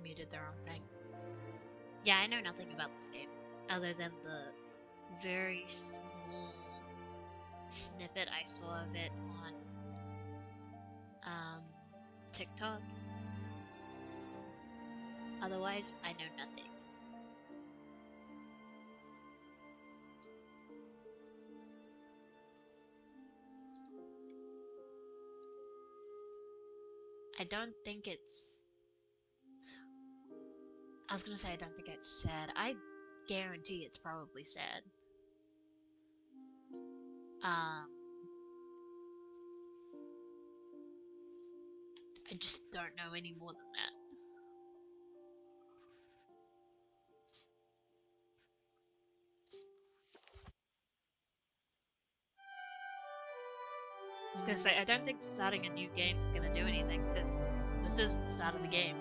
muted the wrong thing. Yeah, I know nothing about this game, other than the very small snippet I saw of it on TikTok. Otherwise, I know nothing. I don't think it's... I was gonna say I don't think it's sad. I guarantee it's probably sad. I just don't know any more than that. I was gonna say, I don't think starting a new game is gonna do anything, because this is the start of the game.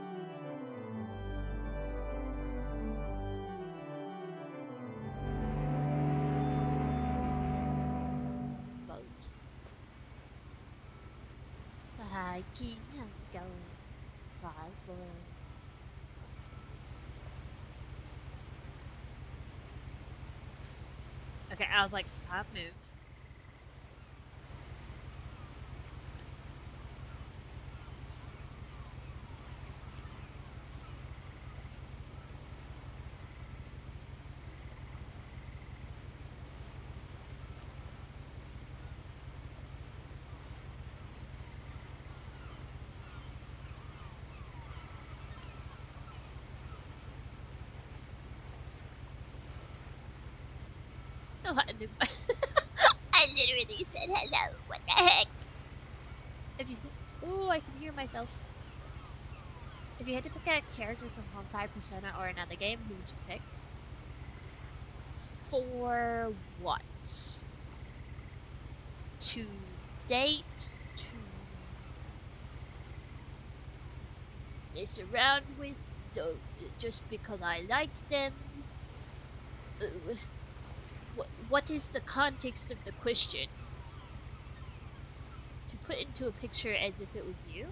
Boat. The hiking is going forward. Okay, I was like, can't move. Oh, I did. I literally said hello. What the heck? If you... Oh, I can hear myself. If you had to pick a character from Honkai, Persona, or another game, who would you pick? For what? To date? To mess around with? Just because I like them? What is the context of the question? To put into a picture as if it was you?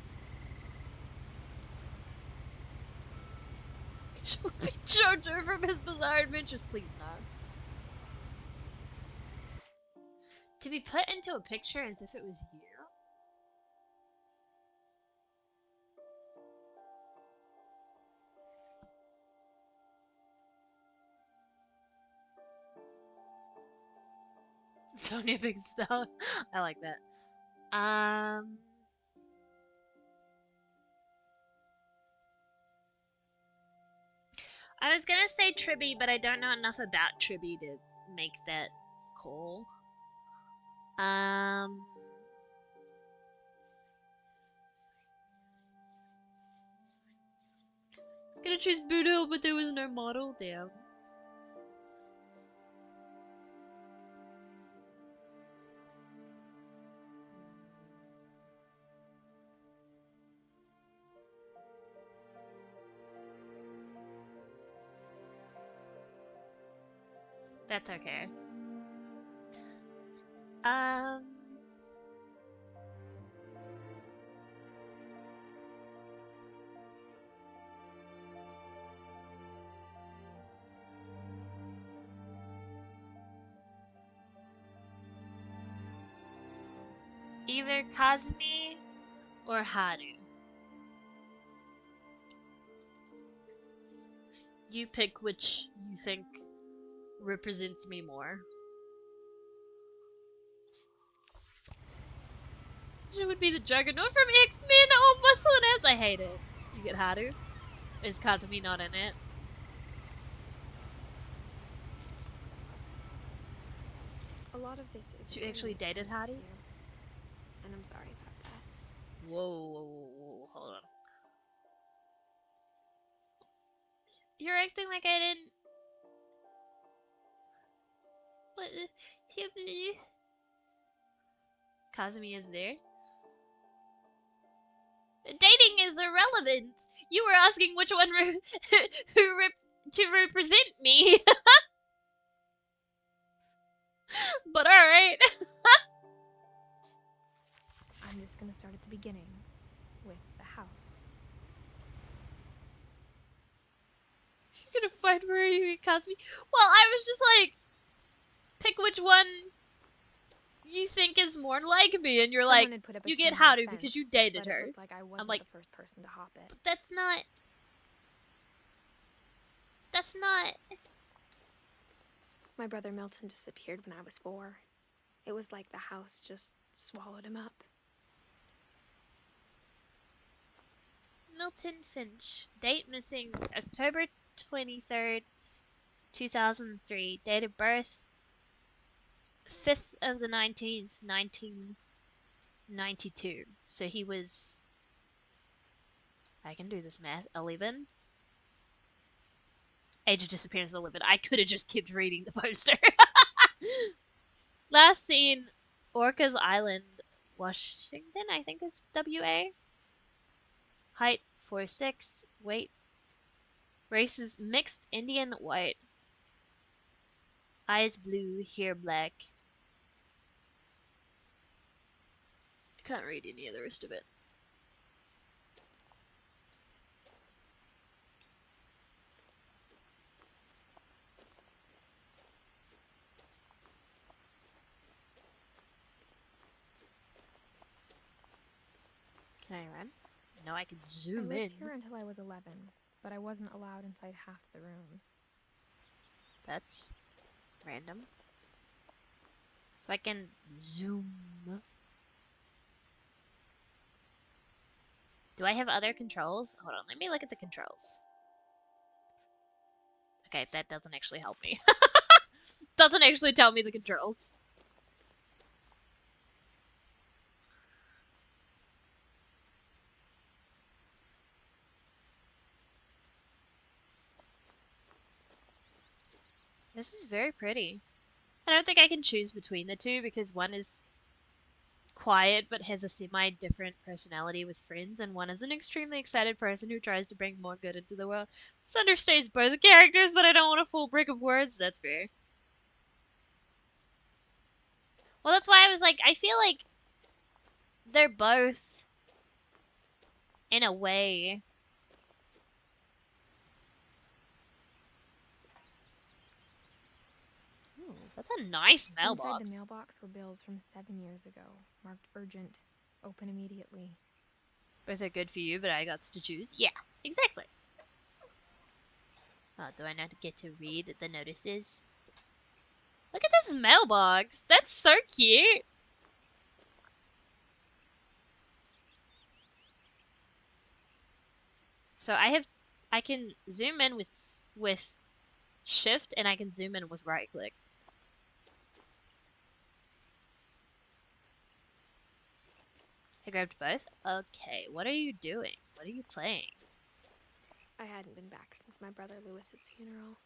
Should be Jojo from his Bizarre Adventures, please no. To be put into a picture as if it was you? Tony Big Star. I like that. I was gonna say Tribby, but I don't know enough about Tribby to make that call. I was gonna choose Boodle, but there was no model. Damn. That's okay. Either Kazumi or Haru. You pick which you think represents me more. It would be the Juggernaut from X-Men. Oh, muscle and abs. I hate it. You get Haru. Is Kazumi not in it? A lot of this is. She actually dated Haru? And I'm sorry about that. Whoa, hold on. You're acting like I didn't... What? Kazumi is there? Dating is irrelevant! You were asking which one to represent me! But alright. I'm just gonna start at the beginning with the house. You're gonna find where you can cause me. Well, I was just like, pick which one you think is more like me, and you're Someone like, had put it you between get her and how the to fence, because you dated but her. it looked like I I'm wasn't like, the first person to hop it. but that's not. That's not. My brother Milton disappeared when I was 4. It was like the house just swallowed him up. Milton Finch. Date missing October 23rd, 2003. Date of birth 5th of the 19th, 1992. So he was. I can do this math. 11. Age of disappearance 11. I could have just kept reading the poster. Last seen Orcas Island, Washington, I think is WA. Height 4'6". Weight. Race is mixed Indian white. Eyes blue, hair black. I can't read any of the rest of it. Can I run? No, I can I zoom lived in. here until I was 11, but I wasn't allowed inside half the rooms. That's random. So I can zoom. Do I have other controls? Hold on, let me look at the controls. Okay, that doesn't actually help me. Doesn't actually tell me the controls. This is very pretty. I don't think I can choose between the two because one is quiet but has a semi-different personality with friends, and one is an extremely excited person who tries to bring more good into the world. This understates both characters, but I don't want a full brick of words. That's fair. Well, that's why I was like, I feel like they're both, in a way. Ooh, that's a nice Inside the mailbox. mailbox were bills from 7 years ago, marked urgent, open immediately. Both are good for you, but I got to choose. Yeah, exactly. Oh, do I not get to read the notices? Look at this mailbox. That's so cute. So I can zoom in with shift, and I can zoom in with right click. I grabbed both. Okay, what are you doing? What are you playing? I hadn't been back since my brother Lewis's funeral.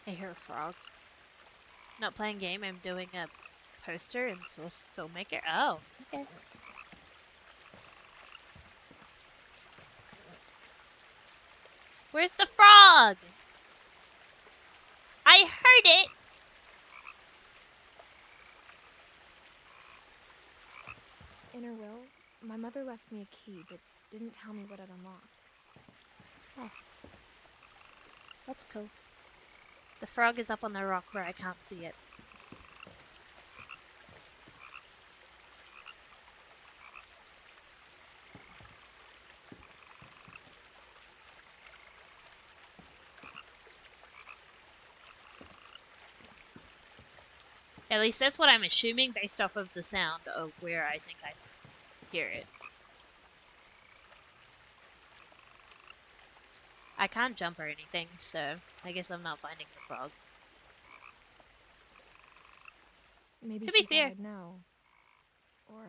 I hear a frog. Not playing game. I'm doing a poster and Source Filmmaker. Oh, okay. Where's the frog? I heard it. In her will, my mother left me a key, but didn't tell me what it unlocked. Oh, that's cool. The frog is up on the rock where I can't see it. At least that's what I'm assuming based off of the sound of where I think I hear it. I can't jump or anything, so I guess I'm not finding the frog. Maybe To she be fair, thought I'd know. Or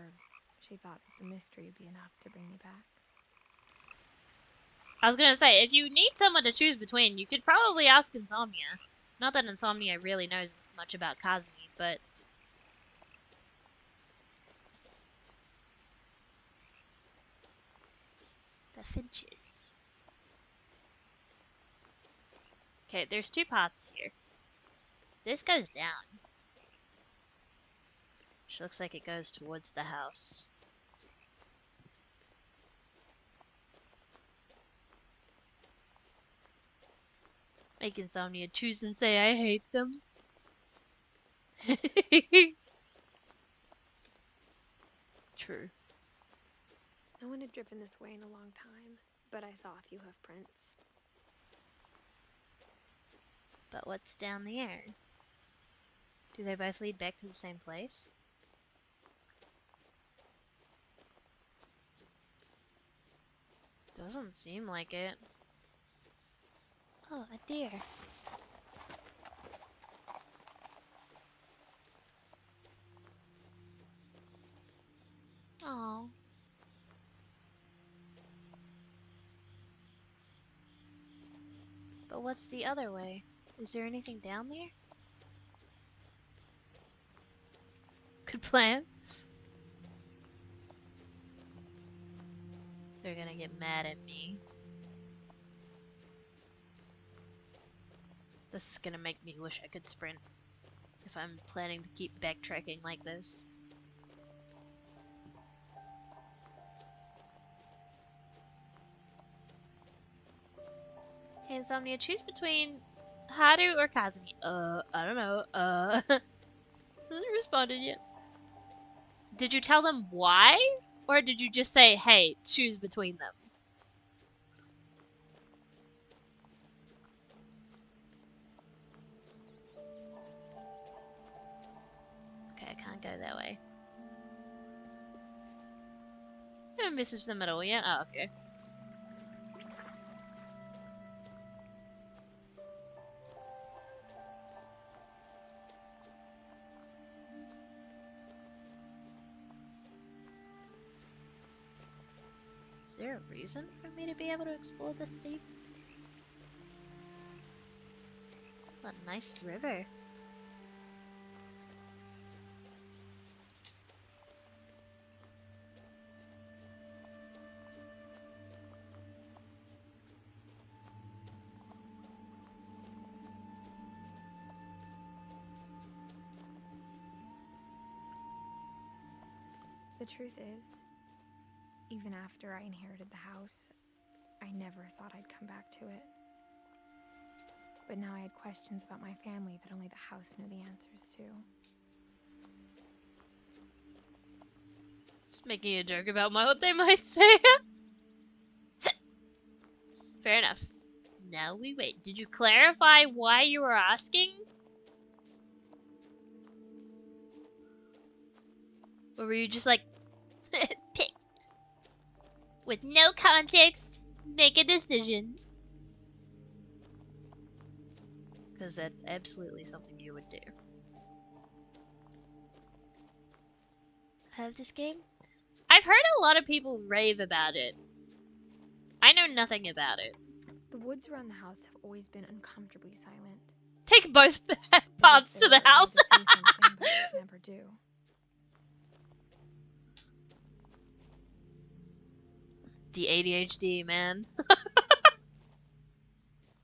she thought that the mystery would be enough to bring me back. I was gonna say, if you need someone to choose between, you could probably ask Insomnia. Not that Insomnia really knows much about Kazumi, but The Finches. Okay, there's two paths here. This goes down. Which looks like it goes towards the house. Make Insomnia choose and say I hate them. True. No one had driven this way in a long time, but I saw a few hoof prints. But what's down there? Do they both lead back to the same place? Doesn't seem like it. Oh, a deer. Oh. But what's the other way? Is there anything down there? Good plan. They're gonna get mad at me. This is gonna make me wish I could sprint if I'm planning to keep backtracking like this. Hey, Insomnia, choose between Haru or Kazumi. I don't know. Hasn't responded yet. Did you tell them why? Or did you just say, hey, choose between them? Okay, I can't go that way. I haven't messaged them at all yet. Oh, okay. Is there a reason for me to be able to explore this deep? What a nice river. The truth is, even after I inherited the house, I never thought I'd come back to it. But now I had questions about my family that only the house knew the answers to. Just making a joke about what they might say. Fair enough. Now we wait. Did you clarify why you were asking? Or were you just like, pick? With no context, make a decision. Because that's absolutely something you would do. Have this game? I've heard a lot of people rave about it. I know nothing about it. The woods around the house have always been uncomfortably silent. Take both paths to the house. To say something, but never do. The ADHD, man.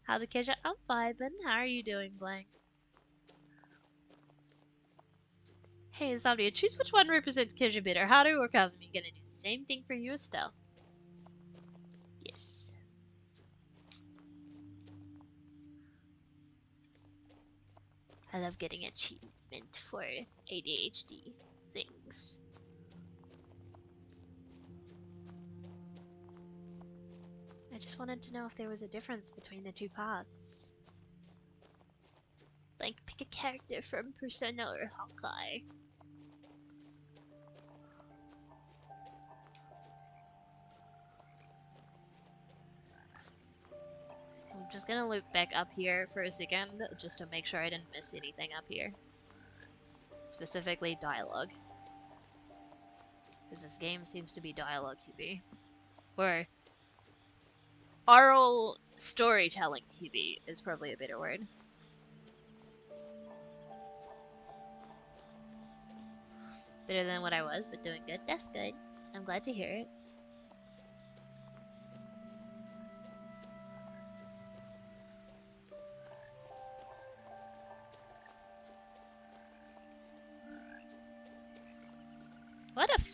How's the kid? I'm vibing. How are you doing, Blank? Hey, Insomnia, choose which one represents Kisha better, Haru or Kazumi. Gonna do the same thing for you, Estelle. Yes. I love getting achievement for ADHD things. I just wanted to know if there was a difference between the two paths. Like, pick a character from Persona or Hawkeye. I'm just gonna loop back up here for a second, just to make sure I didn't miss anything up here. Specifically, dialogue. Because this game seems to be dialogue heavy. Or oral storytelling heavy is probably a better word. Better than what I was, but doing good. That's good. I'm glad to hear it.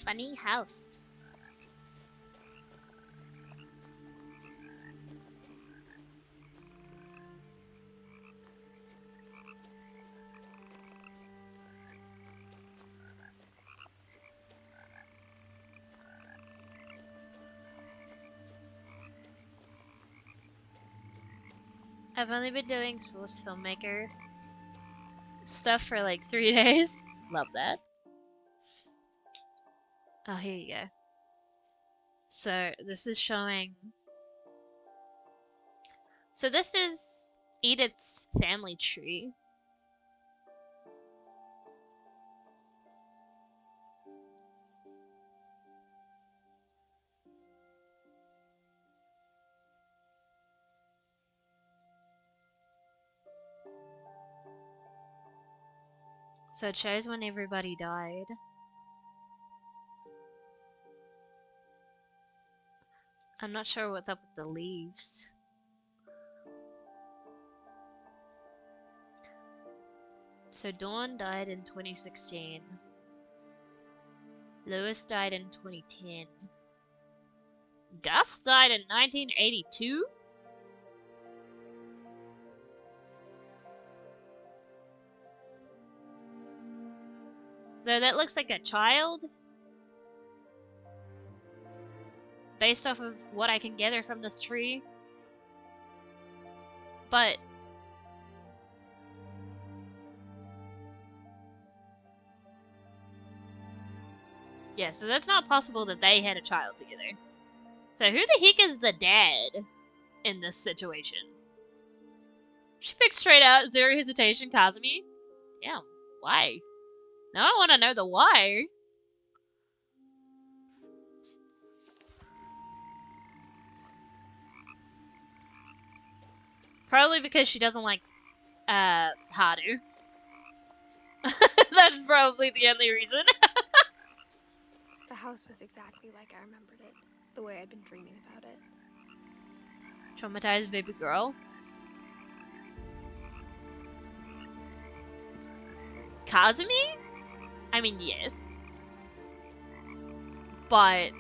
funny house. I've only been doing Source Filmmaker stuff for like 3 days. Love that. Oh, here you go. So this is showing. So this is Edith's family tree. So it shows when everybody died. I'm not sure what's up with the leaves. So Dawn died in 2016. Lewis died in 2010. Gus died in 1982? Though that looks like a child. Based off of what I can gather from this tree. But yeah, so that's not possible that they had a child together. So who the heck is the dad in this situation? She picked straight out, zero hesitation, Kazumi. Yeah, why? Now I want to know the why. Probably because she doesn't like, Haru. That's probably the only reason. The house was exactly like I remembered it, the way I'd been dreaming about it. Traumatized baby girl. Kazumi? I mean, yes. But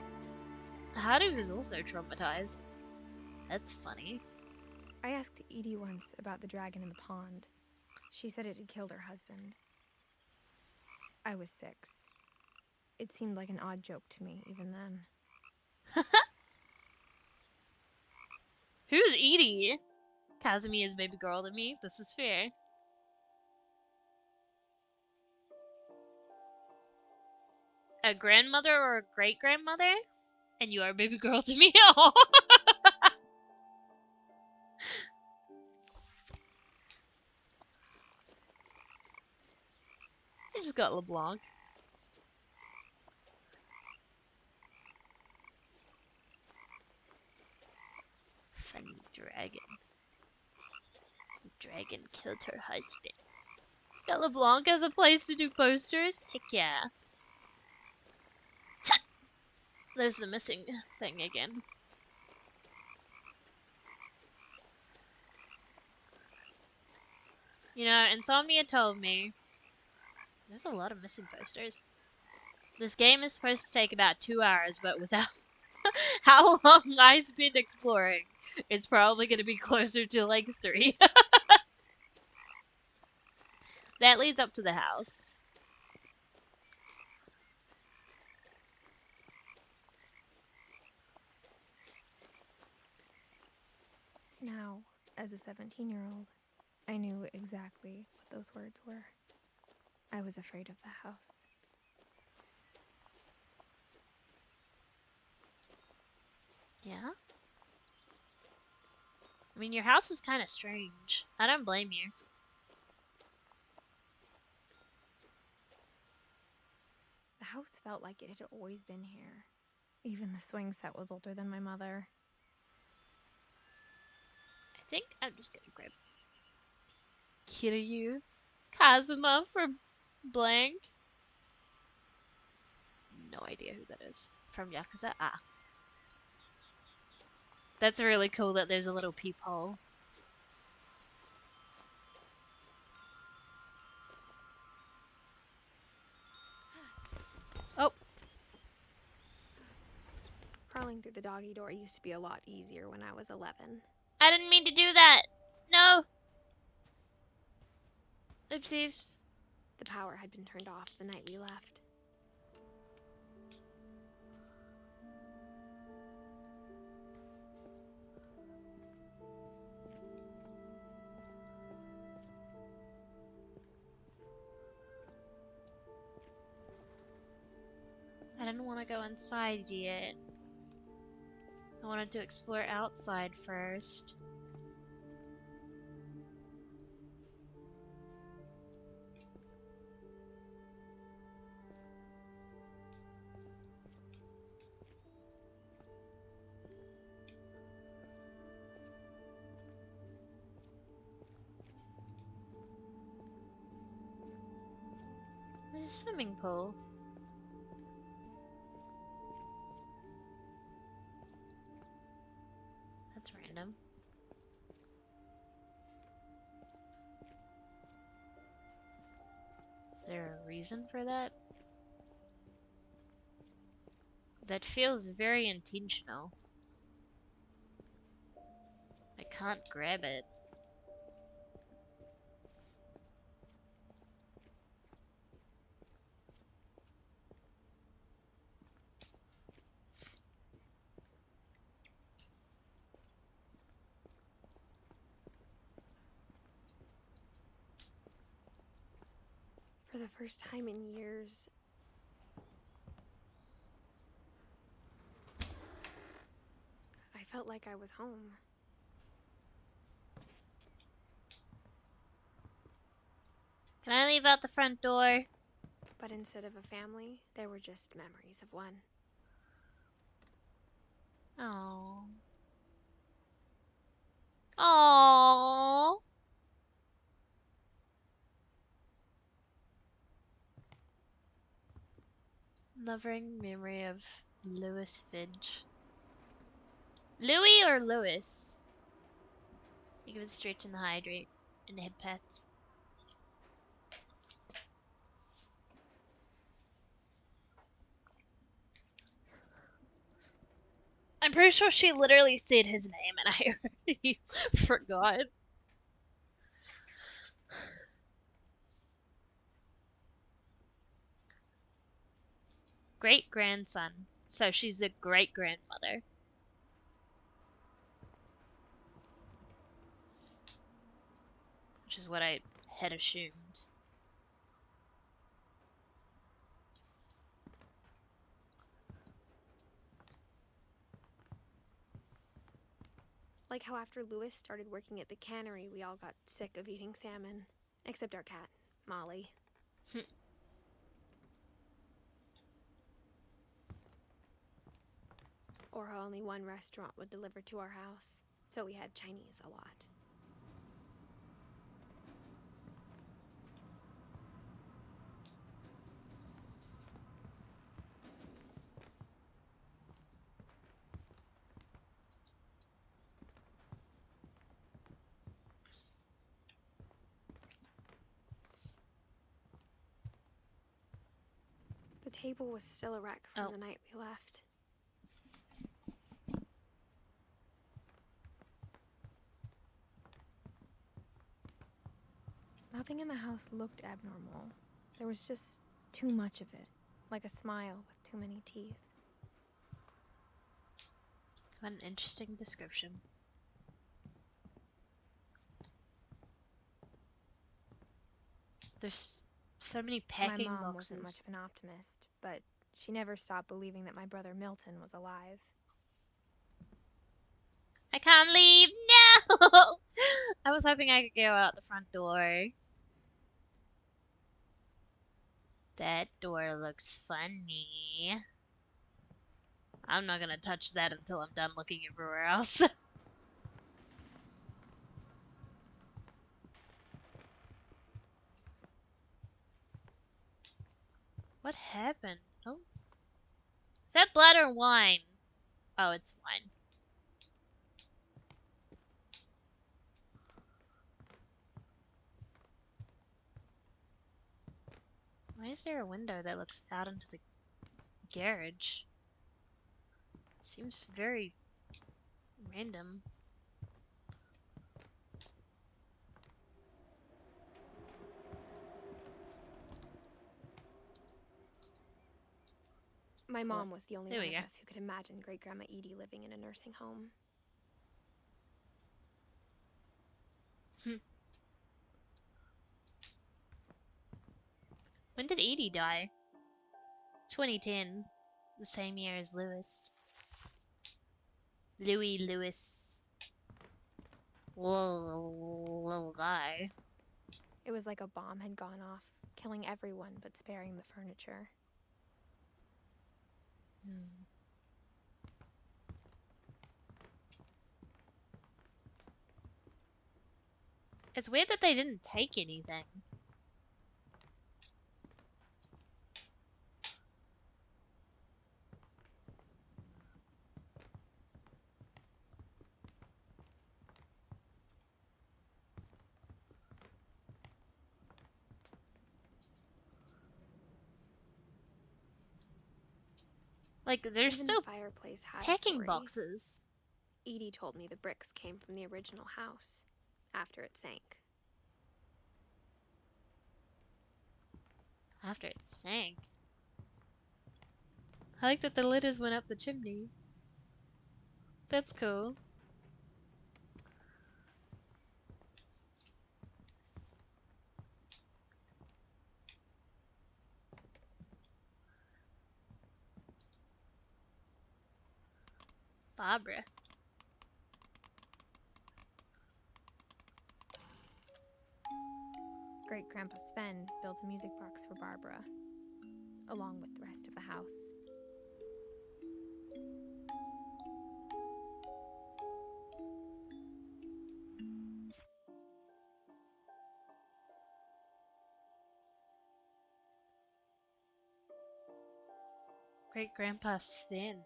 Haru is also traumatized. That's funny. I asked Edie once about the dragon in the pond. She said it had killed her husband. I was 6. It seemed like an odd joke to me, even then. Who's Edie? Kazumi is baby girl to me. This is fair. A grandmother or a great grandmother? And you are baby girl to me? Oh. I just got LeBlanc. Funny dragon. The dragon killed her husband. Got LeBlanc as a place to do posters? Heck yeah. There's the missing thing again. You know, Insomnia told me there's a lot of missing posters. This game is supposed to take about 2 hours, but without how long I spend exploring, it's probably going to be closer to like 3. That leads up to the house. Now, as a 17-year-old, I knew exactly what those words were. I was afraid of the house. Yeah? I mean, your house is kind of strange. I don't blame you. The house felt like it had always been here. Even the swing set was older than my mother. I think I'm just gonna grab Kiryu Kazuma for blank. No idea who that is. From Yakuza? Ah. That's really cool that there's a little peephole. Oh. Crawling through the doggy door used to be a lot easier when I was 11. I didn't mean to do that. No. Oopsies. The power had been turned off the night we left. I didn't want to go inside yet. I wanted to explore outside first. There's a swimming pool. That's random. Is there a reason for that? That feels very intentional. I can't grab it. For the first time in years, I felt like I was home. Can I leave out the front door? But instead of a family, there were just memories of one. Oh. Oh. Loving memory of Lewis Finch. Louis or Lewis? You give it straight in the hydrate in the head pats. I'm pretty sure she literally said his name and I already forgot. Great grandson. So she's a great grandmother. Which is what I had assumed. Like how after Lewis started working at the cannery, we all got sick of eating salmon. Except our cat, Molly. Or how only one restaurant would deliver to our house, so we had Chinese a lot. The table was still a wreck from the night we left. Nothing in the house looked abnormal. There was just too much of it, like a smile with too many teeth. What an interesting description. There's so many packing My mom boxes. wasn't much of an optimist, but she never stopped believing that my brother Milton was alive. I can't leave! No! I was hoping I could go out the front door. That door looks funny. I'm not gonna touch that until I'm done looking everywhere else. What happened? Oh. Is that blood or wine? Oh, it's wine. Why is there a window that looks out into the garage? Seems very random. My mom was the only There one we of go. us who could imagine Great-Grandma Edie living in a nursing home. When did Edie die? 2010. The same year as Lewis. Louis Lewis. Little guy. It was like a bomb had gone off, killing everyone but sparing the furniture. It's weird that they didn't take anything. Like, there's Even still the fireplace had a packing story. boxes. Edie told me the bricks came from the original house, after it sank. After it sank. I like that the letters went up the chimney. That's cool. Barbara. Great-Grandpa Sven built a music box for Barbara, along with the rest of the house. Great Grandpa Sven.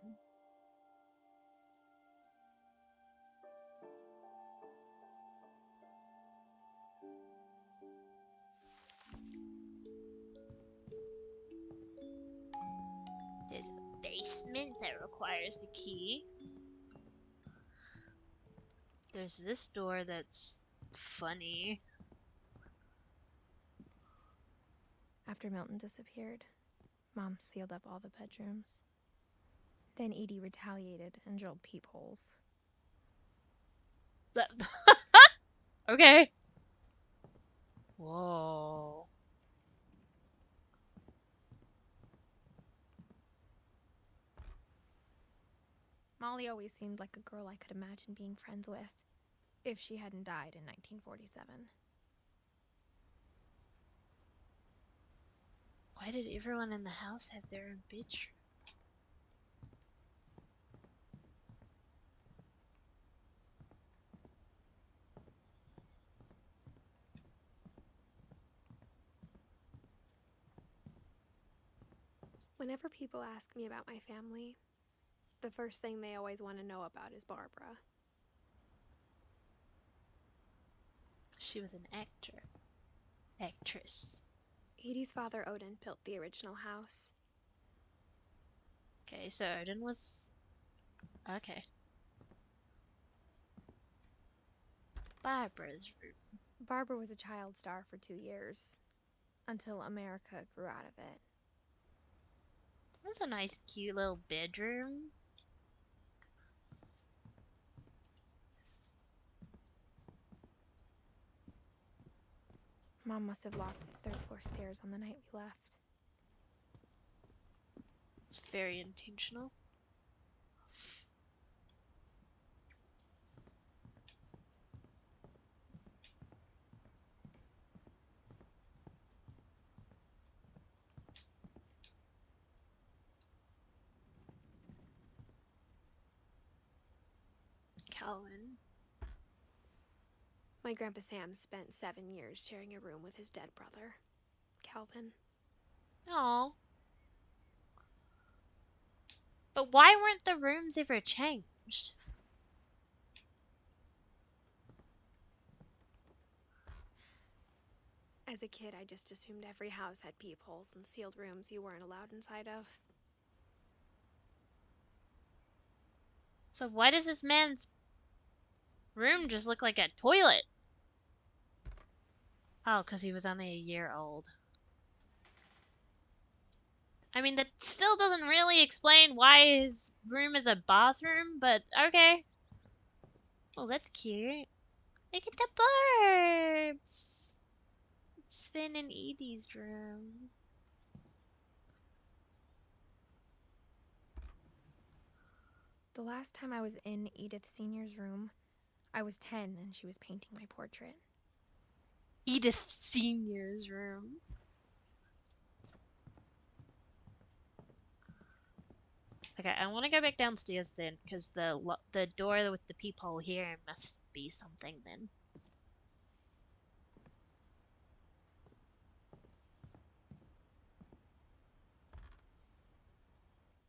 There's a basement that requires the key. There's this door that's funny. After Milton disappeared, Mom sealed up all the bedrooms. Then Edie retaliated and drilled peepholes. Okay. Whoa. Molly always seemed like a girl I could imagine being friends with, if she hadn't died in 1947. Why did everyone in the house have their own bedroom? Whenever people ask me about my family, the first thing they always want to know about is Barbara. She was an actress. Edie's father, Odin, built the original house. Okay, so Odin was... Okay. Barbara's room. Barbara was a child star for 2 years, until America grew out of it. That's a nice, cute little bedroom. Mom must have locked the third-floor stairs on the night we left. It's very intentional. Calvin. My Grandpa Sam spent 7 years sharing a room with his dead brother, Calvin. Aww. But why weren't the rooms ever changed? As a kid, I just assumed every house had peepholes and sealed rooms you weren't allowed inside of. So why does this man's room just look like a toilet? Oh, because he was only a year old. I mean, that still doesn't really explain why his room is a bathroom, but okay. Oh, that's cute. Look at the burbs! It's Finn and Edie's room. The last time I was in Edith Sr.'s room, I was 10 and she was painting my portrait. Edith Senior's room. Okay, I want to go back downstairs then, because the door with the peephole here must be something then.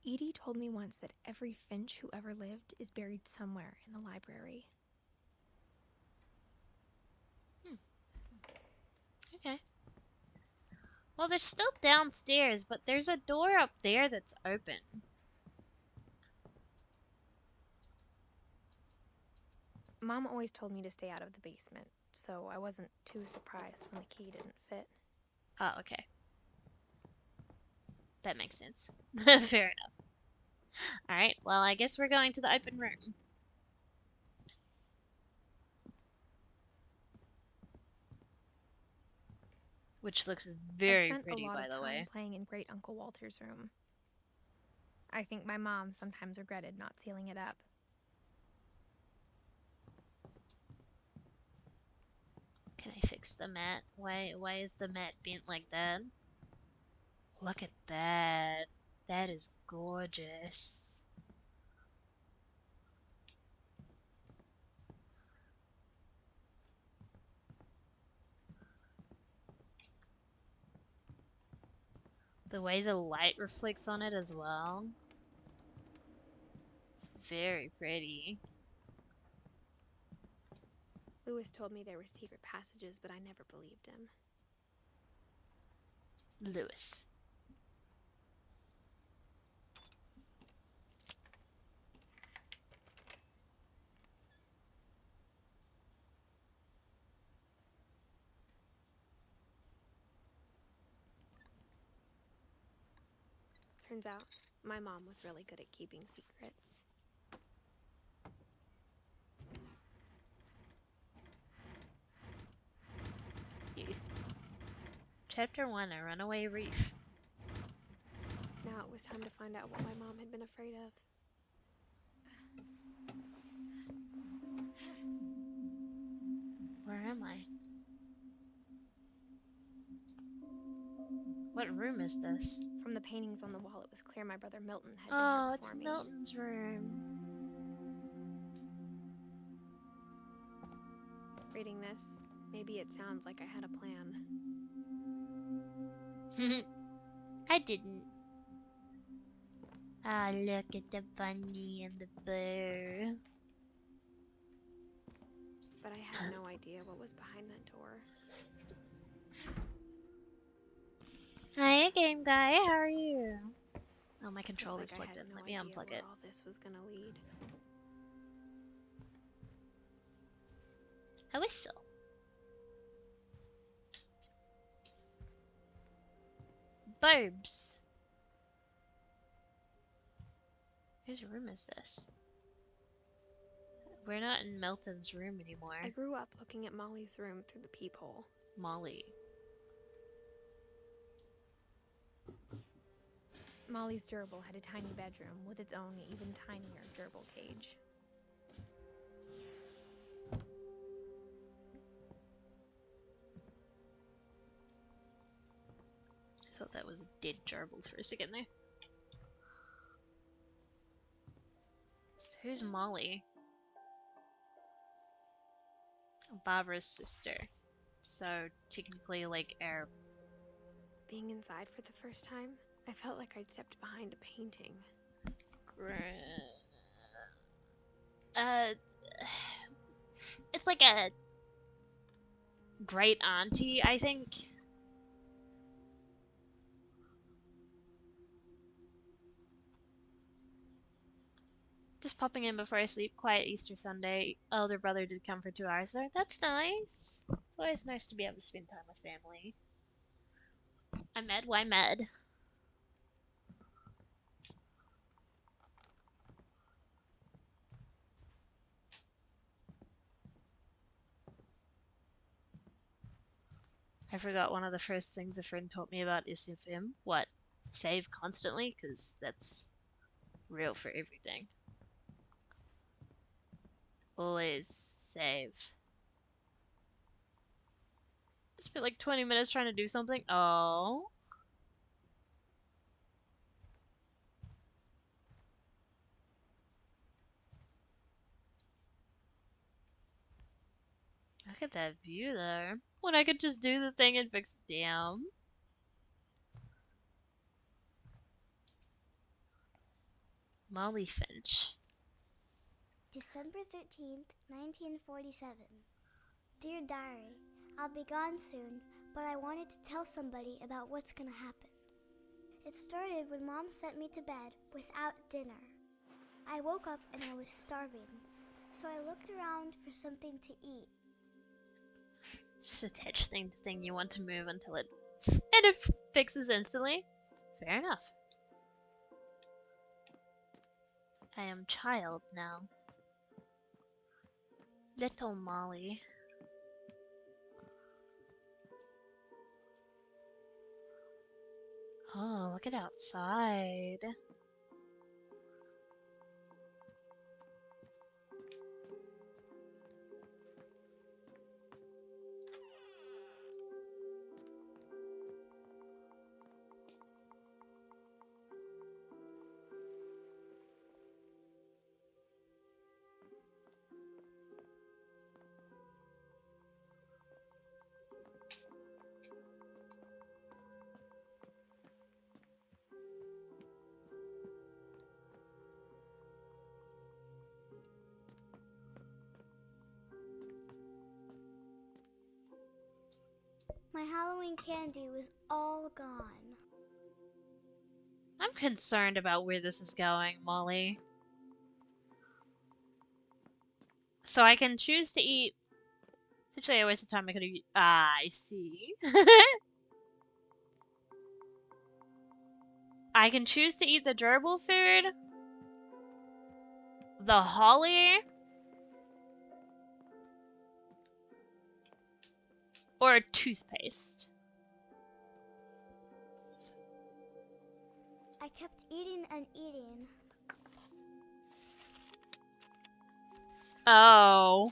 Edie told me once that every Finch who ever lived is buried somewhere in the library. Okay. Well, they're still downstairs, but there's a door up there that's open. Mom always told me to stay out of the basement, so I wasn't too surprised when the key didn't fit. Oh, okay. That makes sense. Fair enough. Alright, well, I guess we're going to the open room. Which looks very pretty, by the way. I spent a lot of time playing in Great Uncle Walter's room. I think my mom sometimes regretted not sealing it up. Can I fix the mat? Why is the mat bent like that? Look at that. That is gorgeous. The way the light reflects on it as well. It's very pretty. Lewis told me there were secret passages, but I never believed him. Lewis. Turns out, my mom was really good at keeping secrets. Chapter 1, A Runaway Reef. Now it was time to find out what my mom had been afraid of. Where am I? What room is this? From the paintings on the wall, it was clear my brother Milton had been here before me. Oh, it's Milton's room. Reading this, maybe it sounds like I had a plan. I didn't. Ah, look at the bunny and the bird. But I had no idea what was behind that door. Hi, game guy. How are you? Oh, my controller's Like plugged in. no Let me unplug where it. all this was gonna lead. A whistle. Bobs. Whose room is this? We're not in Milton's room anymore. I grew up looking at Molly's room through the peephole. Molly. Molly's gerbil had a tiny bedroom with its own even tinier gerbil cage. I thought that was a dead gerbil for a second there. So who's Molly? Barbara's sister. So technically like our... Being inside for the first time, I felt like I'd stepped behind a painting. It's like a great auntie, I think. Just popping in before I sleep. Quiet Easter Sunday. Elder brother did come for 2 hours there. That's nice. It's always nice to be able to spend time with family. I'm med. Why med? I forgot one of the first things a friend taught me about ISFM. What? Save constantly? Because that's real for everything. Always save. I spent like 20 minutes trying to do something. Oh. Look at that view there. When I could just do the thing and fix it. Damn. Molly Finch. December 13th, 1947. Dear Diary, I'll be gone soon, but I wanted to tell somebody about what's gonna happen. It started when Mom sent me to bed without dinner. I woke up and I was starving, so I looked around for something to eat. Just attach thing to thing you want to move until it... And it fixes instantly? Fair enough. I am child now. Little Molly. Oh, look at outside. My Halloween candy was all gone. I'm concerned about where this is going, Molly. So I can choose to eat... It's actually a waste of time. I could have... Ah, I see. I can choose to eat the gerbil food, the holly, or toothpaste. I kept eating and eating. Oh.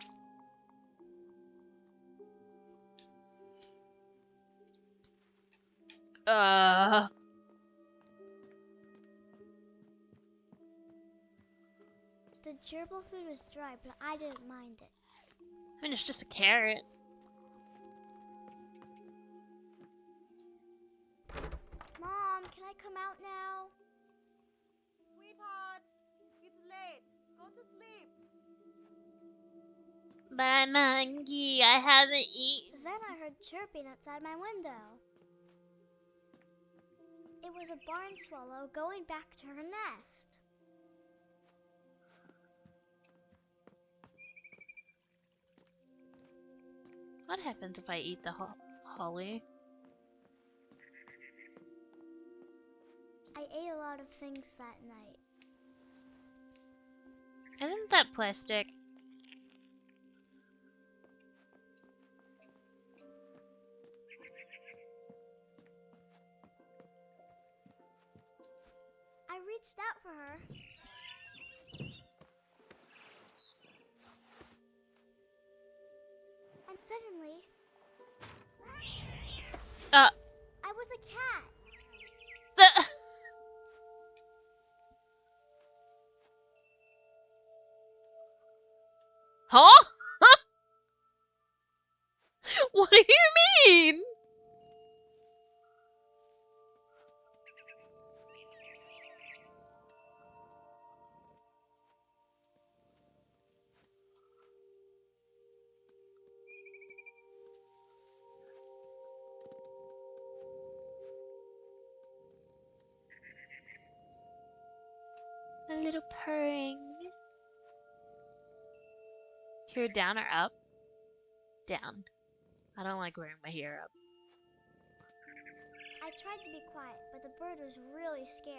Uh. The gerbil food was dry, but I didn't mind it. I mean, it's just a carrot. Mom, can I come out now? Sweetheart, it's late. Go to sleep. But I'm hungry. I haven't eaten. Then I heard chirping outside my window. It was a barn swallow going back to her nest. What happens if I eat the holly? I ate a lot of things that night. Isn't that plastic? I reached out for her. And suddenly, I was a cat. The Huh? What do you mean? A little purring. Hair down or up? Down. I don't like wearing my hair up. I tried to be quiet, but the bird was really scared.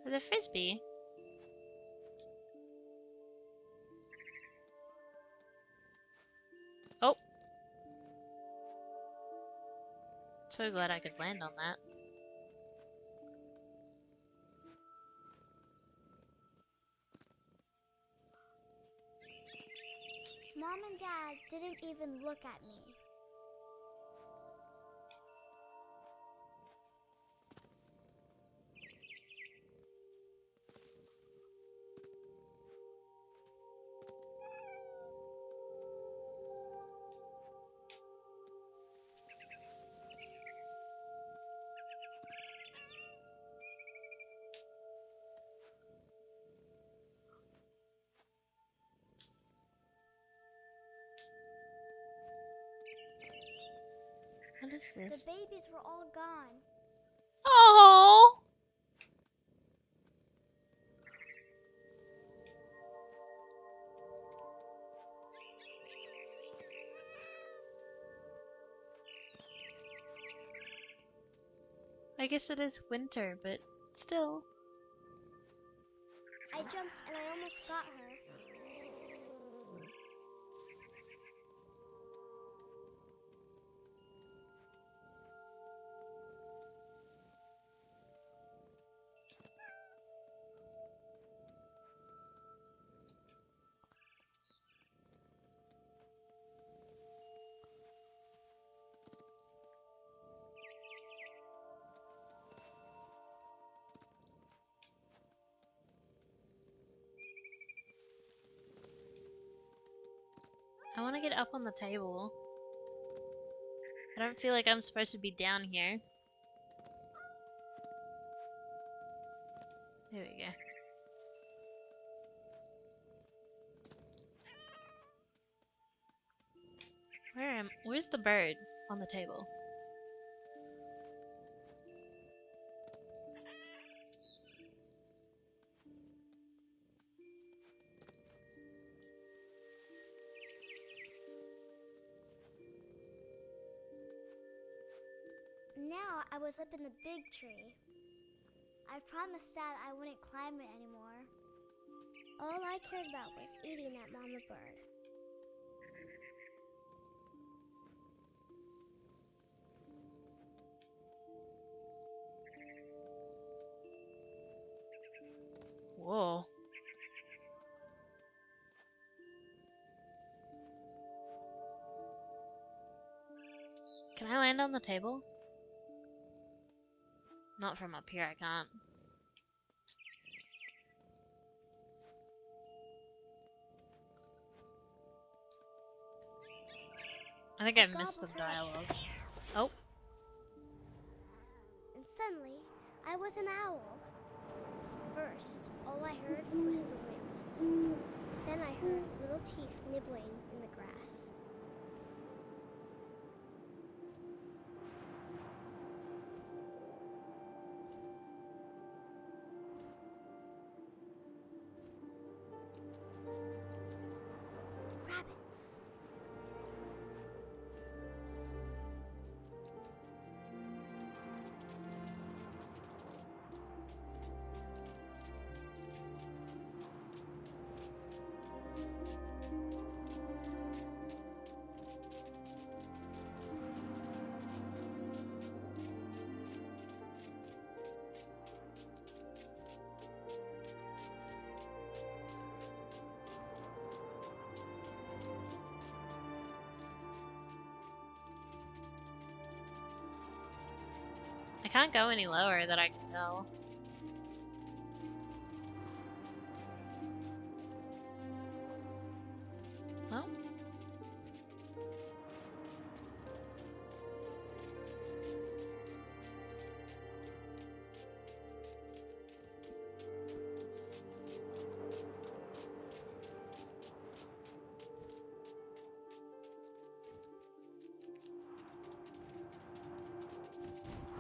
The frisbee. Oh. So glad I could land on that. Mom and Dad didn't even look at me. What is this? The babies were all gone. Oh. I guess it is winter, but still. I jumped and I almost got her. I want to get up on the table. I don't feel like I'm supposed to be down here. There we go. Where's the bird on the table? Now I was up in the big tree. I promised Dad I wouldn't climb it anymore. All I cared about was eating that mama bird. Whoa. Can I land on the table? Not from up here, I can't. I think I missed the dialogue. Oh. And suddenly, I was an owl. First, all I heard was the wind. Then I heard little teeth nibbling in the grass. Rabbits. I can't go any lower that I can tell.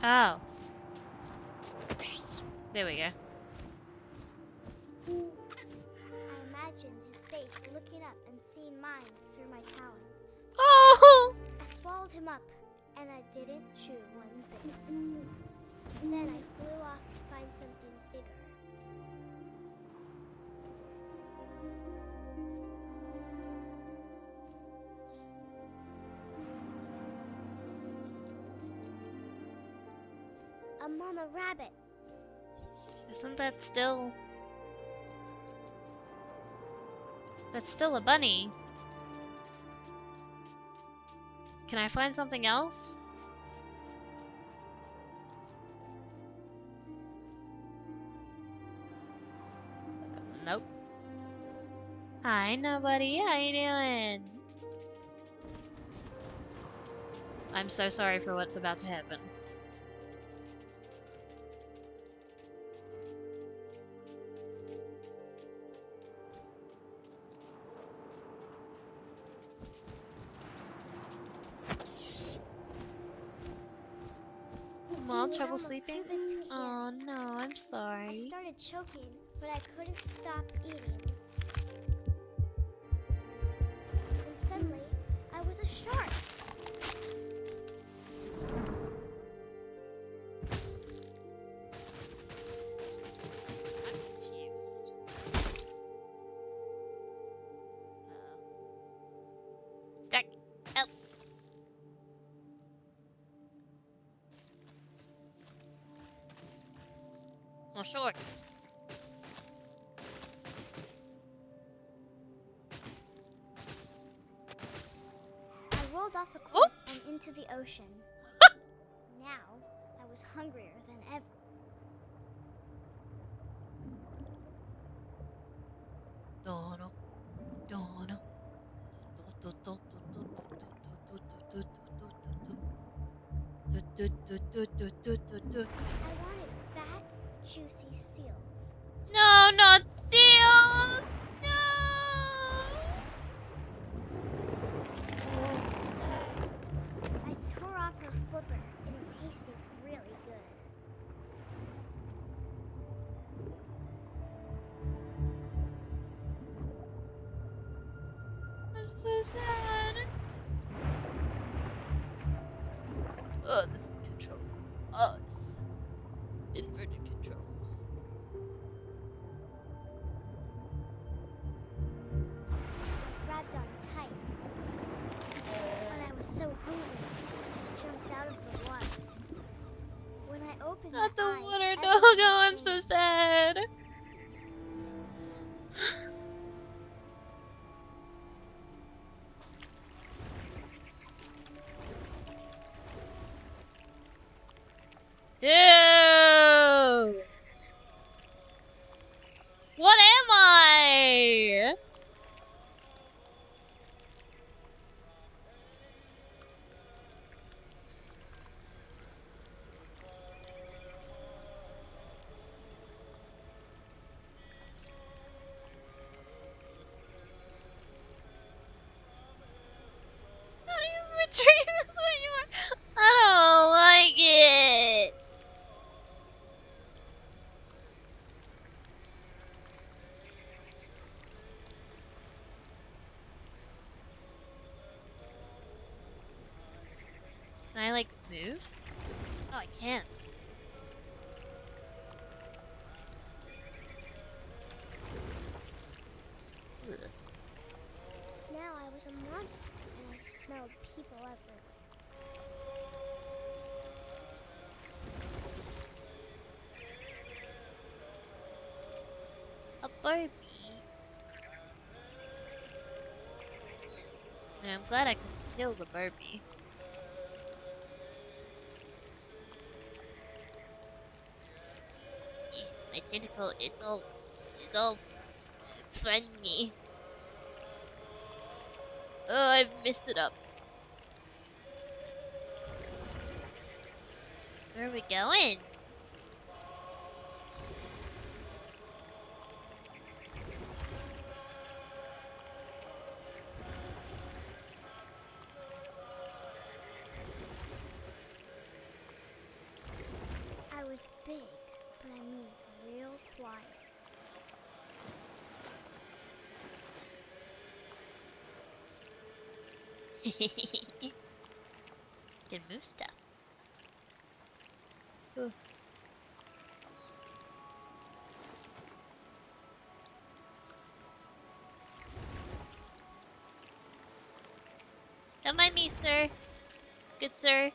Oh. There we go. I imagined his face looking up and seeing mine through my talons. Oh! I swallowed him up, and I didn't chew one bit. Then I flew off to find something bigger. A mama rabbit. Isn't that still... That's still a bunny. Can I find something else? Nope. Hi, nobody. How you doing? I'm so sorry for what's about to happen. All She was trouble almost sleeping? too big to carry. Oh no, I'm I sorry. started choking, but I couldn't stop eating. And suddenly, I was a shark. I'm confused. Stuck. Help. Oh, sure. I rolled off a cliff and into the ocean. Now, I was hungrier than ever. Dono. Dono. I wanted fat, juicy seals. No, not seals! No! I tore off her flipper, and it tasted really good. I'm so sad. Oh, this controls us. Inverted controls. I grabbed on tight. But I was so hungry, I jumped out of the water. When I opened Not the my eyes, water everything dog. Oh, I'm so changed. sad. Ew! What am I? How do you retrieve this when you are? I don't like it. Can I like move? Oh, I can. Ugh. Now I was a monster, and I smelled people everywhere. A Barbie. Yeah, I'm glad I could kill the Barbie. My tentacle is all funny. Oh, I've messed it up. Where are we going? was big, but I moved real quiet. Can move stuff. Ooh. Don't mind me, sir. Good sir.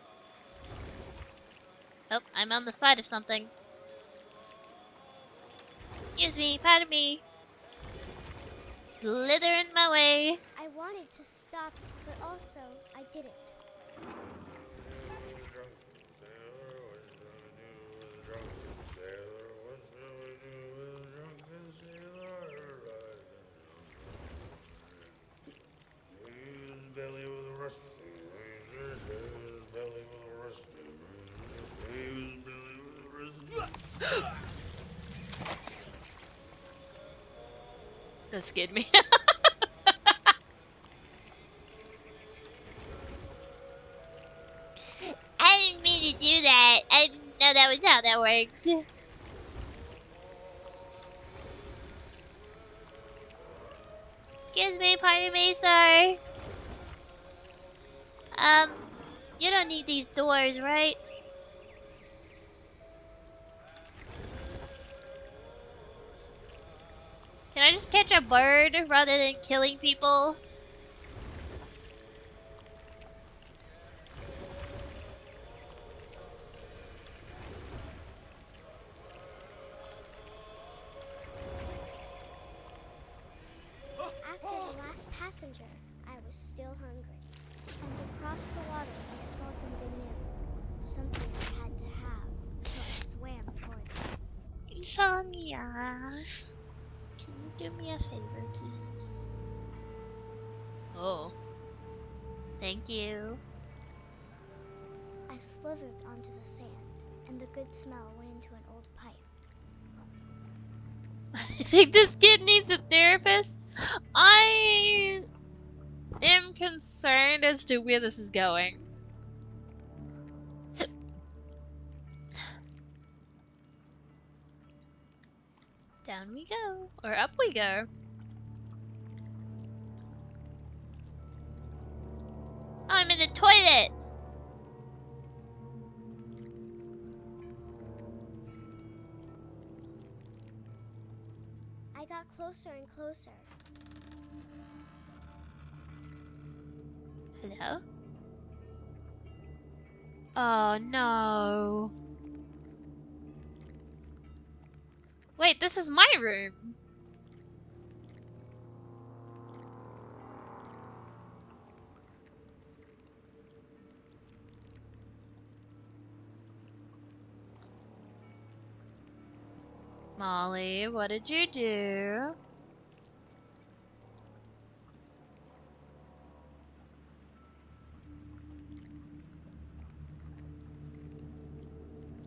Oh, I'm on the side of something. Excuse me, pardon me. Slither in my way. I wanted to stop, but also I didn't. That scared me. I didn't mean to do that. I didn't know that was how that worked. Excuse me, pardon me, sir. You don't need these doors, right? Can I just catch a bird rather than killing people? After the last passenger, I was still hungry. And across the water, I smelled something new. Something I had to have, so I swam towards it. Sonia, can you do me a favor, please? Oh. Thank you. I slithered onto the sand, and the good smell went into an old pipe. I think this kid needs a therapist. I am concerned as to where this is going. Down we go. Or up we go. Oh, I'm in the toilet! I got closer and closer. Hello? Oh no. Wait, this is my room. Molly, what did you do?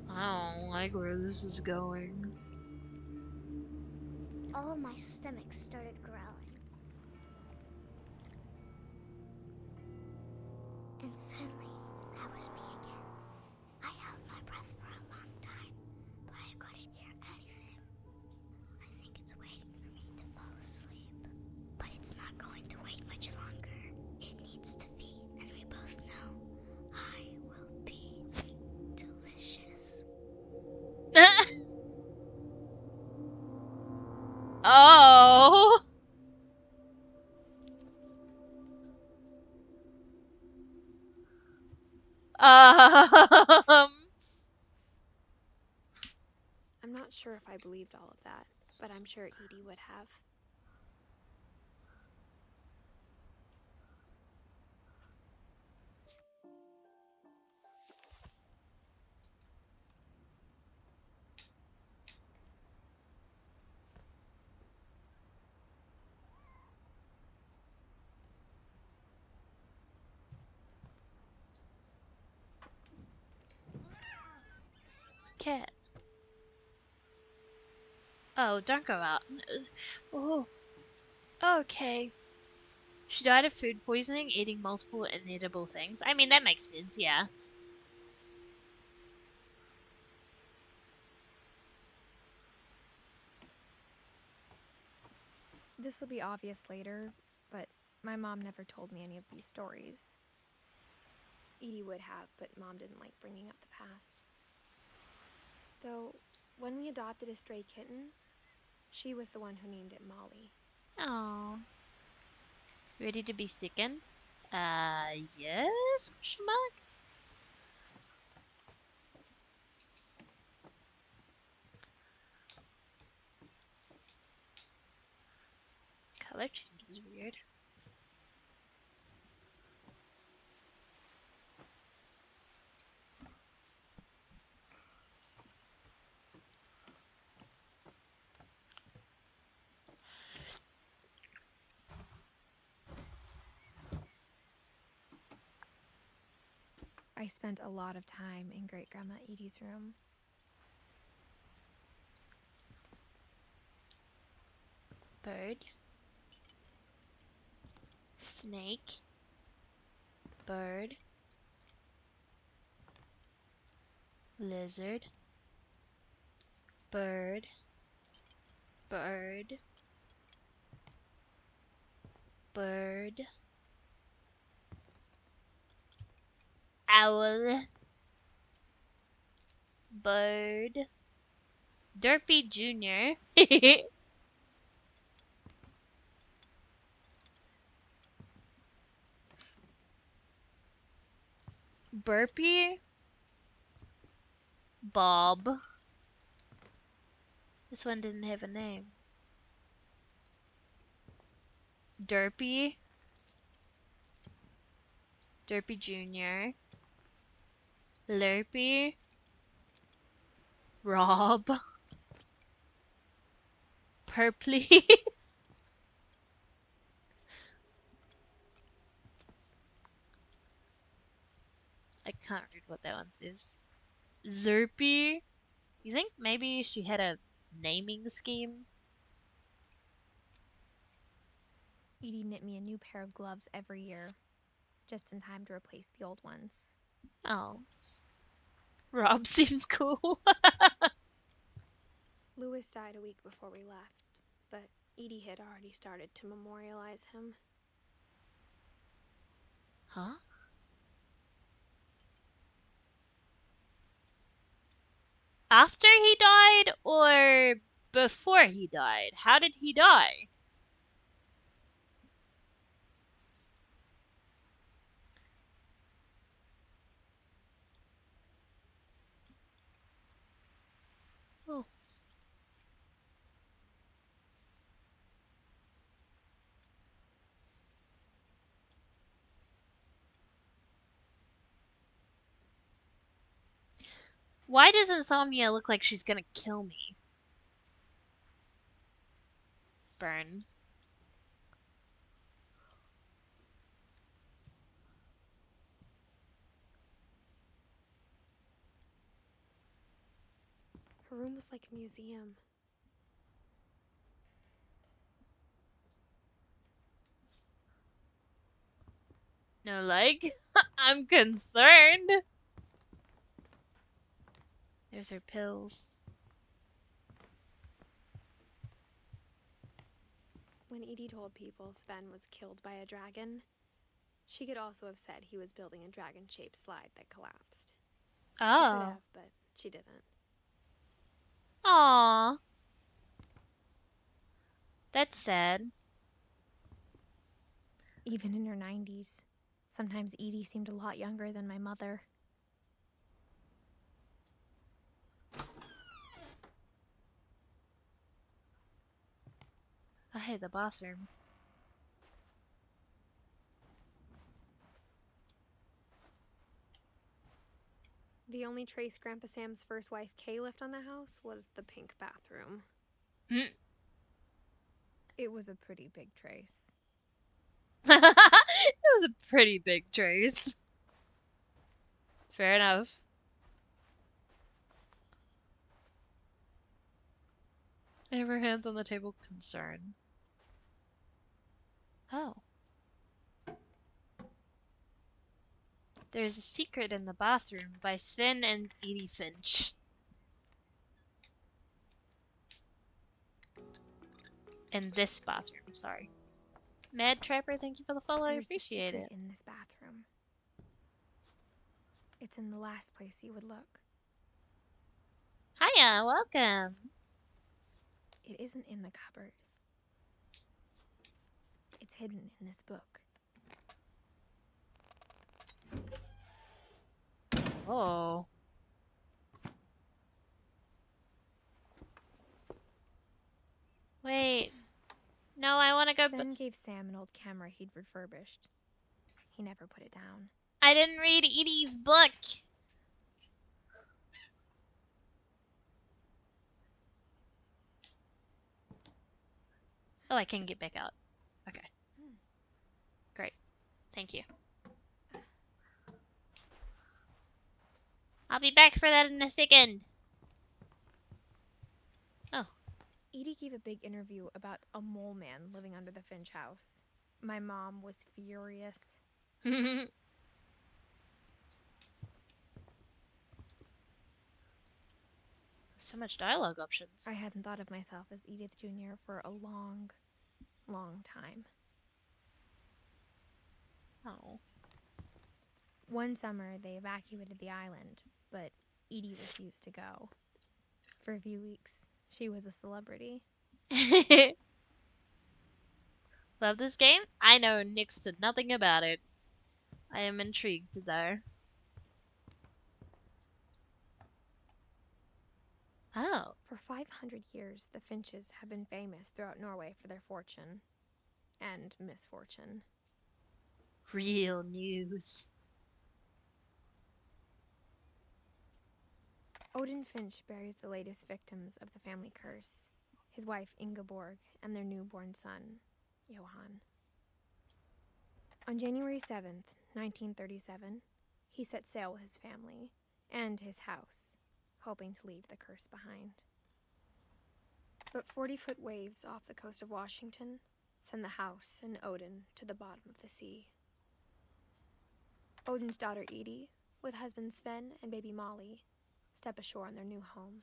I don't like where this is going. All of my stomach started growling. And suddenly, I was me again. I held my breath for a long time, but I couldn't hear anything. I think it's waiting for me to fall asleep. But it's not going to wait much longer. It needs to feed, and we both know I will be delicious. Oh! Um. I'm not sure if I believed all of that, but I'm sure Edie would have. Cat. Oh, don't go out. Oh. Okay. She died of food poisoning, eating multiple inedible things. I mean, that makes sense, yeah. This will be obvious later, but my mom never told me any of these stories. Edie would have, but Mom didn't like bringing up the past. Though, when we adopted a stray kitten, she was the one who named it Molly. Oh. Ready to be sickened? Yes? Question mark? Color change is weird. I spent a lot of time in Great-Grandma Edie's room. Bird. Snake. Bird. Lizard. Bird. Bird. Bird. Owl. Bird. Derpy Jr. Burpee. Bob. This one didn't have a name. Derpy. Derpy Jr. Lurpy. Rob. Purpley. I can't read what that one says. Zerpy. You think maybe she had a naming scheme? Edie knit me a new pair of gloves every year, just in time to replace the old ones. Oh. Rob seems cool. Louis died a week before we left, but Edie had already started to memorialize him. Huh? After he died or before he died? How did he die? Oh. Why does Insomnia look like she's gonna kill me? Burn. Her room was like a museum. No leg? I'm concerned. There's her pills. When Edie told people Sven was killed by a dragon, she could also have said he was building a dragon-shaped slide that collapsed. She could Oh. have, but she didn't. Aww. That's sad. Even in her 90s, sometimes Edie seemed a lot younger than my mother. I hate the bathroom. The only trace Grandpa Sam's first wife, Kay, left on the house was the pink bathroom. It was a pretty big trace. It was a pretty big trace. Fair enough. I have her hands on the table, concern. Oh. There's a secret in the bathroom by Sven and Edie Finch. In this bathroom, sorry. Mad Trapper, thank you for the follow. I There's a appreciate secret it. in this bathroom. It's in the last place you would look. Hiya, welcome. It isn't in the cupboard. It's hidden in this book. Oh. Wait. No, I want to go. Sven gave Sam an old camera he'd refurbished. He never put it down. I didn't read Edie's book. Oh, I can get back out. Okay. Great. Thank you. I'll be back for that in a second. Oh. Edie gave a big interview about a mole man living under the Finch house. My mom was furious. So much dialogue options. I hadn't thought of myself as Edith Jr. for a long, long time. Oh. One summer, they evacuated the island, but Edie refused to go. For a few weeks, she was a celebrity. Love this game? I know next to nothing about it. I am intrigued, though. Oh. For 500 years, the Finches have been famous throughout Norway for their fortune and misfortune. Real news. Odin Finch buries the latest victims of the family curse, his wife Ingeborg and their newborn son, Johan. On January 7th, 1937, he set sail with his family and his house, hoping to leave the curse behind. But 40-foot waves off the coast of Washington send the house and Odin to the bottom of the sea. Odin's daughter Edie, with husband Sven and baby Molly, step ashore on their new home,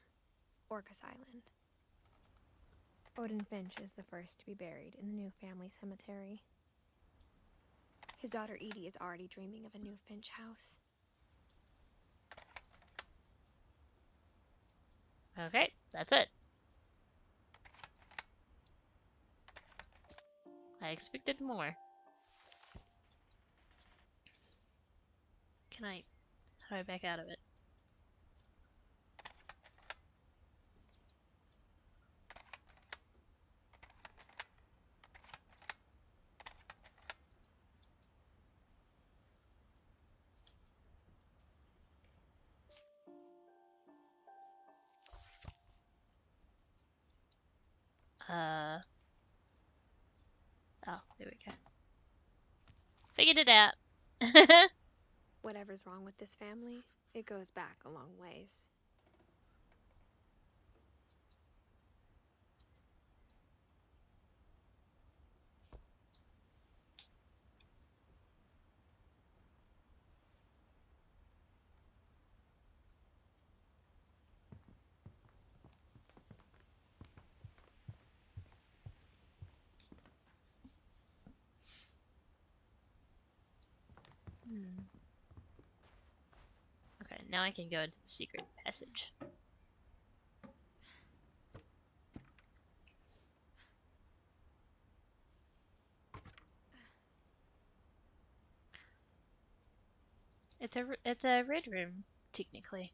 Orcas Island. Odin Finch is the first to be buried in the new family cemetery. His daughter Edie is already dreaming of a new Finch house. Okay, that's it. I expected more. How do I back out of it? Oh, there we go. Figured it out. Whatever's wrong with this family, it goes back a long ways. Okay, now I can go into the secret passage. It's a red room, technically.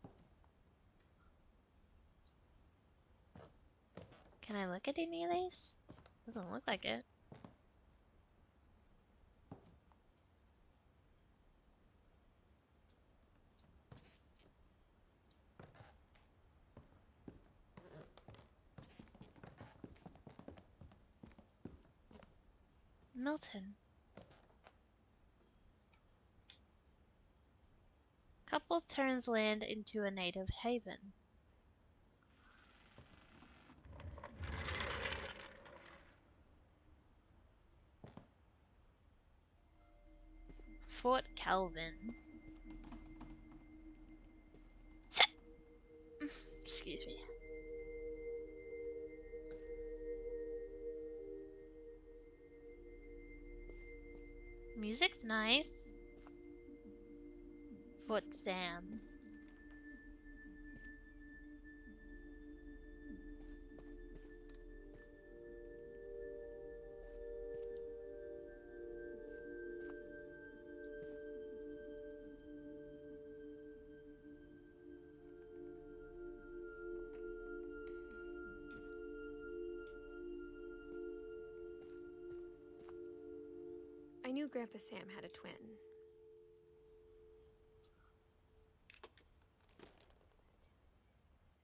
Can I look at any of these? Doesn't look like it. Milton. Couple turns land into a native haven. Fort Calvin. Excuse me. Music's nice. Foot Sam. I knew Grandpa Sam had a twin.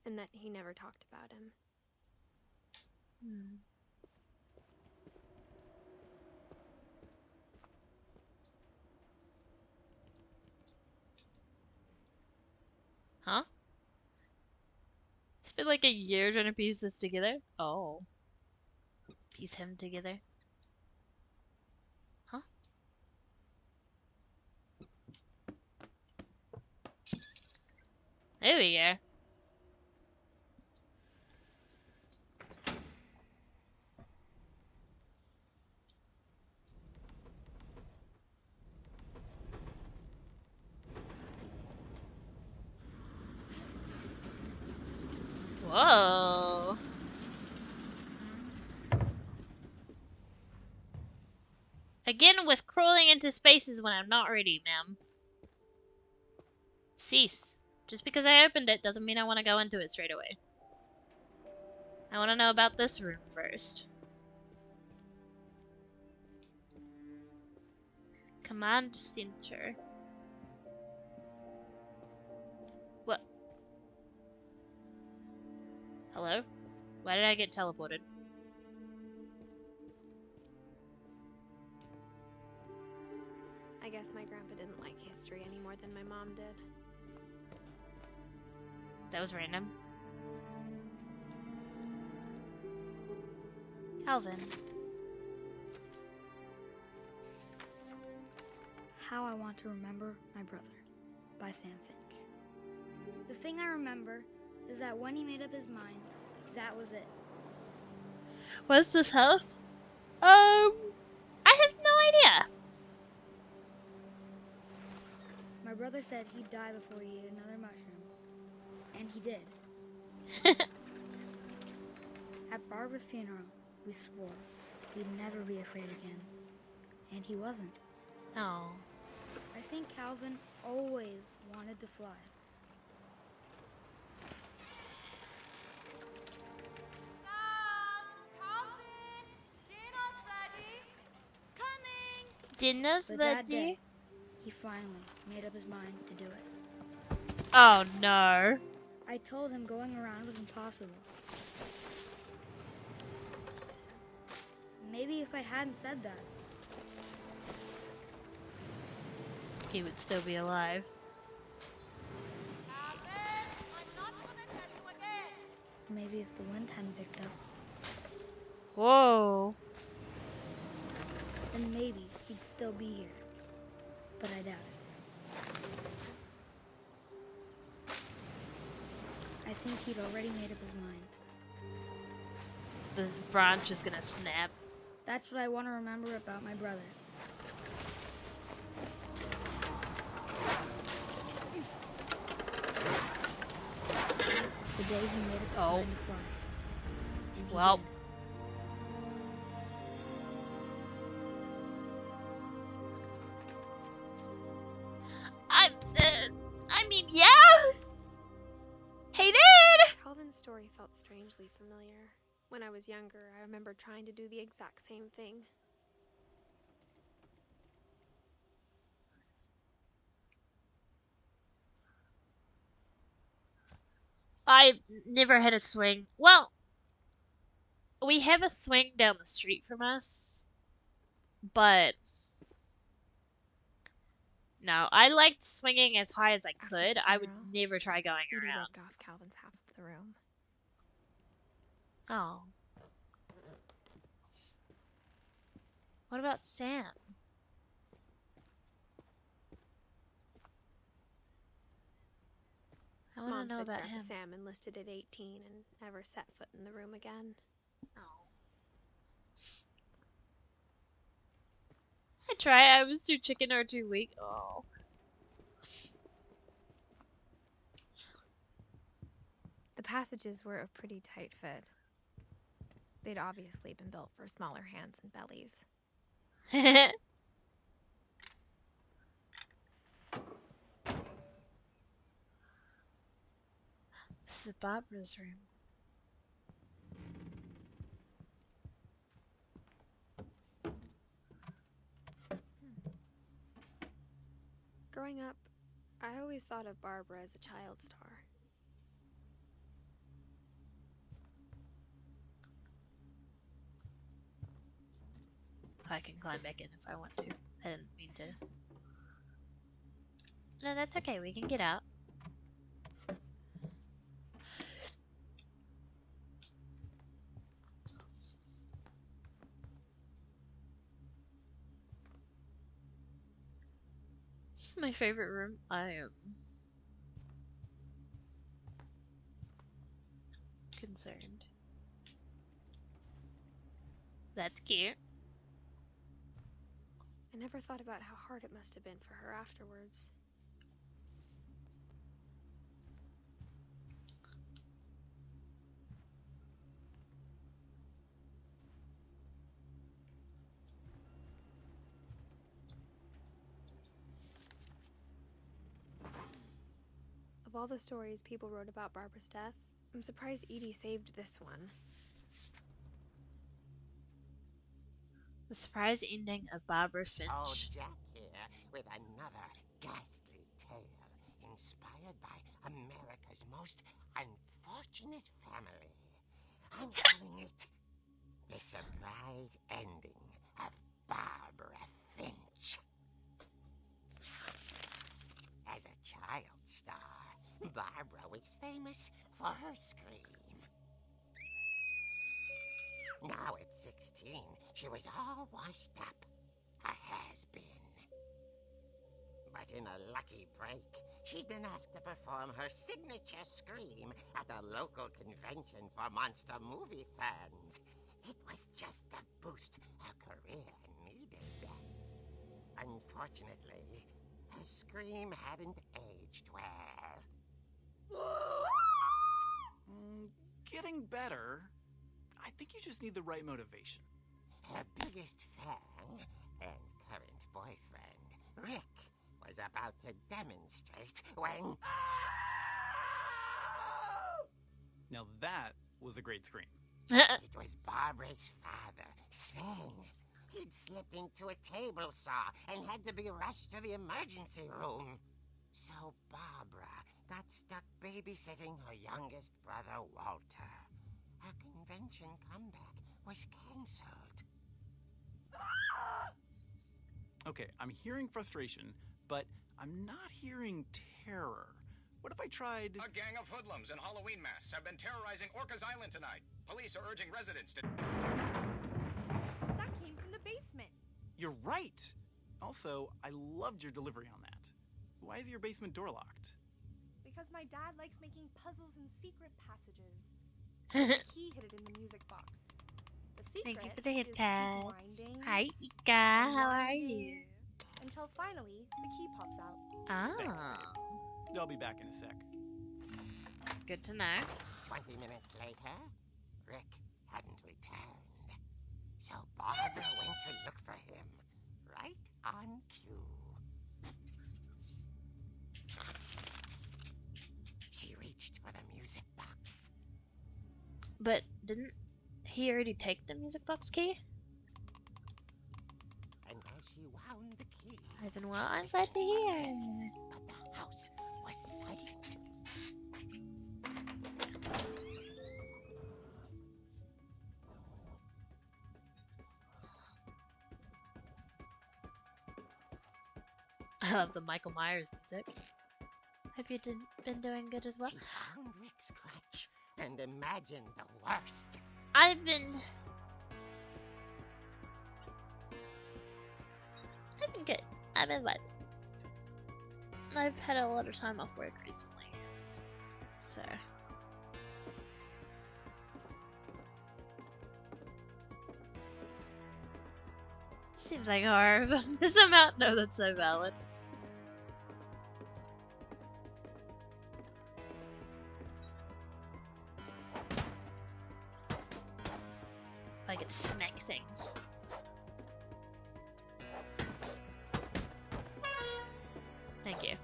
And that he never talked about him. Hmm. Huh? It's been like a year trying to piece this together. Oh. Piece him together. Huh? There we go. Whoa. Again with crawling into spaces when I'm not ready, ma'am. Cease. Just because I opened it doesn't mean I want to go into it straight away. I want to know about this room first. Command center. What? Hello? Why did I get teleported? I guess my grandpa didn't like history any more than my mom did. That was random. Calvin. How I Want to Remember My Brother by Sam Finch. The thing I remember is that when he made up his mind, that was it. What's this house? I have no idea. My brother said he'd die before he ate another mushroom. And he did. At Barbara's funeral, we swore we'd never be afraid again. And he wasn't. Oh. I think Calvin always wanted to fly. Sam, Calvin, dinner's ready. Coming! Dinner's But that ready. day, he finally made up his mind to do it. Oh no. I told him going around was impossible. Maybe if I hadn't said that, He would still be alive. Calvin, I'm not gonna tell you again. maybe if the wind hadn't picked up, Whoa. then maybe he'd still be here. But I doubt it. I think he'd already made up his mind. The branch is gonna snap. That's what I want to remember about my brother. The day he made up his Oh. mind to fly. And he Well. did. I mean, yeah. He did. Calvin's story felt strangely familiar. When I was younger, I remember trying to do the exact same thing. I never had a swing. Well, we have a swing down the street from us, but no, I liked swinging as high as I After could. the I would funeral, never try going Edie around. roped off Calvin's half of the room. Oh. What about Sam? I Mom want to know said about Grandpa him. Sam enlisted at 18 and never set foot in the room again. Oh. I try. I was too chicken or too weak. Oh. The passages were a pretty tight fit. They'd obviously been built for smaller hands and bellies. This is Barbara's room. Growing up, I always thought of Barbara as a child star. I can climb back in if I want to. I didn't mean to. No, that's okay. We can get out. This is my favorite room. I am concerned. That's cute. I never thought about how hard it must have been for her afterwards. Of all the stories people wrote about Barbara's death, I'm surprised Edie saved this one. The surprise ending of Barbara Finch. Oh, Jack here with another ghastly tale inspired by America's most unfortunate family. I'm calling it The Surprise Ending of Barbara Finch. As a child star, Barbara was famous for her scream. Now at 16, she was all washed up, a has-been. But in a lucky break, she'd been asked to perform her signature scream at a local convention for monster movie fans. It was just the boost her career needed. Unfortunately, her scream hadn't aged well. Getting better. I think you just need the right motivation. Her biggest fan and current boyfriend, Rick, was about to demonstrate when... Now that was a great scream. It was Barbara's father, Sven. He'd slipped into a table saw and had to be rushed to the emergency room. So Barbara got stuck babysitting her youngest brother, Walter. Her convention comeback was cancelled. Okay, I'm hearing frustration, but I'm not hearing terror. What if I tried... A gang of hoodlums in Halloween masks have been terrorizing Orcas Island tonight. Police are urging residents to... That came from the basement. You're right! Also, I loved your delivery on that. Why is your basement door locked? Because my dad likes making puzzles and secret passages. The key hid it in the music box. The secret Thank you for the hit is pads. winding Hi, and Ika. How are winding you? until finally the key pops out. Thanks, Ah, babe. I'll be back in a sec. good to know. 20 minutes later, Rick hadn't returned. So Barbara went to look for him, right on cue. She reached for the music box. But didn't he already take the music box key? And as she wound the key, I've been well. I'm glad to hear. but the house was silent. I love the Michael Myers music. Have you been doing good as well? She found Rick's crutch and imagined the worst. I've been good. I've been fine. I've had a lot of time off work recently, so Seems like horror. This amount? No, that's so valid. I could smack things. Thank you.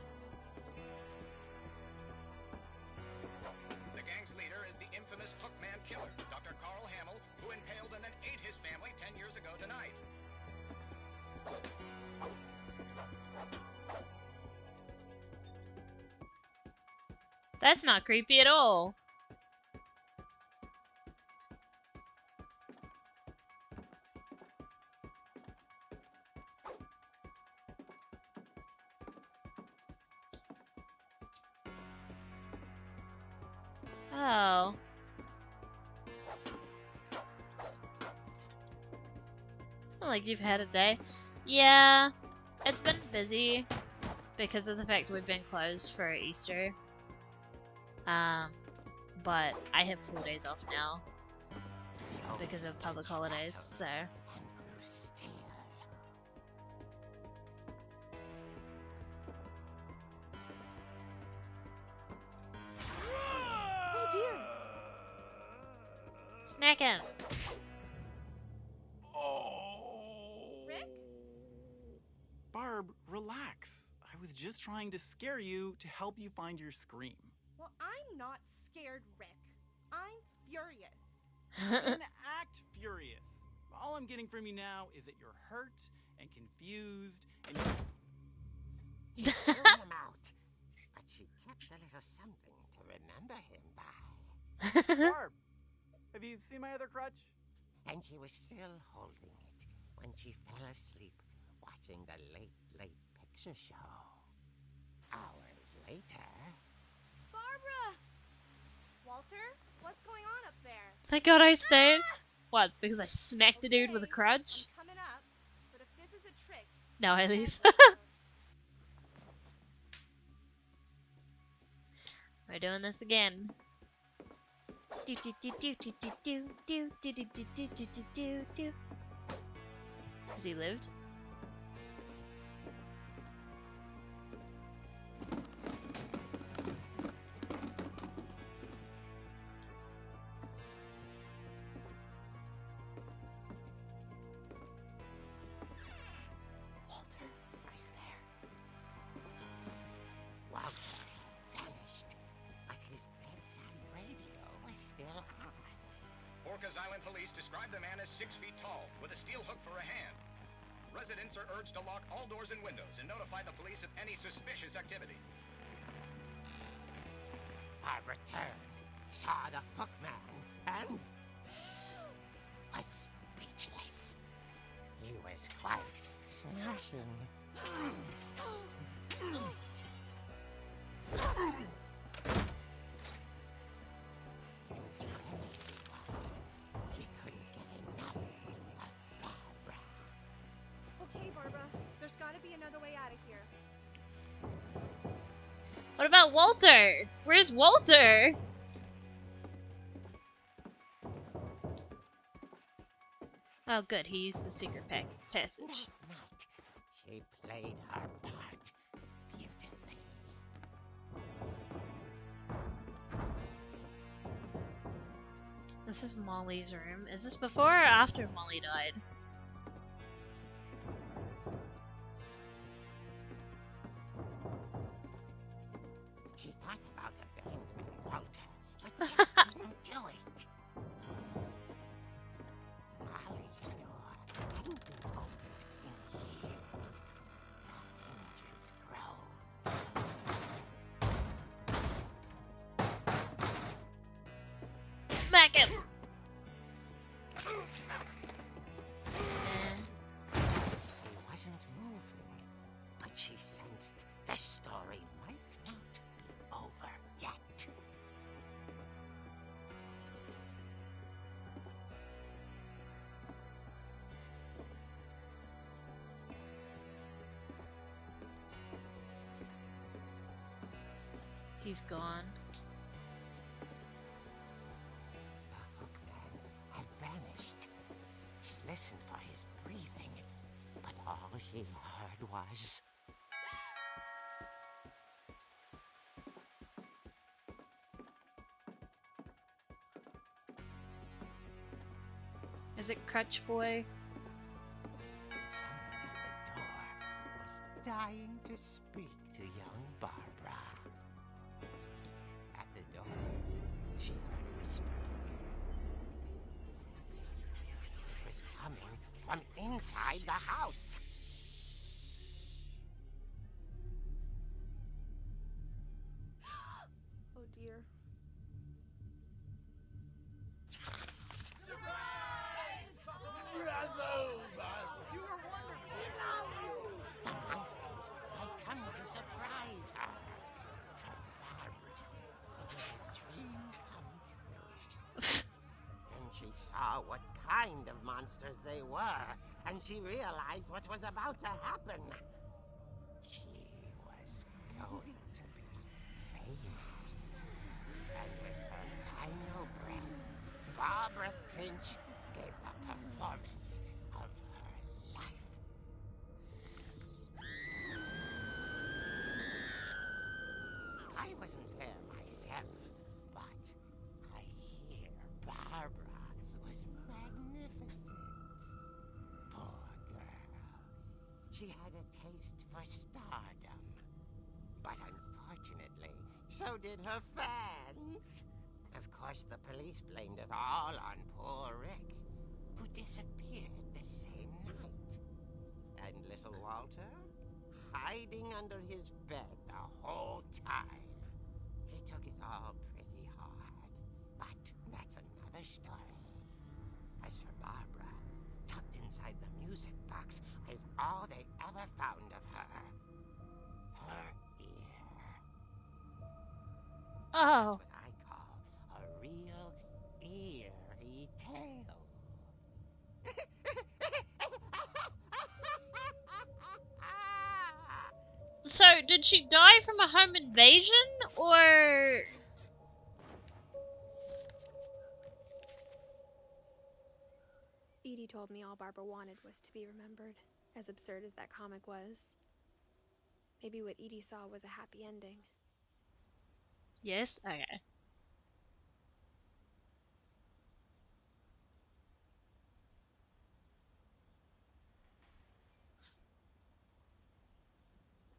The gang's leader is the infamous Hookman killer, Dr. Carl Hamill, who impaled and then ate his family 10 years ago tonight. That's not creepy at all. Oh. It's not like you've had a day. Yeah, it's been busy because of the fact we've been closed for Easter. But I have 4 days off now because of public holidays, so. Oh dear! Smack him! Rick? Barb, relax. I was just trying to scare you to help you find your scream. Well, I'm not scared, Rick. I'm furious. Then act furious. All I'm getting from you now is that you're hurt and confused and She threw him out, but she kept a little something to remember him by. Barb, have you seen my other crutch? And she was still holding it when she fell asleep watching the late picture show. Hours later... Barbara! Walter, what's going on up there? Thank God I stayed. What, because I smacked a dude with a crutch? I'm coming up, but if this is a trick... No, I leave. We're doing this again. Do do do do do do do do do do do do do do do do. Has he lived? Walter, are you there? Walter had vanished, but his bedside radio was still on. Orcas Island police describe the man as 6 feet tall, with a steel hook for a hand. Residents are urged to lock all doors and windows and notify the police of any suspicious activity. Barbara turned, saw the hook man, and was speechless. He was quite smashing. And there he was. He couldn't get enough of Barbara. Okay, Barbara, there's gotta be another way out of here. What about Walter? Where's Walter? Oh, good. He used the secret passage. That night, she played her part beautifully. This is Molly's room. Is this before or after Molly died? She thought about abandoning Walter, but just couldn't do it. Molly's door hadn't been opened in years. The hinges groaned. Smack him! He wasn't moving, but she sensed the story might not be over yet. He's gone. The hookman had vanished. She listened for his breathing, she heard was... Is it Crutch Boy? Someone at the door was dying to speak to young Barbara. At the door, she heard whispering. It was coming from inside the house. Oh dear. The monsters had come to surprise her. For Barbara, it was a dream come true. Then she saw what kind of monsters they were, and she realized what was about to happen. She was going to be famous. And with her final breath, Barbara Finch gave the performance of her life. I wasn't there myself, but I hear Barbara was magnificent. Poor girl. She had a taste for stardom. But unfortunately, so did her fans. Of course, the police blamed it all on poor Rick, who disappeared the same night. And little Walter, hiding under his bed the whole time. He took it all pretty hard, but that's another story. As for Barbara, tucked inside the music box is all they ever found of her. Her ear. Oh. That's what I call a real eerie tale. So, did she die from a home invasion, or... Edie told me all Barbara wanted was to be remembered, as absurd as that comic was. Maybe what Edie saw was a happy ending. Yes? Okay.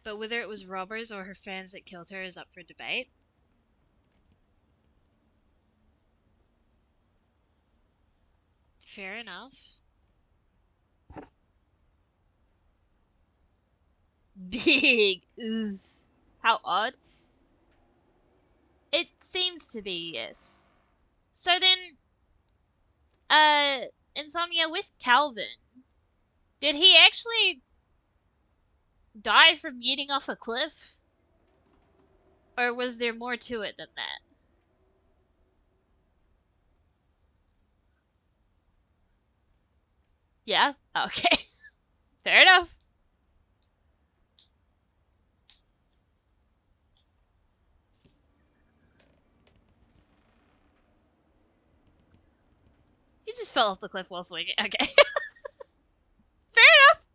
But whether it was robbers or her fans that killed her is up for debate. Fair enough. Big. Ugh. How odd. It seems to be, yes. So then, Insomnia with Calvin, did he actually die from yeeting off a cliff? Or was there more to it than that? Yeah? Okay. Fair enough. He just fell off the cliff while swinging. Okay. Fair enough.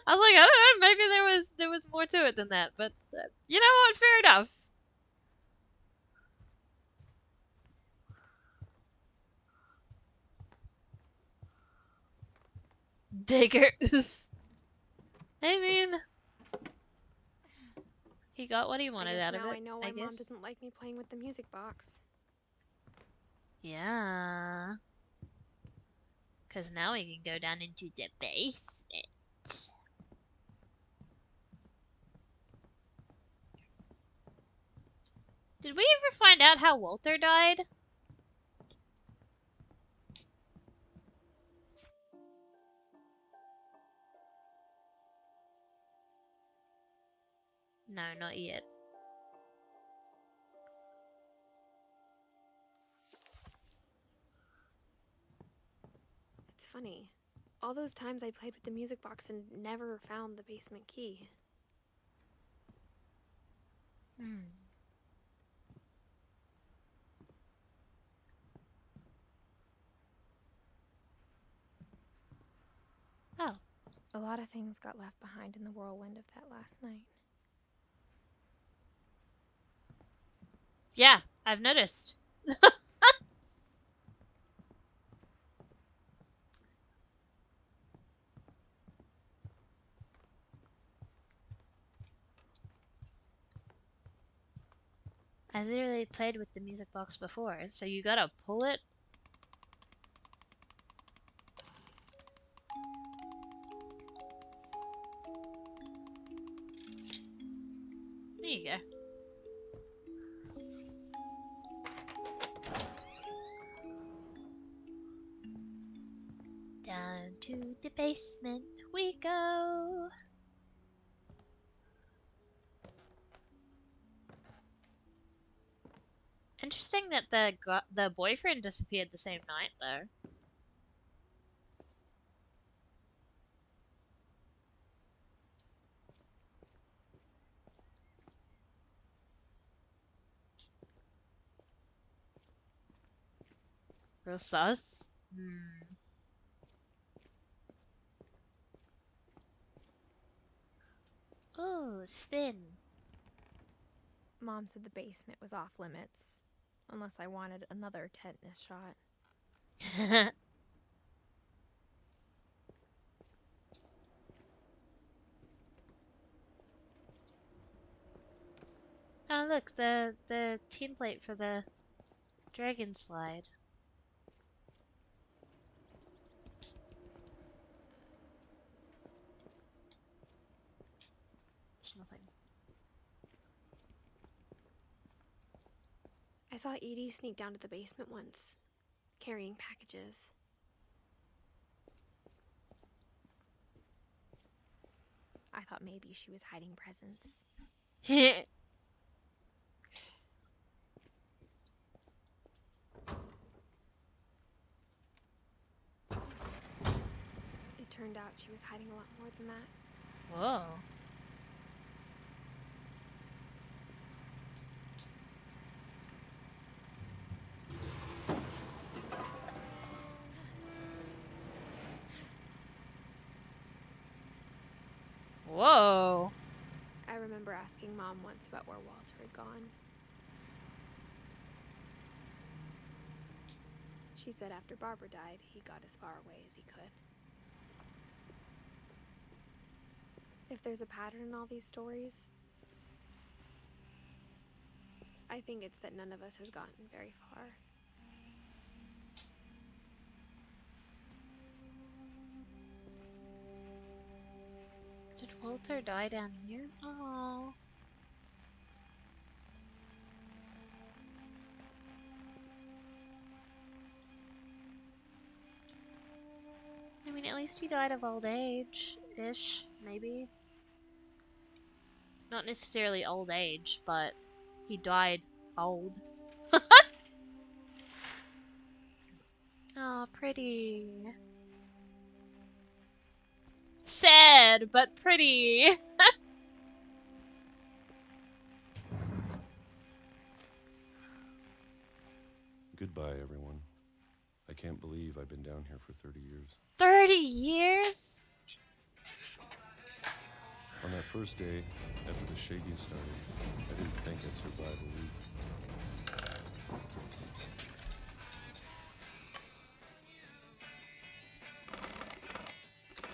I was like, I don't know, maybe there was more to it than that, but you know what? Fair enough. Bigger. I mean, he got what he wanted out of it. Now I know why I Mom guess. doesn't like me playing with the music box. Yeah. Because now we can go down into the basement. Did we ever find out how Walter died? No, not yet. It's funny. All those times I played with the music box and never found the basement key. Oh. A lot of things got left behind in the whirlwind of that last night. Yeah, I've noticed. I literally played with the music box before, so you gotta pull it. There you go. Down to the basement we go. Interesting that the boyfriend disappeared the same night, though. Real sus. Oh, spin. Mom said the basement was off limits, unless I wanted another tetanus shot. Oh, look, the template for the dragon slide. There's nothing. I saw Edie sneak down to the basement once, carrying packages. I thought maybe she was hiding presents. It It turned out she was hiding a lot more than that. Whoa. Whoa. I remember asking Mom once about where Walter had gone. She said after Barbara died, he got as far away as he could. If there's a pattern in all these stories, I think it's that none of us has gotten very far. Did Walter die down here? Oh. I mean, at least he died of old age-ish, maybe. Not necessarily old age, but he died old. Oh, pretty. Sad, but pretty. Goodbye, everyone. I can't believe I've been down here for 30 years. 30 years? On that first day, after the shaking started, I didn't think I'd survive a week.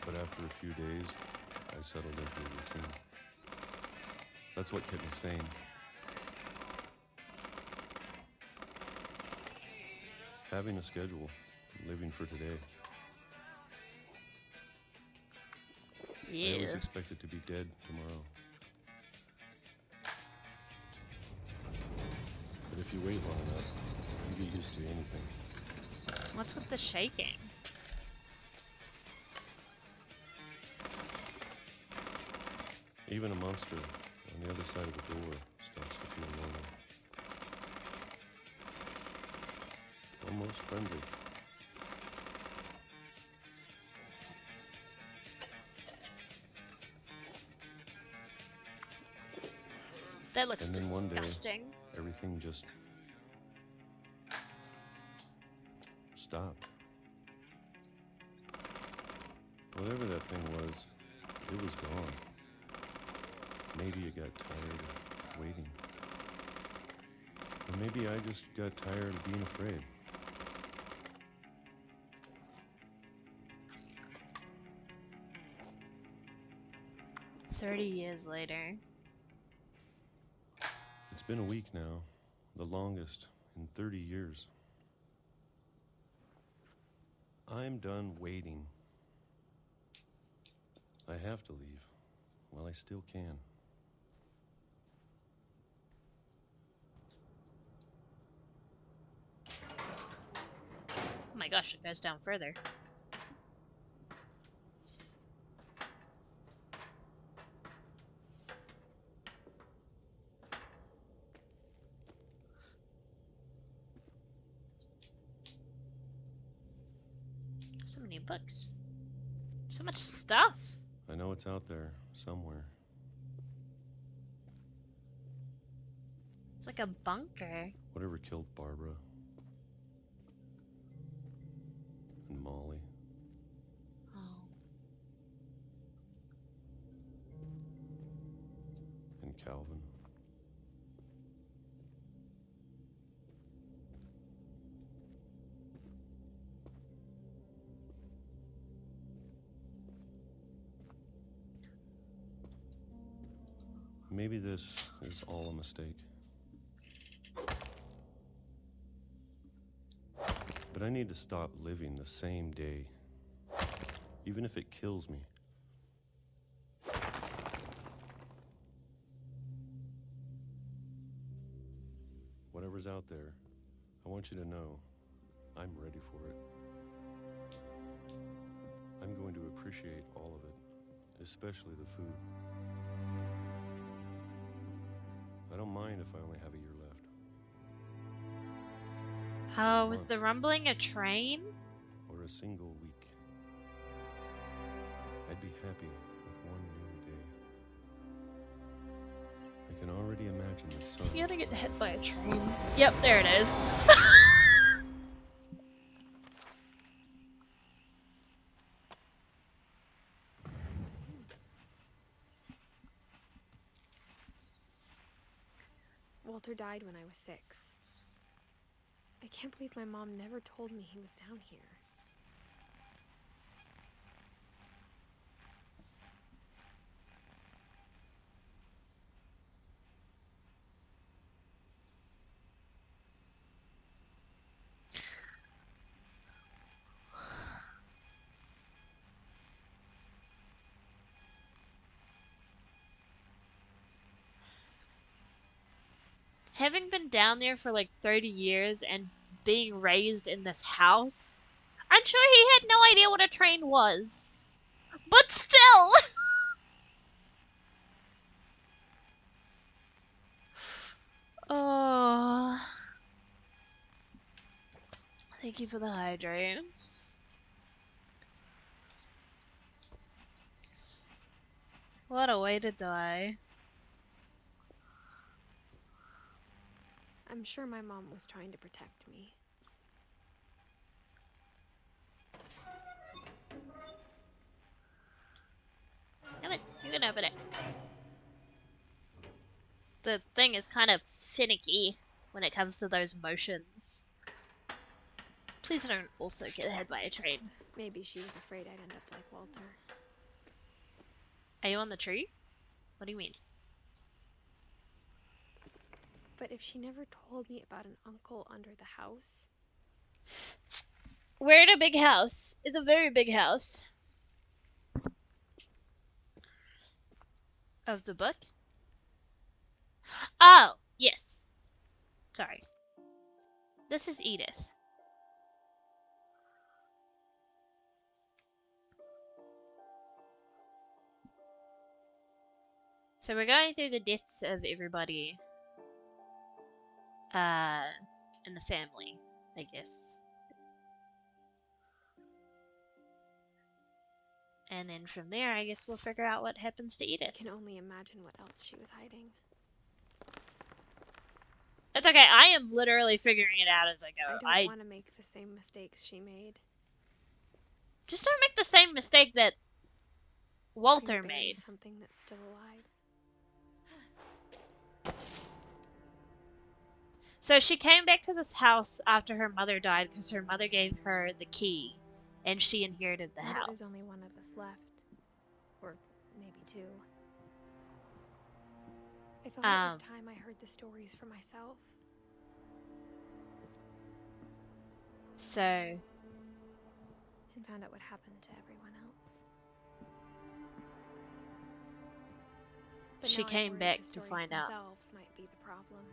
But after a few days, I settled into a routine. That's what kept me sane. Having a schedule, living for today. I always expected to be dead tomorrow. But if you wait long enough, you get used to anything. What's with the shaking? Even a monster on the other side of the door starts to feel normal. Almost friendly. That looks And then one day, disgusting. everything just stopped. Whatever that thing was, it was gone. Maybe you got tired of waiting. Or maybe I just got tired of being afraid. $30 later. It's been a week now, the longest in 30 years. I'm done waiting. I have to leave while I still can. Oh my gosh, it goes down further. So many books. So much stuff. I know it's out there somewhere. It's like a bunker. Whatever killed Barbara and Molly. Oh. And Calvin. Maybe this is all a mistake. But I need to stop living the same day, even if it kills me. Whatever's out there, I want you to know I'm ready for it. I'm going to appreciate all of it, especially the food. I don't mind if I only have a year left. Oh, was the rumbling a train? Or a single week. I'd be happy with one new day. I can already imagine the sun. You gotta get hit by a train. Yep, there it is. Walter died when I was 6. I can't believe my mom never told me he was down here. Having been down there for like 30 years and being raised in this house, I'm sure he had no idea what a train was. But still! Oh. Thank you for the hydrate. What a way to die. I'm sure my mom was trying to protect me. Come on, you can open it. The thing is kind of finicky when it comes to those motions. Please don't also get hit by a train. Maybe she was afraid I'd end up like Walter. Are you on the tree? What do you mean? But if she never told me about an uncle under the house... We're in a big house. It's a very big house. Of the book? Oh, yes. Sorry. This is Edith. So we're going through the deaths of everybody in the family, I guess. And then from there, I guess we'll figure out what happens to Edith. I can only imagine what else she was hiding. It's okay, I am literally figuring it out as I go. I don't want to make the same mistakes she made. Just don't make the same mistake that Walter You're burying made. something that's still alive. So she came back to this house after her mother died because her mother gave her the key and she inherited the Maybe house. there's only one of us left. Or maybe two. I thought it was time I heard the stories for myself. So... and found out what happened to everyone else. But she now I'm came worried back the to stories find out themselves might be the problem.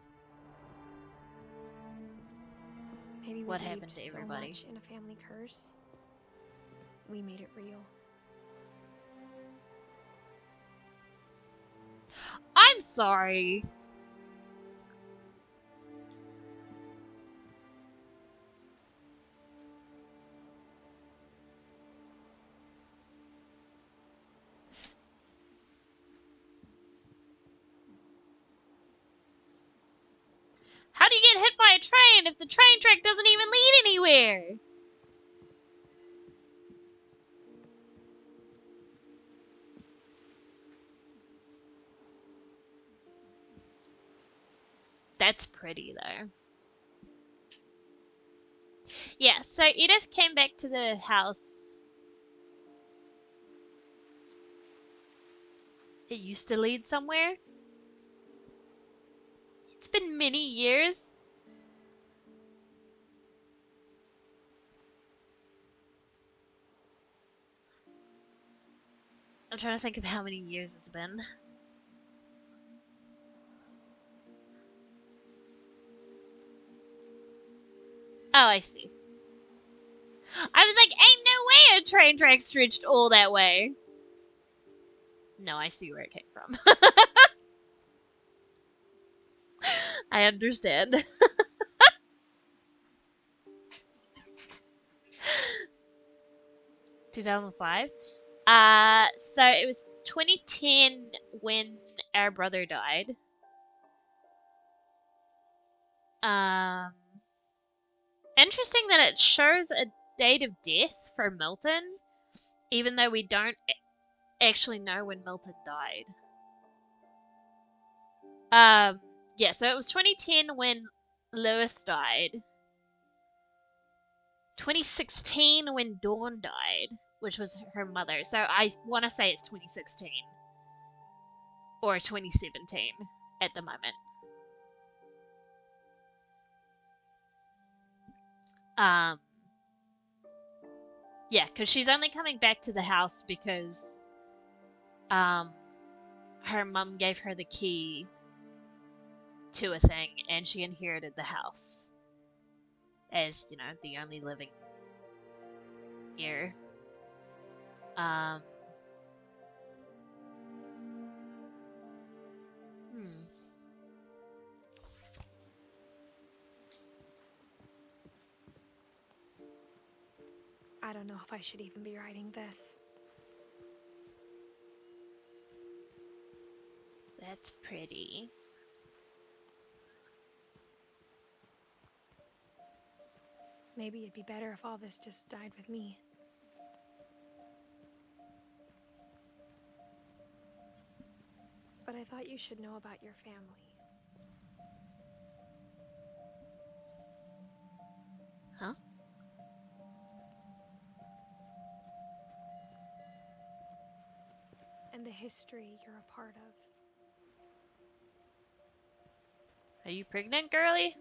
Maybe we what believed happened to so everybody. much in a family curse. We made it real. I'm sorry. How do you get hit by a train if the train track doesn't even lead anywhere? That's pretty, though. Yeah, so Edith came back to the house. It used to lead somewhere. It's been many years. I'm trying to think of how many years it's been. Oh, I see. I was like, ain't no way a train track stretched all that way. No, I see where it came from. I understand. 2005? So it was 2010 when our brother died. Interesting that it shows a date of death for Milton, even though we don't actually know when Milton died. Yeah, so it was 2010 when Lewis died. 2016 when Dawn died, which was her mother. So I want to say it's 2016 or 2017 at the moment. Yeah, because she's only coming back to the house because her mum gave her the key to a thing and she inherited the house as, you know, the only living heir. I don't know if I should even be writing this. That's pretty. Maybe it'd be better if all this just died with me. But I thought you should know about your family. Huh? And the history you're a part of. Are you pregnant, girly?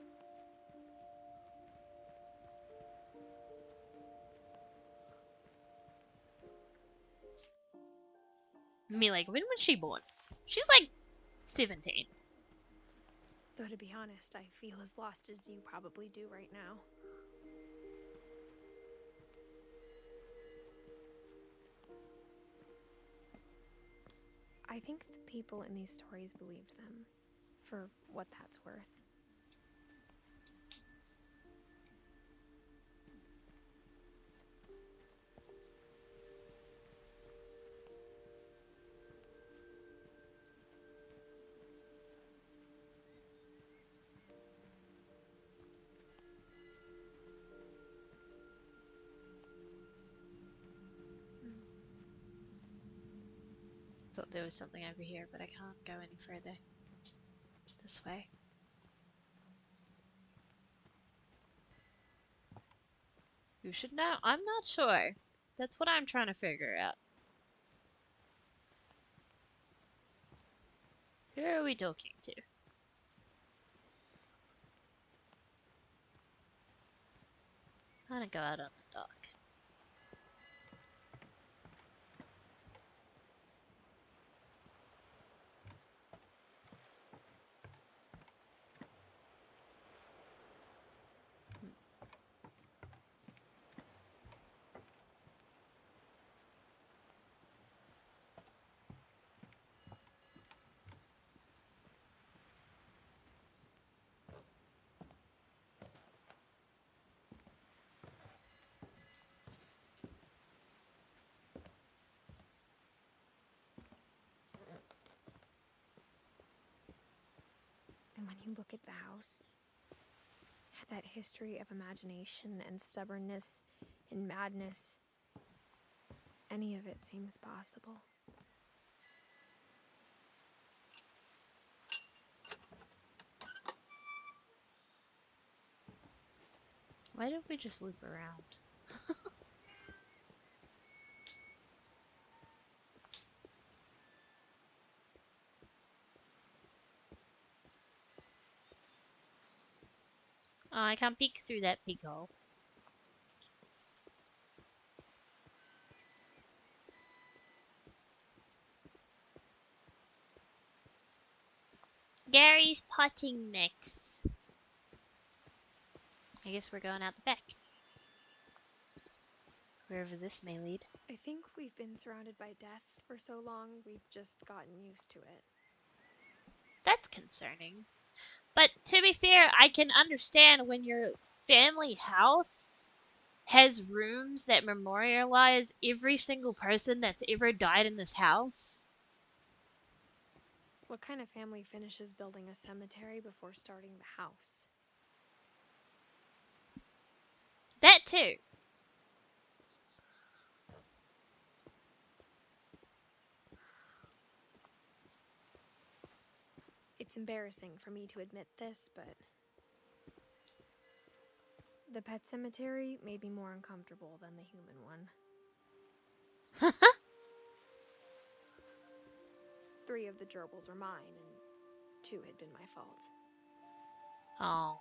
I mean, like, when was she born? She's like 17. Though to be honest, I feel as lost as you probably do right now. I think the people in these stories believed them, for what that's worth. there was something over here, but I can't go any further this way. Who should know? I'm not sure. That's what I'm trying to figure out. Who are we talking to? I'm gonna go out on the dock. And when you look at the house, that history of imagination and stubbornness and madness, any of it seems possible. Why don't we just loop around? Oh, I can't peek through that pig hole. Gary's potting mix. I guess we're going out the back. Wherever this may lead. I think we've been surrounded by death for so long, we've just gotten used to it. That's concerning. But to be fair, I can understand when your family house has rooms that memorialize every single person that's ever died in this house. What kind of family finishes building a cemetery before starting the house? That too. It's embarrassing for me to admit this, but the pet cemetery made me more uncomfortable than the human one. 3 of the gerbils are mine, and 2 had been my fault. Oh.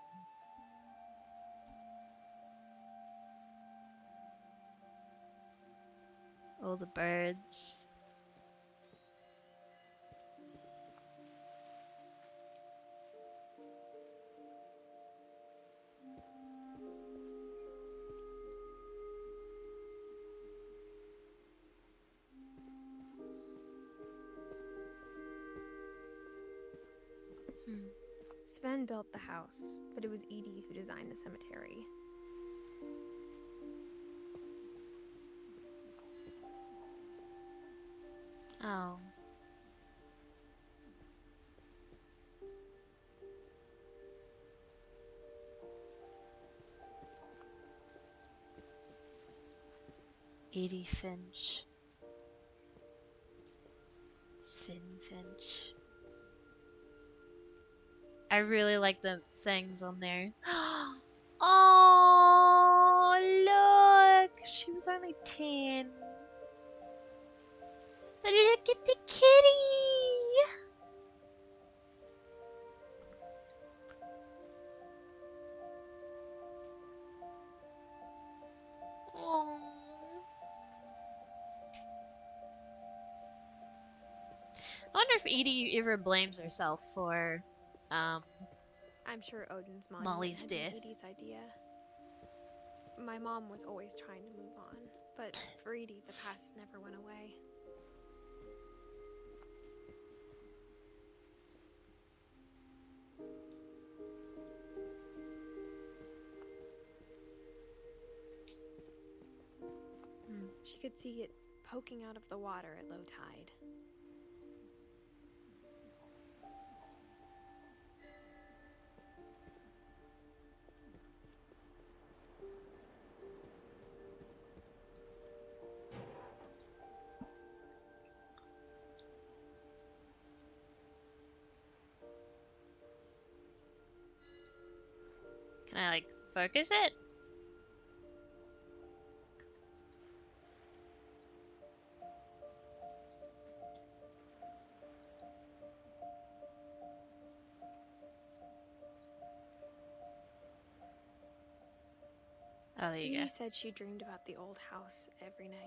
Oh, the birds. Sven built the house, but it was Edie who designed the cemetery. Oh. Edith Finch. Sven Finch. I really like the things on there. Oh, look! She was only 10. Look at the kitty! Aww. I wonder if Edie ever blames herself for, I'm sure Odin's monument Molly's had been death. Edie's idea. My mom was always trying to move on, but for Edie, the past never went away. She could see it poking out of the water at low tide. Can I, like, focus it? Oh, there you go. Edie said she dreamed about the old house every night.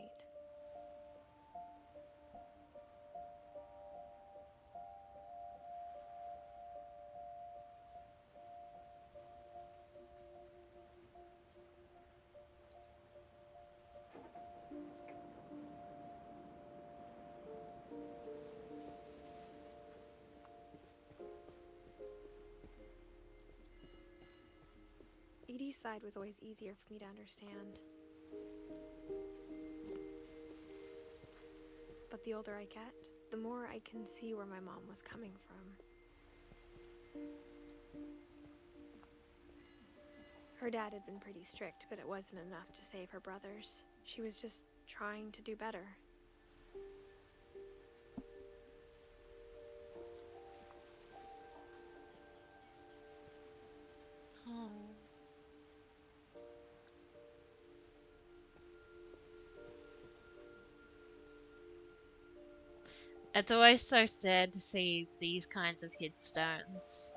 Edie's side was always easier for me to understand. But the older I get, the more I can see where my mom was coming from. Her dad had been pretty strict, but it wasn't enough to save her brothers. She was just trying to do better. Oh. It's always so sad to see these kinds of headstones.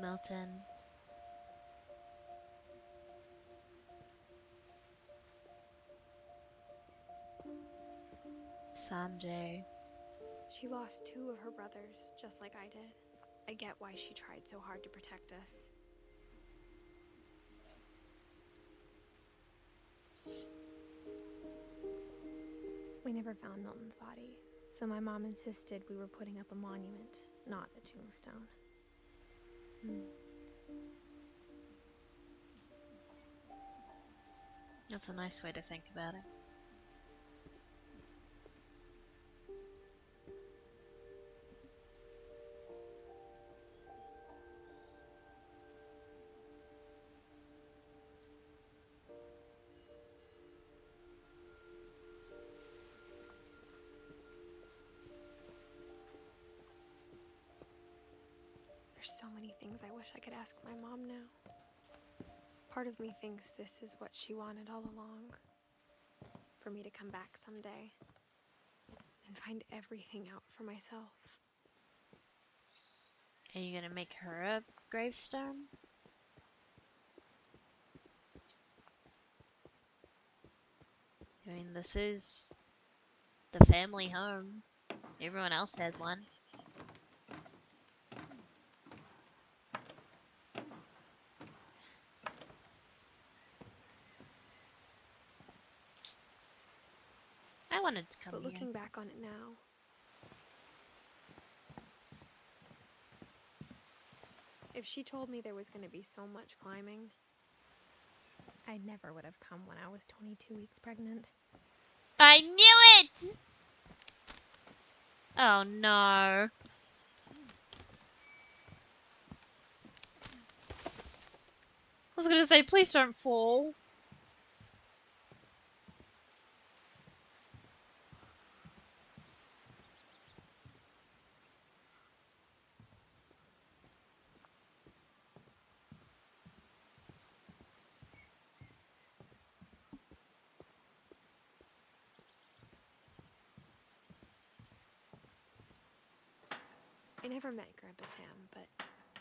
Milton. Sanjay. She lost 2 of her brothers, just like I did. I get why she tried so hard to protect us. We never found Milton's body, so my mom insisted we were putting up a monument, not a tombstone. That's a nice way to think about it. There's so many things I wish I could ask my mom now. Part of me thinks this is what she wanted all along. For me to come back someday and find everything out for myself. Are you gonna make her a gravestone? I mean, this is the family home. Everyone else has one. I wanted to come But here. looking back on it now, if she told me there was going to be so much climbing, I never would have come when I was 22 weeks pregnant. I knew it! Oh no. I was gonna say, please don't fall. I never met Grandpa Sam, but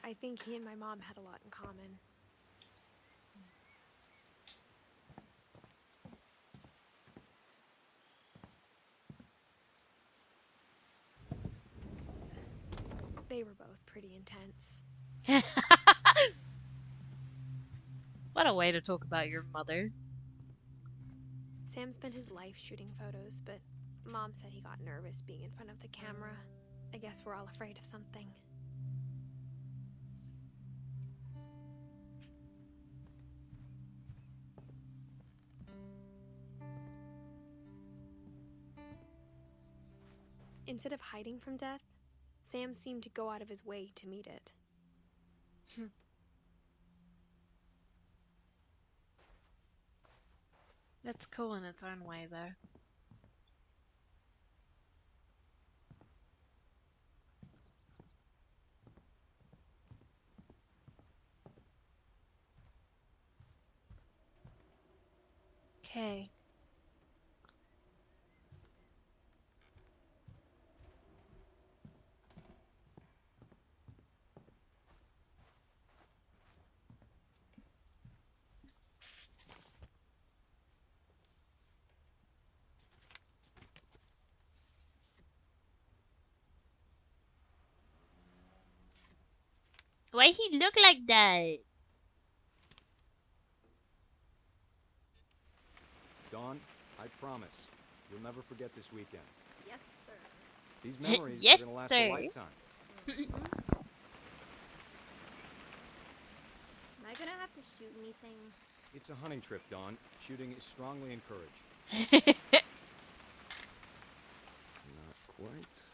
I think he and my mom had a lot in common. They were both pretty intense. What a way to talk about your mother. Sam spent his life shooting photos, but Mom said he got nervous being in front of the camera. I guess we're all afraid of something. Instead of hiding from death, Sam seemed to go out of his way to meet it. That's cool in its own way, though. Okay. Why he look like that? Dawn, I promise, you'll never forget this weekend. Yes, sir. These memories Yes, are gonna last sir. a lifetime. Am I gonna have to shoot anything? It's a hunting trip, Dawn. Shooting is strongly encouraged. Not quite.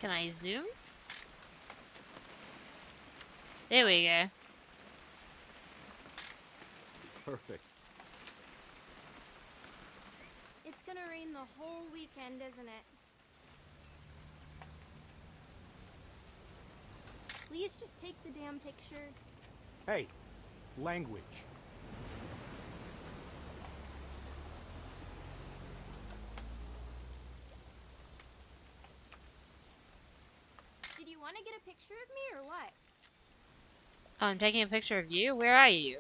Can I zoom? There we go. Perfect. It's gonna rain the whole weekend, isn't it? Please just take the damn picture. Hey, language. Did you want to get a picture of me or what? Oh, I'm taking a picture of you? Where are you?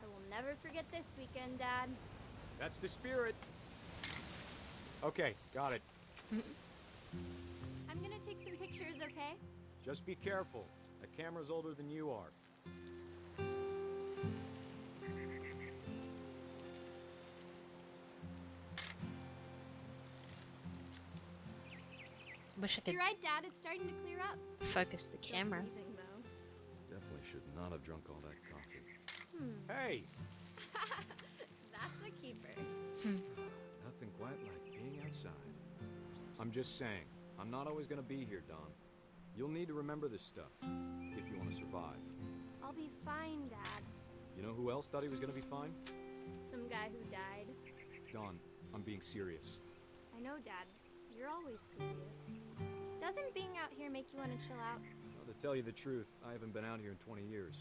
I will never forget this weekend, Dad. That's the spirit. Okay, got it. I'm gonna take some pictures, okay? Just be careful. The camera's older than you are. Wish I could You're right, Dad. It's starting to clear up. focus the Still camera. freezing, though. Definitely should not have drunk all that coffee. Hey, That's a keeper. nothing quite like being outside. I'm just saying, I'm not always gonna be here, Dawn. You'll need to remember this stuff if you want to survive. I'll be fine, Dad. You know who else thought he was gonna be fine? Some guy who died. Dawn, I'm being serious. I know, Dad. You're always serious. Doesn't being out here make you want to chill out? Well, to tell you the truth, I haven't been out here in 20 years.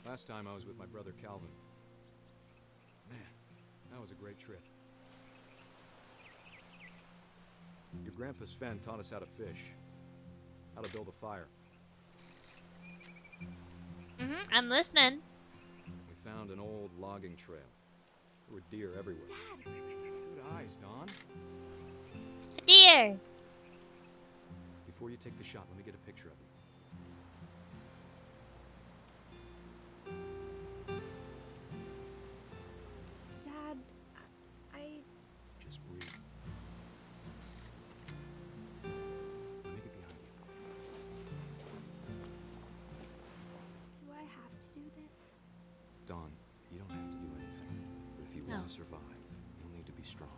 Last time I was with my brother Calvin. Man, that was a great trip. Your grandpa Sven taught us how to fish, how to build a fire. I'm listening. We found an old logging trail. There were deer everywhere. Dad! Good eyes, Dawn. Dear. Before you take the shot, let me get a picture of you. Dad, I... Just breathe. Let me get behind you. Do I have to do this? Dawn, you don't have to do anything. But if you No. want to survive, you'll need to be strong.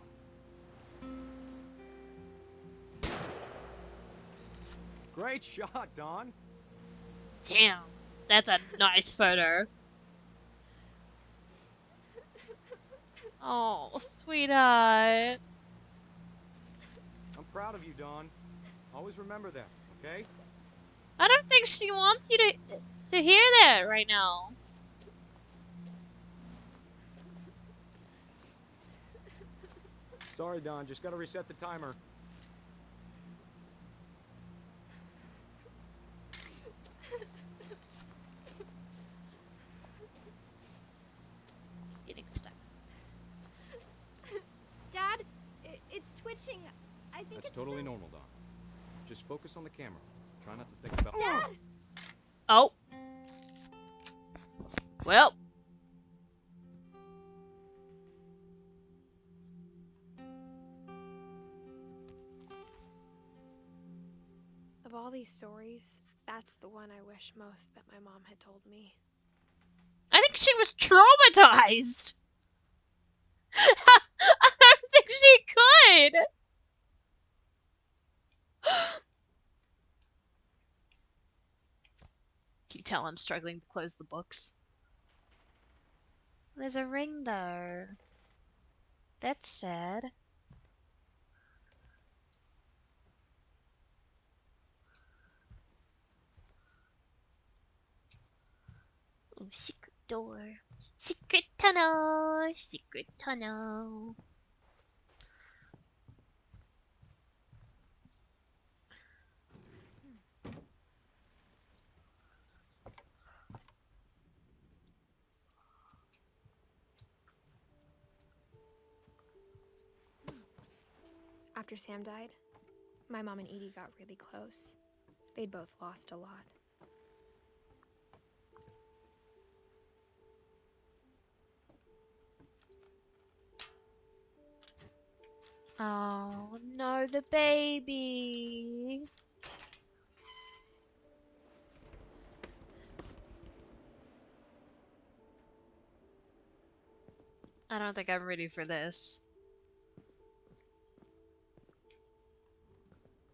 Great shot, Dawn. Damn. That's a nice photo. Oh, sweetheart. I'm proud of you, Dawn. Always remember that, okay? I don't think she wants you to hear that right now. Sorry, Dawn. Just gotta reset the timer. Getting stuck. Dad, it's twitching. I think That's it's totally so- normal, Dawn. Just focus on the camera. Try not to think about. Dad! Oh. Well. all these stories, that's the one I wish most that my mom had told me. I think she was traumatized. I don't think she could. Can you tell I'm struggling to close the books? There's a ring though. That's sad. Ooh, secret door. Secret tunnel. Secret tunnel. After Sam died, my mom and Edie got really close. They'd both lost a lot. Oh no, the baby. I don't think I'm ready for this.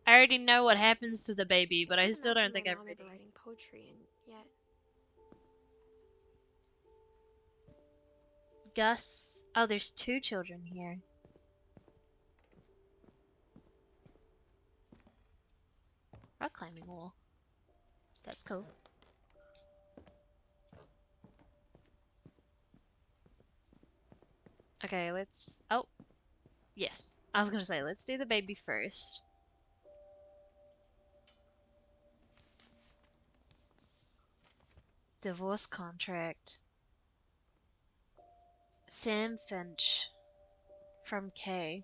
I already know what happens to the baby, but I still don't think I'm ready. Writing poetry, and yet Gus. Oh, there's 2 children here. Rock climbing wall. That's cool. Okay, let's... Oh. Yes. I was gonna say, let's do the baby first. Divorce contract. Sam Finch. From K.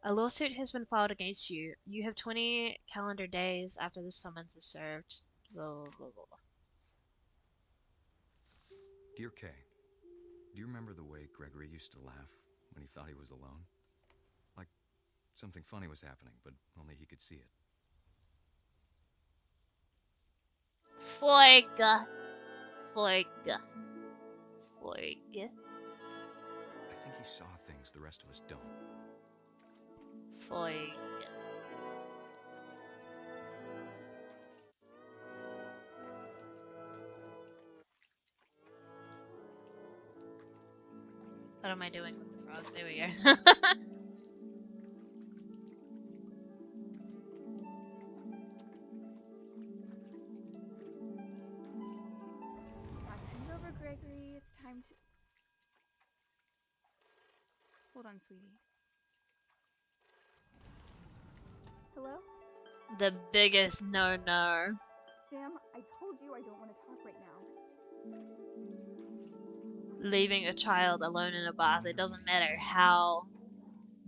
A lawsuit has been filed against you. You have 20 calendar days after the summons is served. Blah, blah, blah, blah. Dear Kay, do you remember the way Gregory used to laugh when he thought he was alone? Like something funny was happening, but only he could see it. Forg. Forg. Forg. I think he saw things the rest of us don't. Forg. What am I doing with the frog? There we go. Time's over, Gregory. It's time to... Hold on, sweetie. Hello? The biggest no-no. Sam, I told you I don't want to talk right now. Leaving a child alone in a bath. It doesn't matter how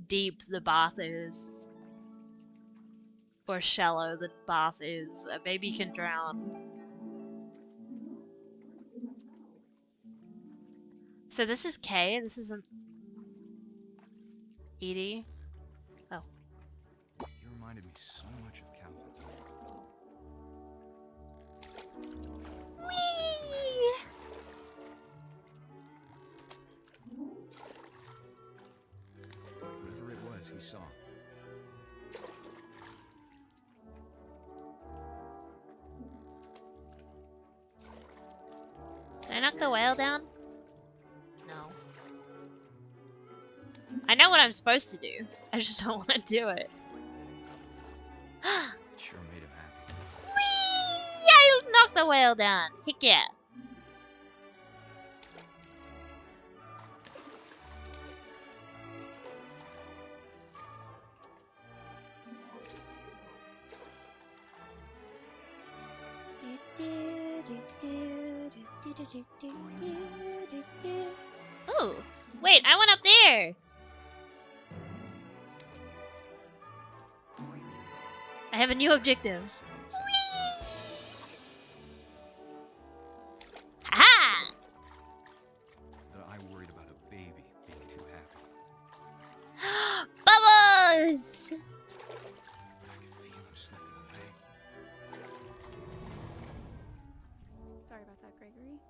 deep the bath is or shallow the bath is. A baby can drown. So this is Kay. This isn't Edie. Oh. You reminded me so much of Calvin. Whee! Whatever it was, he saw. Did I knock the whale down? No. I know what I'm supposed to do. I just don't want to do it. It sure made him happy. Whee! Yeah, I knocked the whale down. Heck yeah. Ooh, wait, I went up there. I have a new objective. Ha! That I worried about a baby being too happy. Bubbles! I could feel him slipping away. about that, Gregory.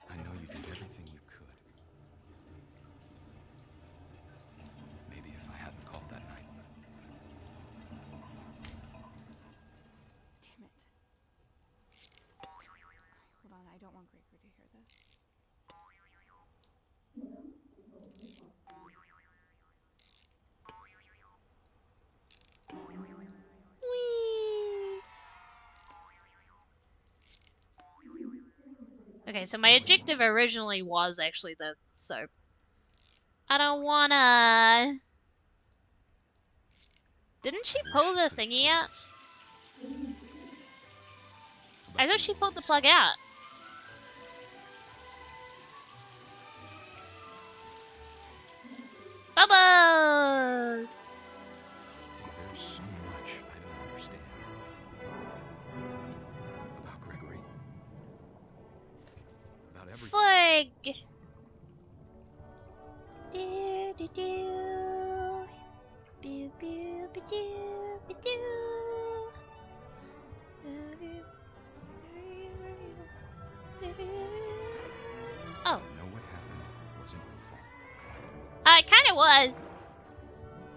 I know you did everything you could. Maybe if I hadn't called that night. Damn it. Hold on, I don't want Gregory to hear this. Whee! Okay, so my objective originally was actually the soap. I don't wanna... Didn't she pull the thingy out? I thought she pulled the plug out. Bubbles! There's so much I don't understand. About Gregory. About everything. Flag! Do do do. Boo boo ba doo ba doo. Oh. I know what happened wasn't your fault. It kinda was.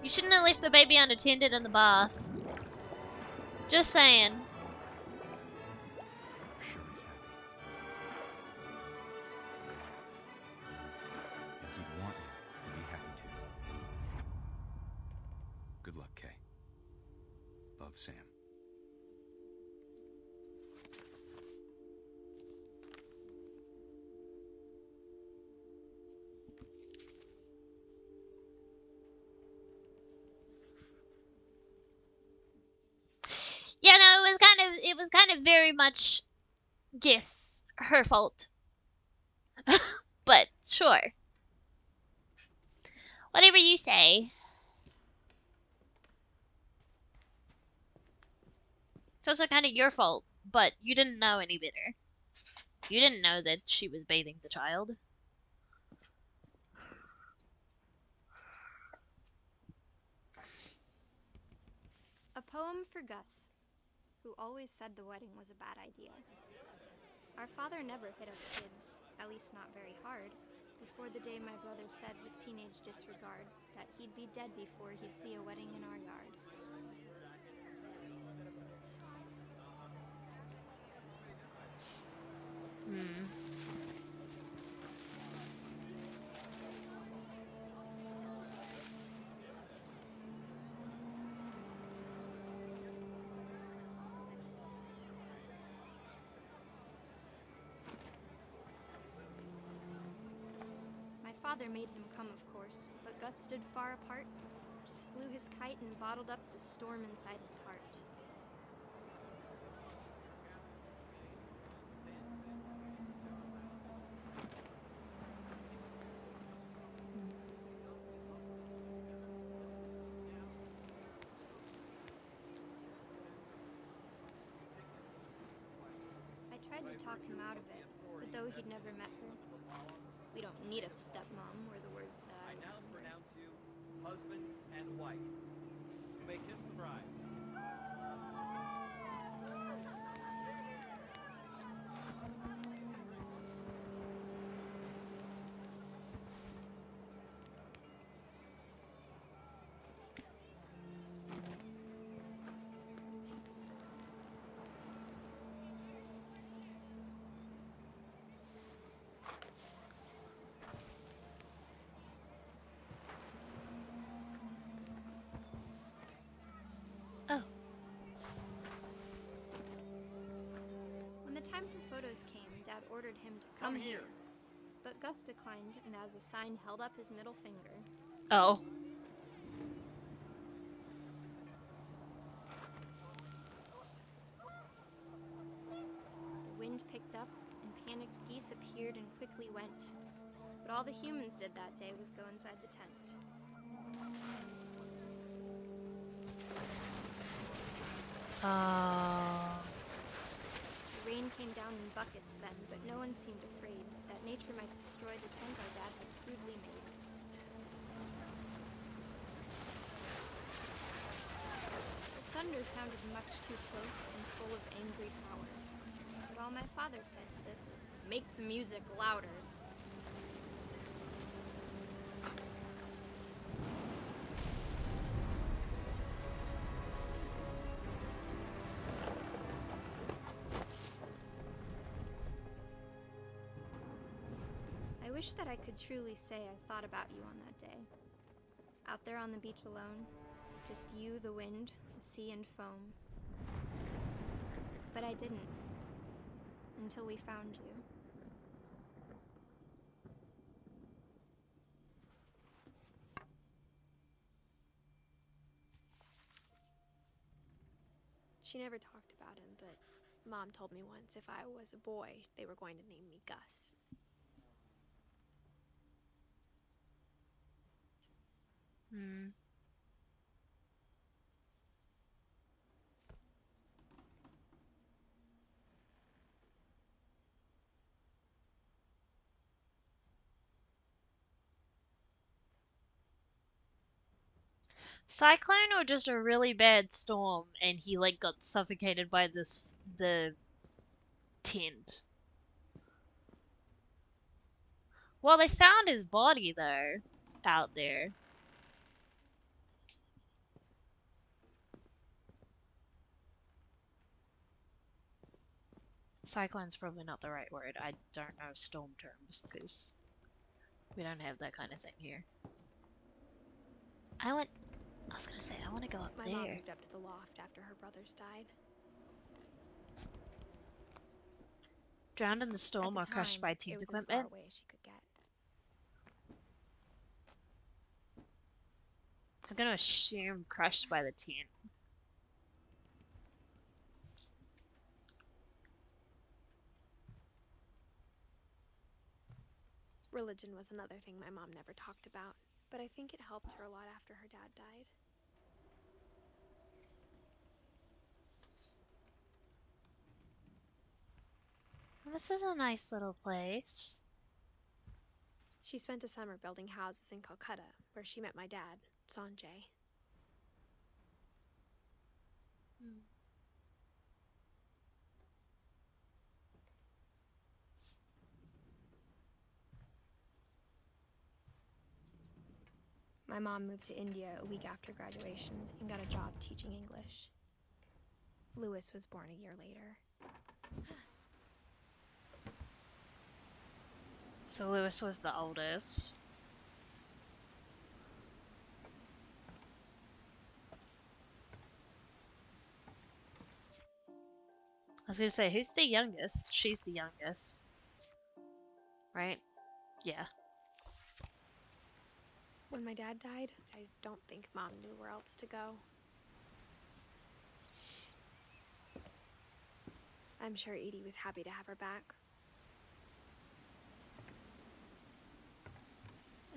You shouldn't have left the baby unattended in the bath. Just saying. I'm sure he's happy. And he'd want you to be happy too. Good luck, Kay. Love, Sam. Yeah, no, it was kind of very much, yes, her fault. But sure. Whatever you say. It's also kind of your fault, but you didn't know any better. You didn't know that she was bathing the child. A poem for Gus, who always said the wedding was a bad idea. Our father never hit us kids, at least not very hard, before the day my brother said with teenage disregard that he'd be dead before he'd see a wedding in our yard. My father made him come, of course, but Gus stood far apart, just flew his kite and bottled up the storm inside his heart. I tried to talk him out of it, but though he'd never met her, we don't need a stepmom, were the words that I now pronounce you husband and wife. You may kiss the bride. When the time for photos came, Dad ordered him to come here. But Gus declined, and as a sign held up his middle finger. Oh. The wind picked up, and panicked geese appeared and quickly went. But all the humans did that day was go inside the tent. Oh. The rain came down in buckets then, but no one seemed afraid that nature might destroy the tent our dad had crudely made. The thunder sounded much too close and full of angry power. But Well, my father said this was make the music louder. I wish that I could truly say I thought about you on that day. Out there on the beach alone, just you, the wind, the sea, and foam. But I didn't. Until we found you. She never talked about him, but Mom told me once if I was a boy, they were going to name me Gus. Hmm. Cyclone or just a really bad storm and he like got suffocated by the tent. Well, they found his body though out there. Cyclone's probably not the right word. I don't know storm terms because we don't have that kind of thing here. I was gonna say I want to go up My there. mom moved up to the loft after her brothers died. Drowned in the storm or crushed by tent it was equipment. as far away as she could get. I'm gonna assume crushed by the tent. Religion was another thing my mom never talked about, but I think it helped her a lot after her dad died. This is a nice little place. She spent a summer building houses in Calcutta, where she met my dad, Sanjay. My mom moved to India a week after graduation and got a job teaching English. Lewis was born a year later. So Lewis was the oldest. I was gonna say, who's the youngest? She's the youngest. Right? Yeah. When my dad died, I don't think Mom knew where else to go. I'm sure Edie was happy to have her back.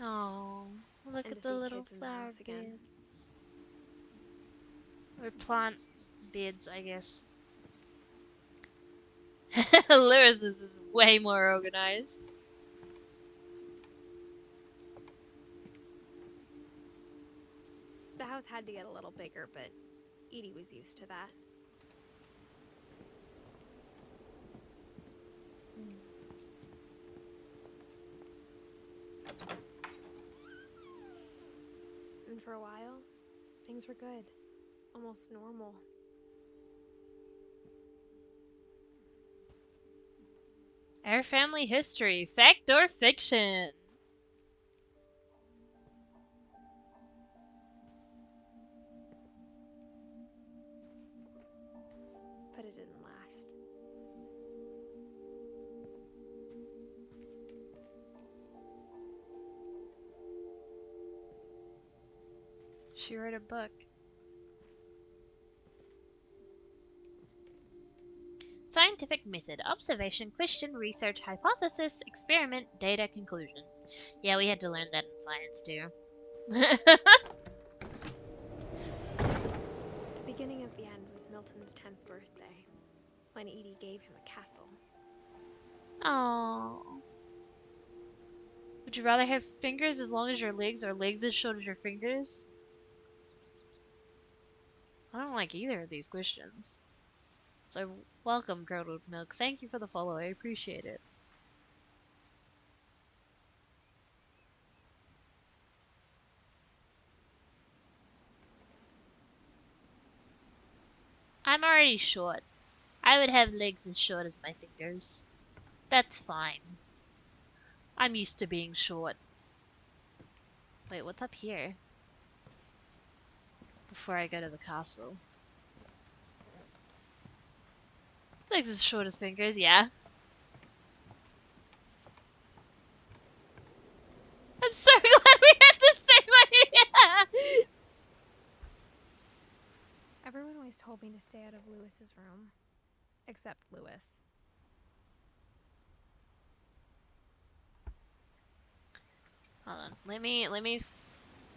Oh, look And at to the see little kids in the flower house again. beds. Or plant beds, I guess. Lewis's is way more organized. The house had to get a little bigger, but Edie was used to that. And for a while, things were good. Almost normal. Our family history, fact or fiction? But it didn't last. She wrote a book. Scientific method, observation, question, research, hypothesis, experiment, data, conclusion. Yeah, we had to learn that in science too. The beginning of the end was Milton's 10th birthday, when Edie gave him a castle. Oh. Would you rather have fingers as long as your legs or legs as short as your fingers? I don't like either of these questions. So, welcome, Curdled Milk. Thank you for the follow. I appreciate it. I'm already short. I would have legs as short as my fingers. That's fine. I'm used to being short. Wait, what's up here? Before I go to the castle. Legs as short as fingers, yeah. I'm so glad we have the same idea! Everyone always told me to stay out of Lewis's room. Except Lewis. Hold on. Let me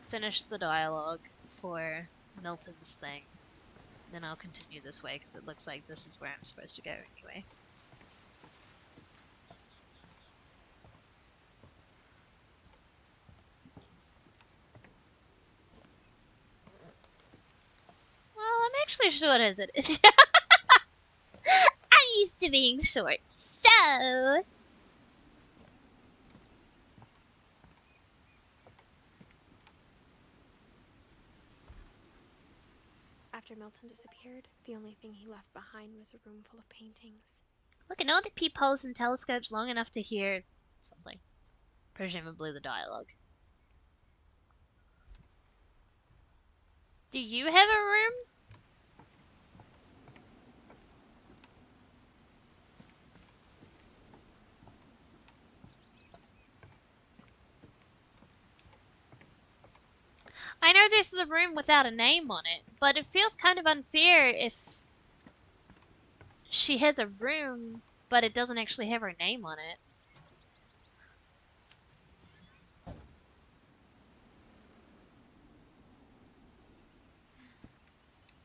finish the dialogue for Milton's thing. Then I'll continue this way, because it looks like this is where I'm supposed to go anyway. Well, I'm actually short as it is. I'm used to being short, so... After Milton disappeared, the only thing he left behind was a room full of paintings. Look at all the peepholes and telescopes long enough to hear something. Presumably the dialogue. Do you have a room? I know this is a room without a name on it, but it feels kind of unfair if she has a room, but it doesn't actually have her name on it.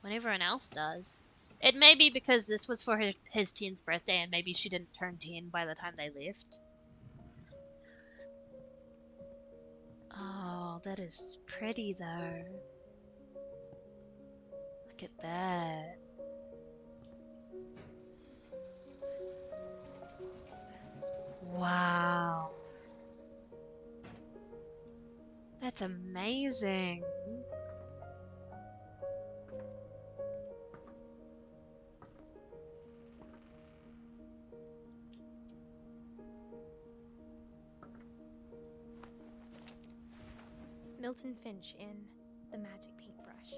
When everyone else does. It may be because this was for his 10th birthday and maybe she didn't turn 10 by the time they left. Oh, that is pretty though. Look at that. Wow. That's amazing. Milton Finch in The Magic Paintbrush.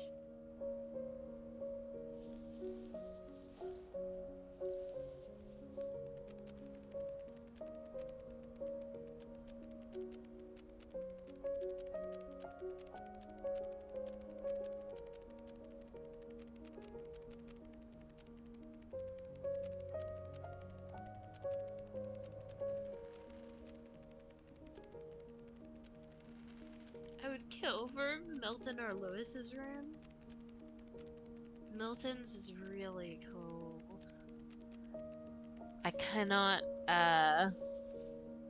I would kill for Milton or Lewis's room. Milton's is really cool. I cannot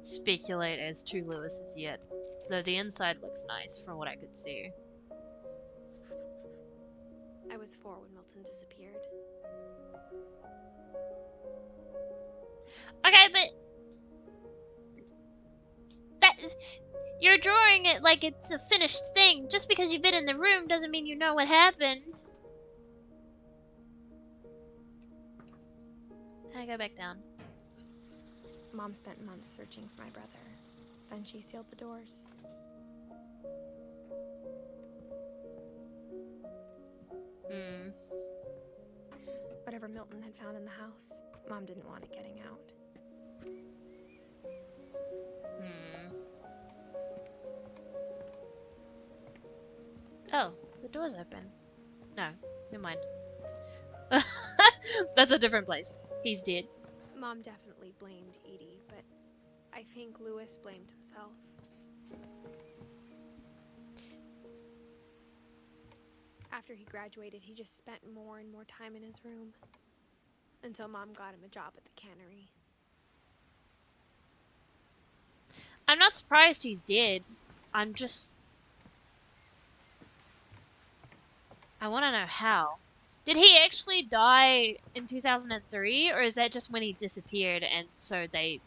speculate as to Lewis's yet, though the inside looks nice from what I could see. I was 4 when Milton disappeared. Okay, but that you're drawing it like it's a finished thing. Just because you've been in the room doesn't mean you know what happened. I go back down. Mom spent months searching for my brother. Then she sealed the doors. Whatever Milton had found in the house, Mom didn't want it getting out. Oh, the door's open. No, never mind. That's a different place. He's dead. Mom definitely blamed Edie, but I think Lewis blamed himself. After he graduated, he just spent more and more time in his room. Until Mom got him a job at the cannery. I'm not surprised he's dead. I'm just... I want to know how. Did he actually die in 2003, or is that just when he disappeared and so they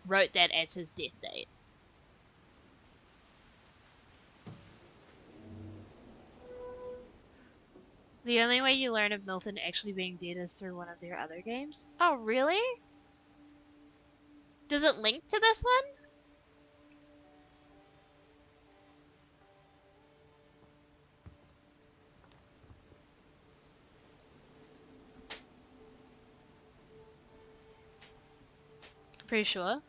wrote that as his death date? The only way you learn of Milton actually being dead is through one of their other games. Oh, really? Does it link to this one? I'm pretty sure.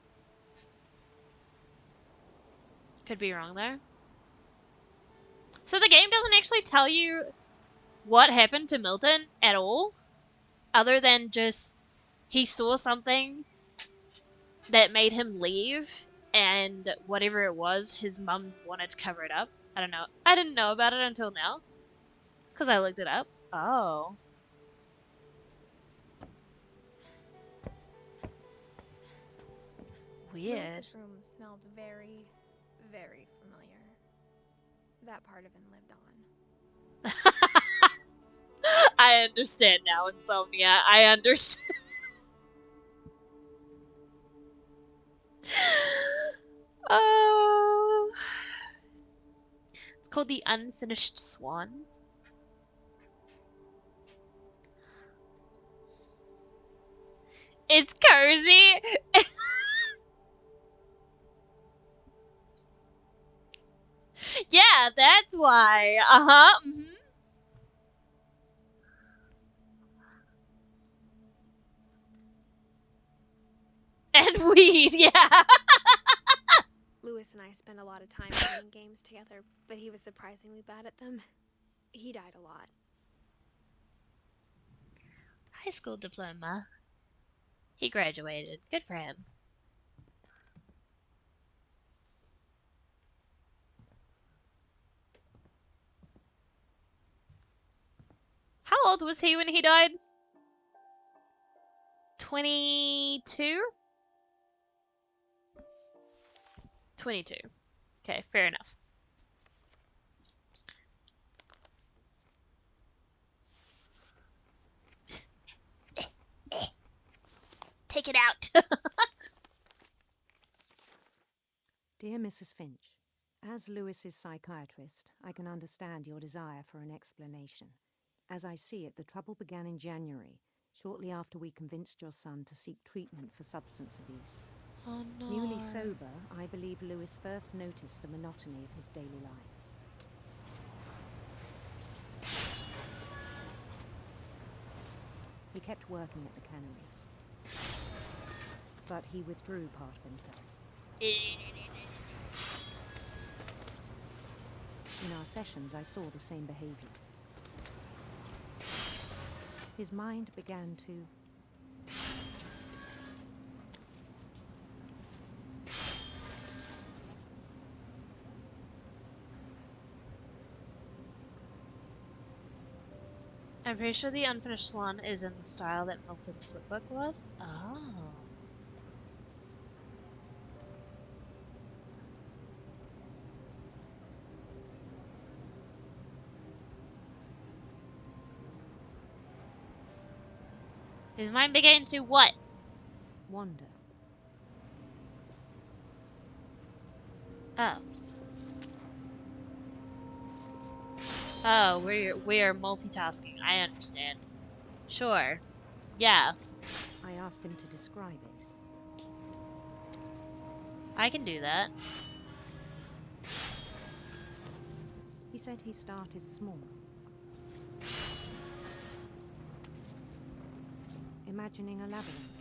Could be wrong there. So the game doesn't actually tell you what happened to Milton at all, other than just he saw something that made him leave, and whatever it was, his mum wanted to cover it up. I don't know. I didn't know about it until now, because I looked it up. Oh. Weird. Lewis's room smelled very, very familiar. That part of him lived on. I understand now, Insomnia. I understand. Oh. It's called The Unfinished Swan. It's cozy. Yeah, that's why. Uh-huh. Mm-hmm. And weed, yeah. Lewis and I spent a lot of time playing games together, but he was surprisingly bad at them. He died a lot. High school diploma. He graduated. Good for him. How old was he when he died? 22? 22. Okay, fair enough. Take it out. Dear Mrs. Finch, as Lewis's psychiatrist, I can understand your desire for an explanation. As I see it, the trouble began in January, shortly after we convinced your son to seek treatment for substance abuse. Oh no. Newly sober, I believe Lewis first noticed the monotony of his daily life. He kept working at the cannery, but he withdrew part of himself. In our sessions, I saw the same behavior. His mind began to I'm pretty sure The Unfinished Swan is in the style that Milton's flipbook was. Oh. His mind began to what? wander. Oh. Oh, we are multitasking. I understand. Sure. Yeah. I asked him to describe it. I can do that. He said he started small. Imagining a labyrinth.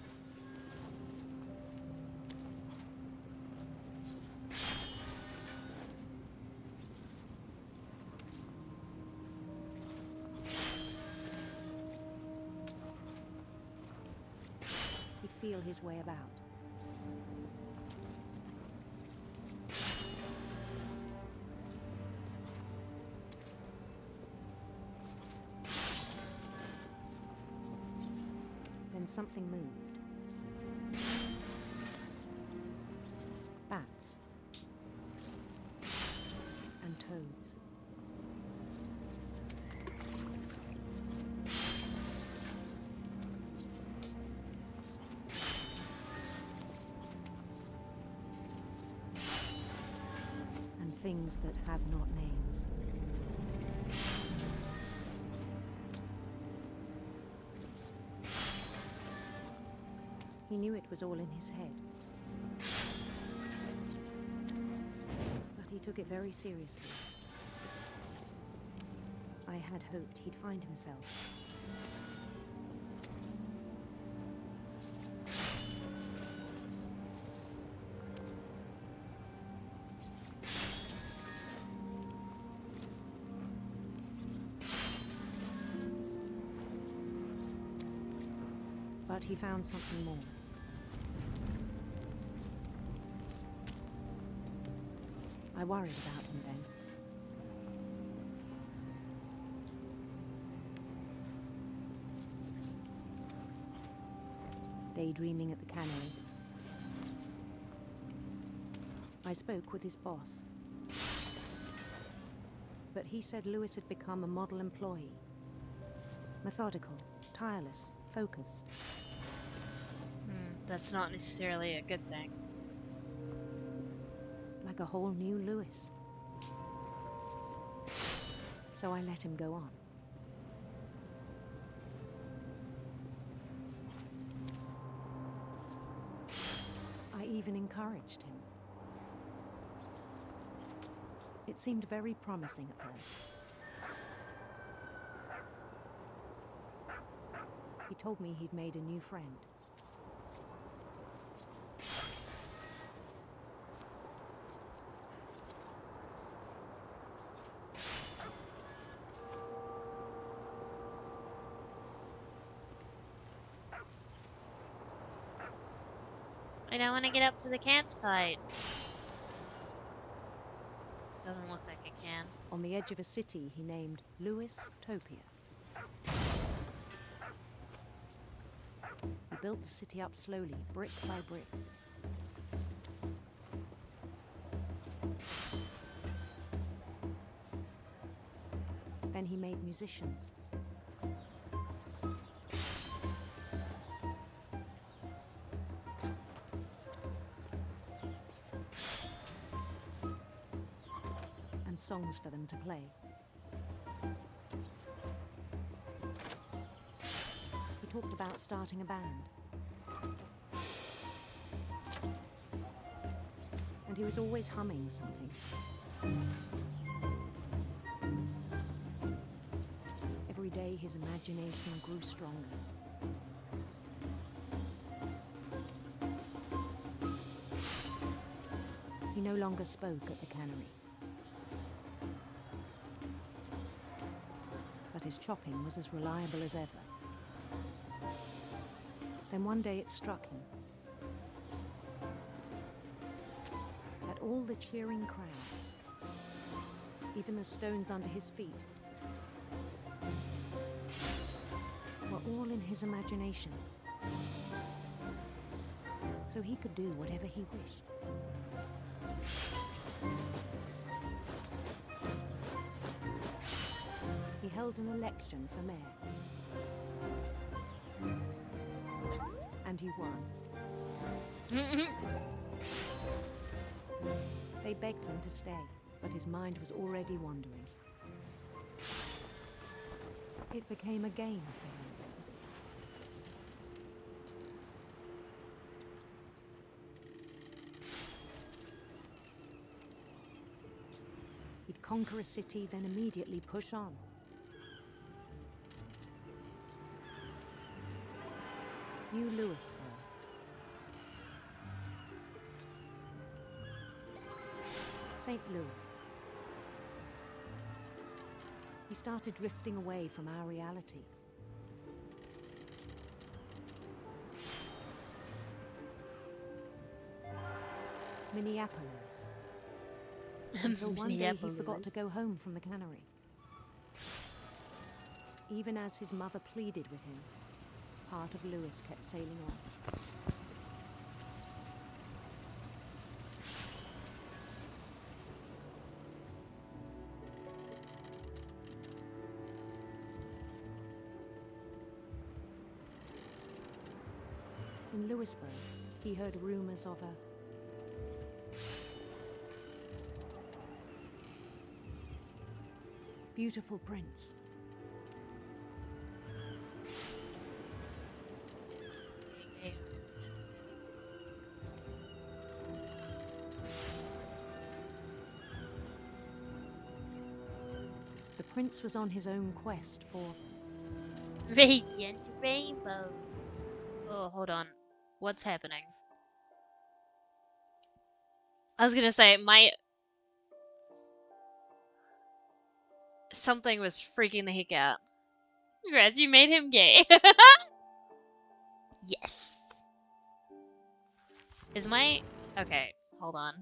He'd feel his way about. Then something moved. Bats. And toads. things that have not names. He knew it was all in his head. But he took it very seriously. I had hoped he'd find himself. But he found something more. I worried about him then. Daydreaming at the cannery, I spoke with his boss. But he said Lewis had become a model employee. Methodical, tireless, focused. That's not necessarily a good thing. Like a whole new Lewis. So I let him go on. I even encouraged him. It seemed very promising at first. He told me he'd made a new friend. I don't want to get up to the campsite. Doesn't look like it can. On the edge of a city he named Lewis Topia. He built the city up slowly, brick by brick. Then he made musicians. And songs for them to play. He talked about starting a band. And he was always humming something. Every day his imagination grew stronger. He no longer spoke at the cannery. But his chopping was as reliable as ever. Then one day it struck him that all the cheering crowds, even the stones under his feet, were all in his imagination. So he could do whatever he wished. He held an election for mayor. And he won. They begged him to stay, but his mind was already wandering. It became a game for him. He'd conquer a city, then immediately push on. New Louisville. St. Louis. He started drifting away from our reality. Minneapolis. Until one day he forgot to go home from the cannery. Even as his mother pleaded with him, part of Lewis kept sailing on. In Louisburg, he heard rumors of Beautiful prince. The prince was on his own quest for Radiant rainbows. Oh, hold on. What's happening? I was gonna say, something was freaking the heck out. Congrats, you made him gay. Yes. Is my... Okay, hold on.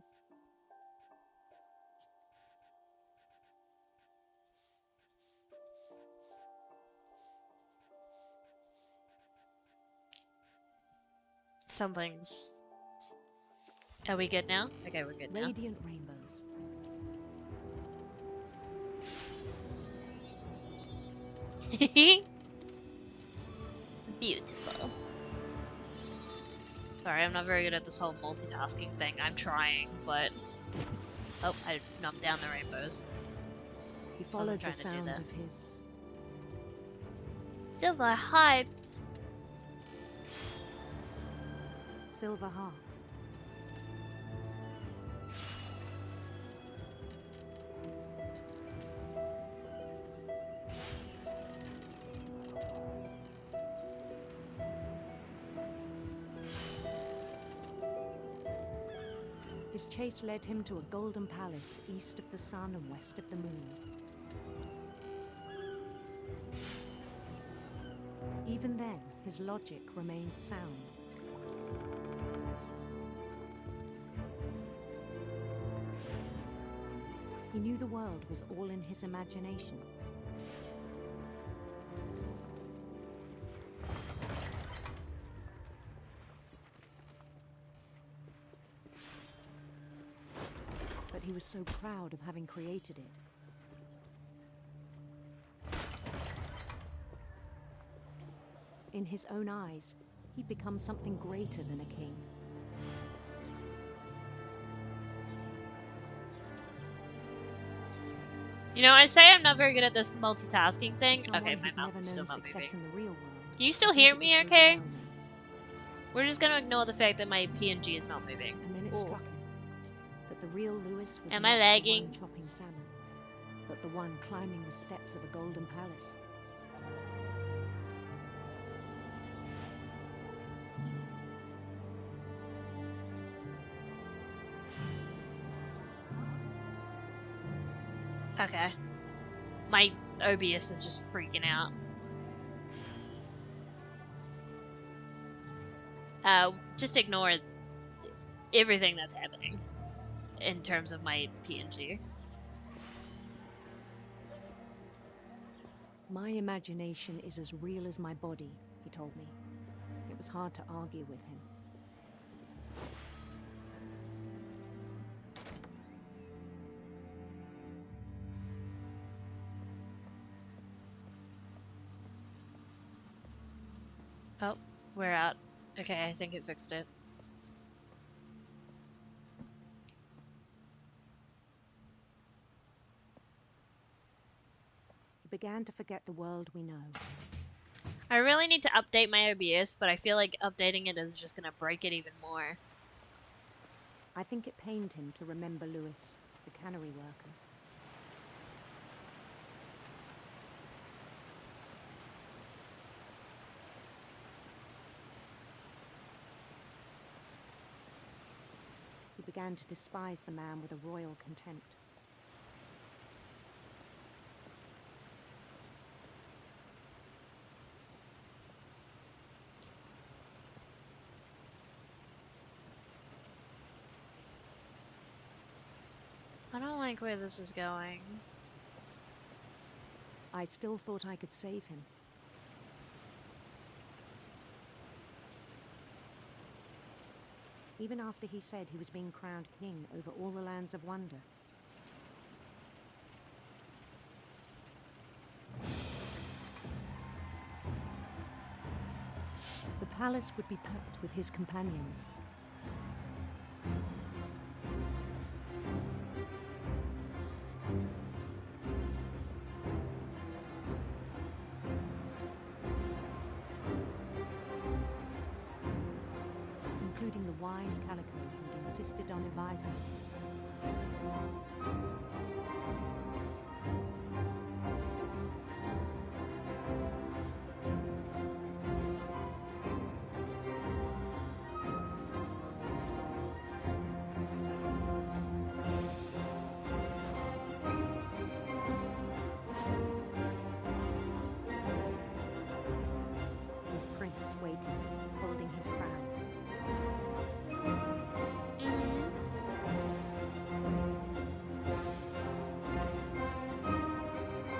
Something's... Are we good now? Okay, we're good now. radiant rainbows. Beautiful. Sorry, I'm not very good at this whole multitasking thing. I'm trying, but... Oh, I knocked down the rainbows. He followed the sound of his... Silver hype! silver harp. His chase led him to a golden palace east of the sun and west of the moon. Even then, his logic remained sound. He knew the world was all in his imagination. But he was so proud of having created it. In his own eyes, he'd become something greater than a king. You know, I say I'm not very good at this multitasking thing. Okay, my mouth is still not moving. In the real world, Can you still hear me okay? We're just gonna ignore the fact that my PNG is not moving. And then it struck him that the real Lewis was Am not I lagging? the one chopping salmon, but the one climbing the steps of a golden palace. Okay. My OBS is just freaking out. Just ignore everything that's happening in terms of my PNG. My imagination is as real as my body, he told me. It was hard to argue with him. Oh, we're out. Okay, I think it fixed it. He began to forget the world we know. I really need to update my OBS, but I feel like updating it is just gonna break it even more. I think it pained him to remember Lewis, the cannery worker. He began to despise the man with a royal contempt. I don't like where this is going. I still thought I could save him. Even after he said he was being crowned king over all the lands of wonder. The palace would be packed with his companions. including the wise Calico who'd insisted on advising me. His prince waiting, holding his crown.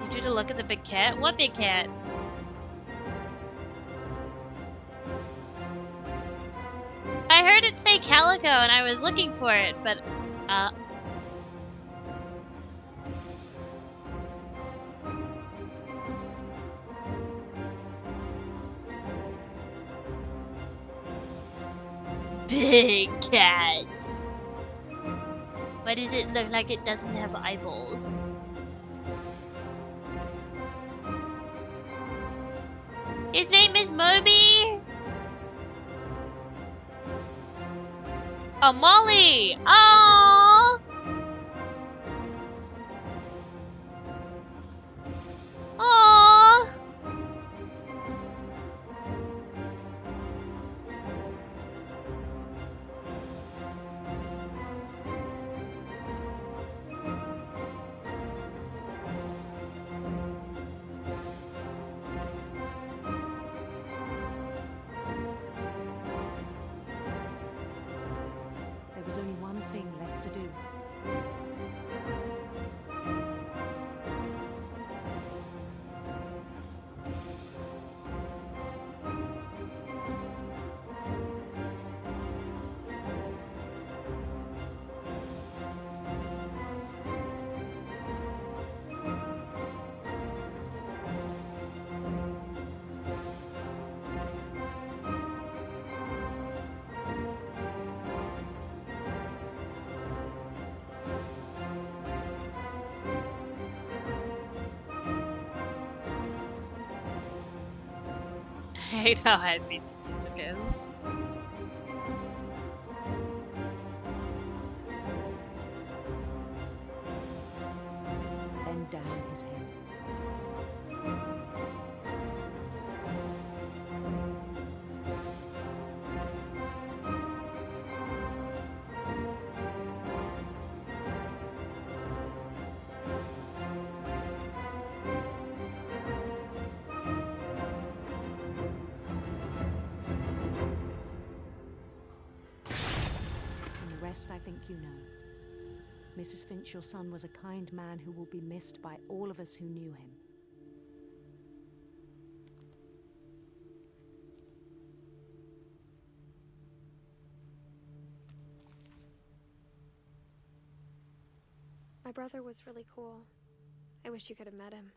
Need you to look at the big cat? What big cat? I heard it say Calico and I was looking for it, but big cat. Why does it look like it doesn't have eyeballs? His name is Moby? Oh, Molly! Oh! Oh! There was only one thing left to do. I hate how heavy the music is. Bend down his head. I think you know. Mrs. Finch, your son was a kind man who will be missed by all of us who knew him. My brother was really cool. I wish you could have met him.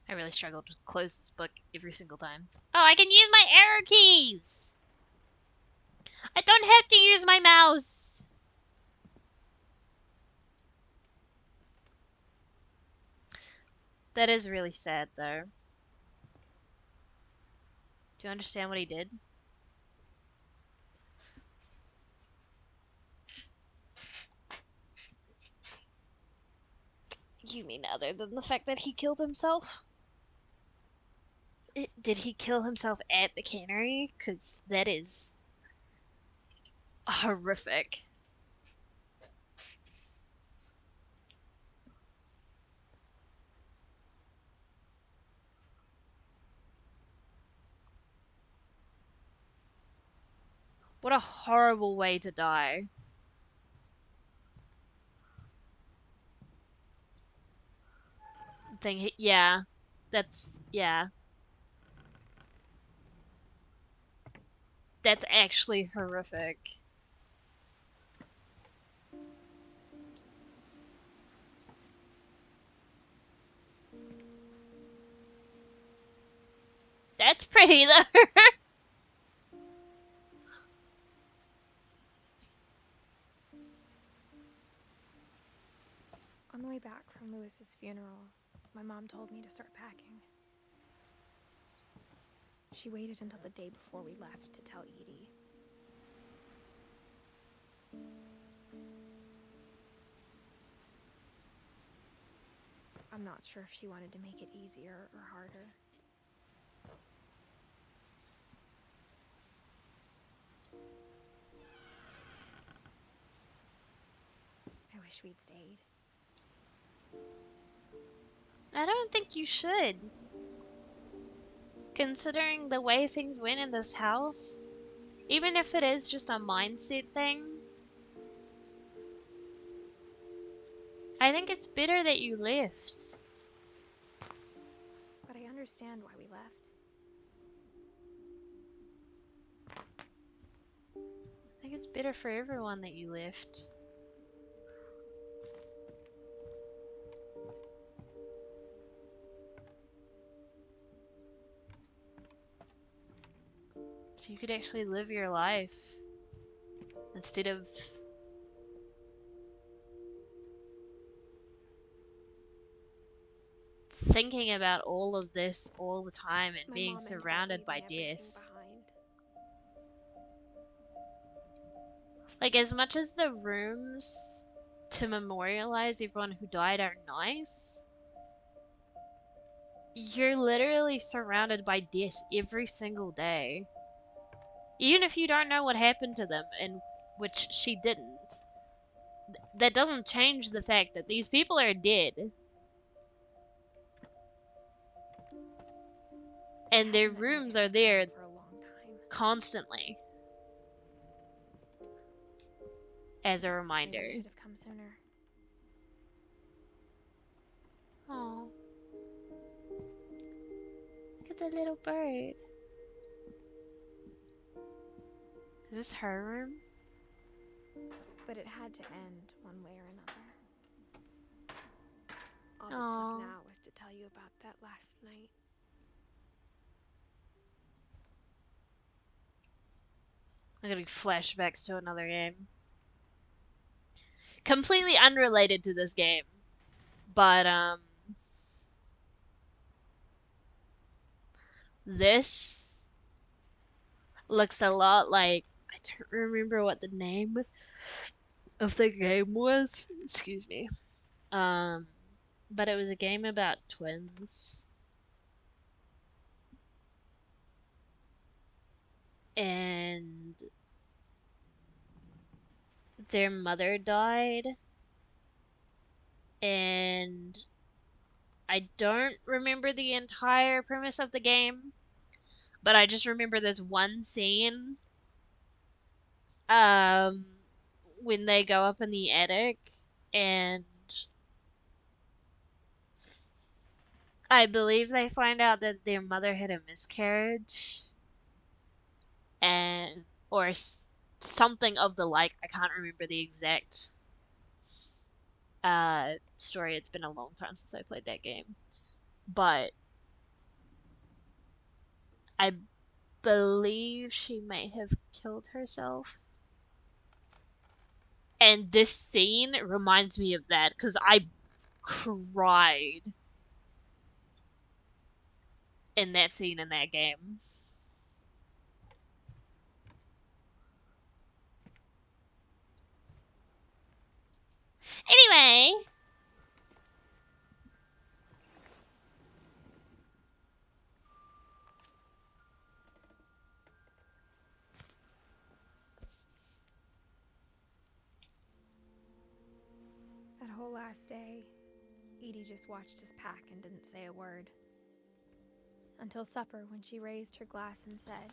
I really struggled to close this book every single time. Oh, I can use my arrow keys! I don't have to use my mouse! That is really sad, though. Do you understand what he did? You mean other than the fact that he killed himself? Did he kill himself at the cannery? Because that is horrific. What a horrible way to die. Yeah. Yeah. That's actually horrific. That's pretty, though. On the way back from Lewis's funeral, my mom told me to start packing. She waited until the day before we left to tell Edie. I'm not sure if she wanted to make it easier or harder. I wish we'd stayed. I don't think you should. Considering the way things went in this house, even if it is just a mindset thing, I think it's better that you left. But I understand why we left. I think it's better for everyone that you left. So you could actually live your life instead of thinking about all of this all the time and My being mom ended up surrounded by leaving everything death. behind. Like, as much as the rooms to memorialize everyone who died are nice, you're literally surrounded by death every single day. Even if you don't know what happened to them, and which she didn't, that doesn't change the fact that these people are dead. And their rooms are there For a long time. constantly. As a Maybe reminder. I should have come sooner. Oh. Look at the little bird. Is this her room? But it had to end one way or another. All that's Aw. left now was to tell you about that last night. I'm getting flashbacks to another game. Completely unrelated to this game. But, this looks a lot like, I don't remember what the name of the game was. Excuse me. But it was a game about twins. And their mother died. And I don't remember the entire premise of the game, but I just remember this one scene when they go up in the attic and I believe they find out that their mother had a miscarriage and or something of the like. I can't remember the exact story. It's been a long time since I played that game. But I believe she may have killed herself. And this scene reminds me of that because I cried in that scene in that game. Anyway. That whole last day, Edie just watched us pack and didn't say a word. Until supper, when she raised her glass and said,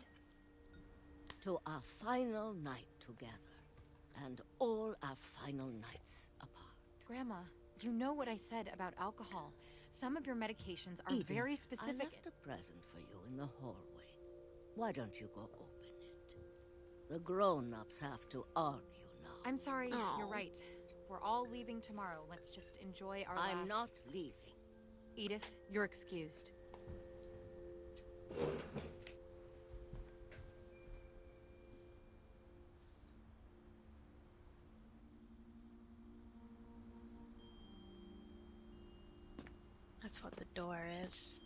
"To our final night together, and all our final nights apart." Grandma, you know what I said about alcohol. Some of your medications are Edith, very specific. I left a present for you in the hallway. Why don't you go open it? The grown-ups have to argue now. I'm sorry, Aw. you're right. We're all leaving tomorrow. Let's just enjoy our I'm last... not leaving. Edith, you're excused. That's what the door is.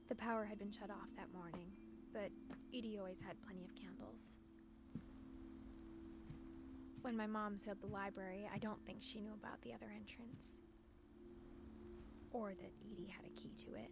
The power had been shut off that morning, but Edie always had plenty of candles. When my mom sealed the library, I don't think she knew about the other entrance. Or that Edie had a key to it.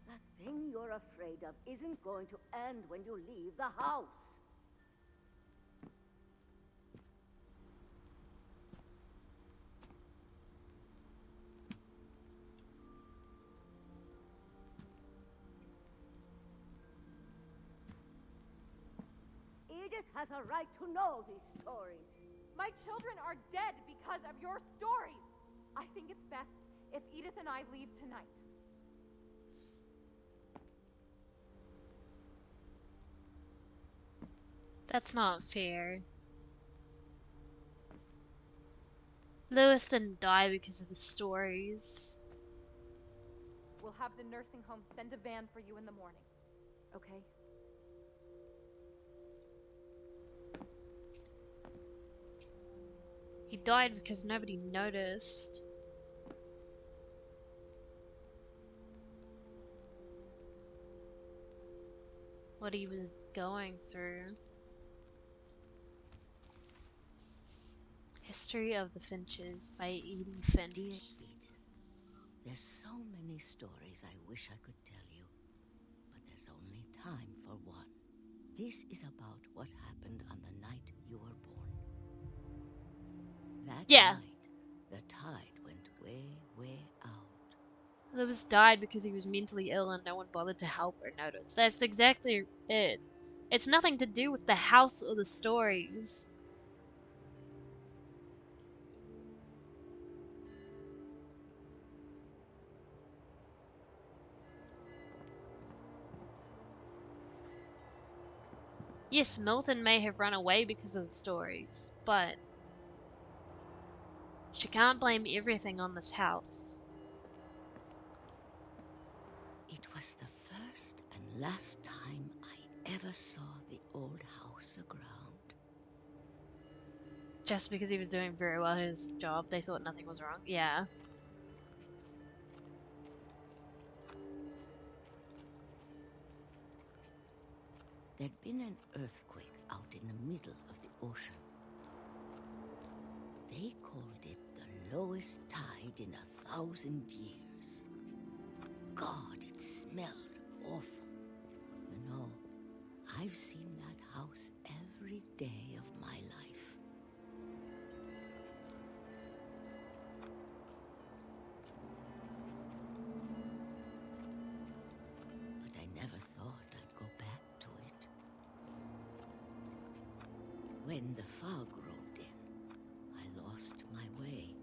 That thing you're afraid of isn't going to end when you leave the house. Edith has a right to know these stories. My children are dead because of your stories. I think it's best if Edith and I leave tonight. That's not fair. Lewis didn't die because of the stories. We'll have the nursing home send a van for you in the morning. Okay? He died because nobody noticed. What he was going through. History of the Finches by Edith Finch. Dear Edith, there's so many stories I wish I could tell you, but there's only time for one. This is about what happened on the night you were born. That night, the tide went way, way out. Lewis died because he was mentally ill and no one bothered to help or notice. That's exactly it. It's nothing to do with the house or the stories. Yes, Milton may have run away because of the stories, but she can't blame everything on this house. It was the first and last time I ever saw the old house aground. Just because he was doing very well at his job, they thought nothing was wrong. Yeah. There'd been an earthquake out in the middle of the ocean. They called it the lowest tide in 1,000 years. God, it smelled awful. You know, I've seen that house every day of my life. But I never thought I'd go back to it. When the fog rolled in, I lost my way.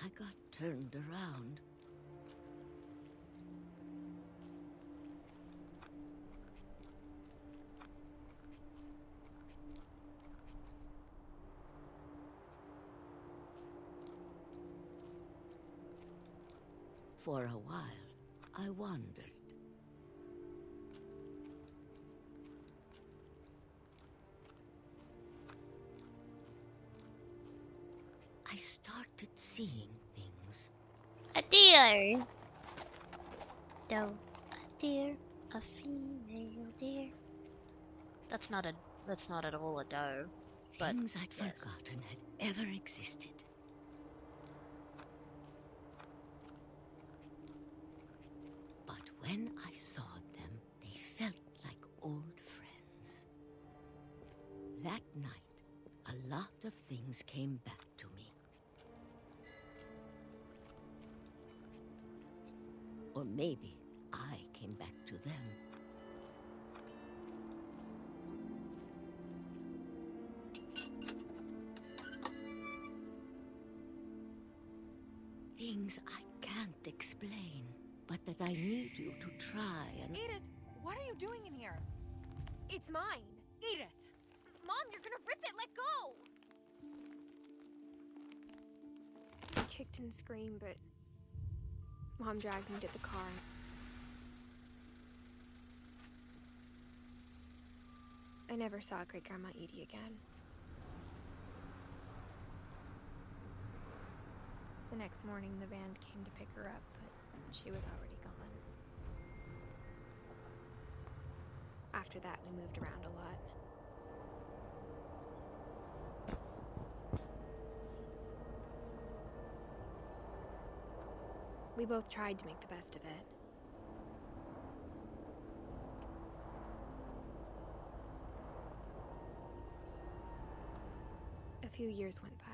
I got turned around. For a while, I wandered. I started seeing things. A deer! No, a deer, a female deer. That's not at all a doe. But things I'd forgotten had ever existed. But when I saw them, they felt like old friends. That night, a lot of things came back to me. Or maybe I came back to them. Things I can't explain, but that I need you to try and... Edith, what are you doing in here? It's mine. Edith! Mom, you're gonna rip it! Let go! I kicked and screamed, but Mom dragged me to the car. I never saw Great-Grandma Edie again. The next morning, the band came to pick her up, but she was already gone. After that, we moved around a lot. We both tried to make the best of it. A few years went by.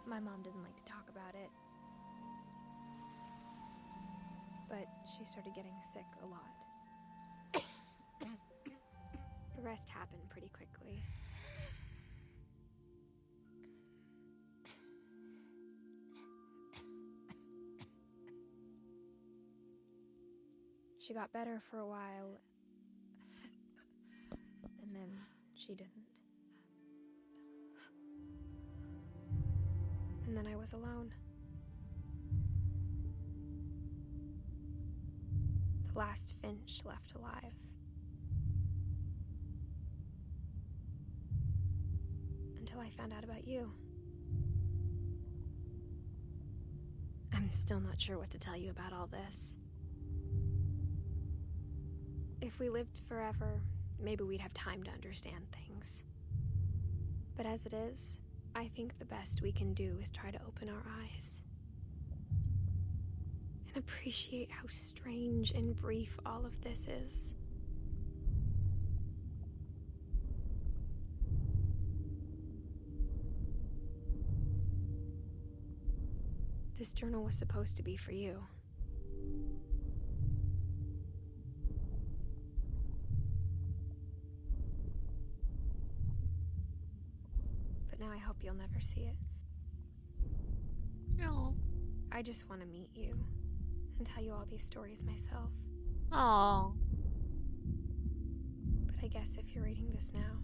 My mom didn't like to talk about it, but she started getting sick a lot. The rest happened pretty quickly. She got better for a while, and then she didn't. And then I was alone. The last Finch left alive. Until I found out about you. I'm still not sure what to tell you about all this. If we lived forever, maybe we'd have time to understand things. But as it is, I think the best we can do is try to open our eyes and appreciate how strange and brief all of this is. This journal was supposed to be for you. But now I hope you'll never see it. No. I just want to meet you and tell you all these stories myself. Oh. But I guess if you're reading this now,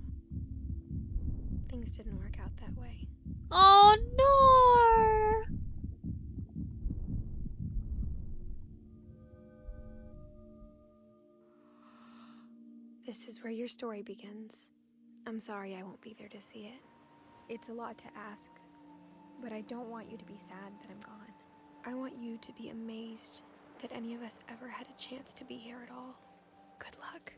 things didn't work out that way. Oh no! This is where your story begins. I'm sorry I won't be there to see it. It's a lot to ask, but I don't want you to be sad that I'm gone. I want you to be amazed that any of us ever had a chance to be here at all. Good luck.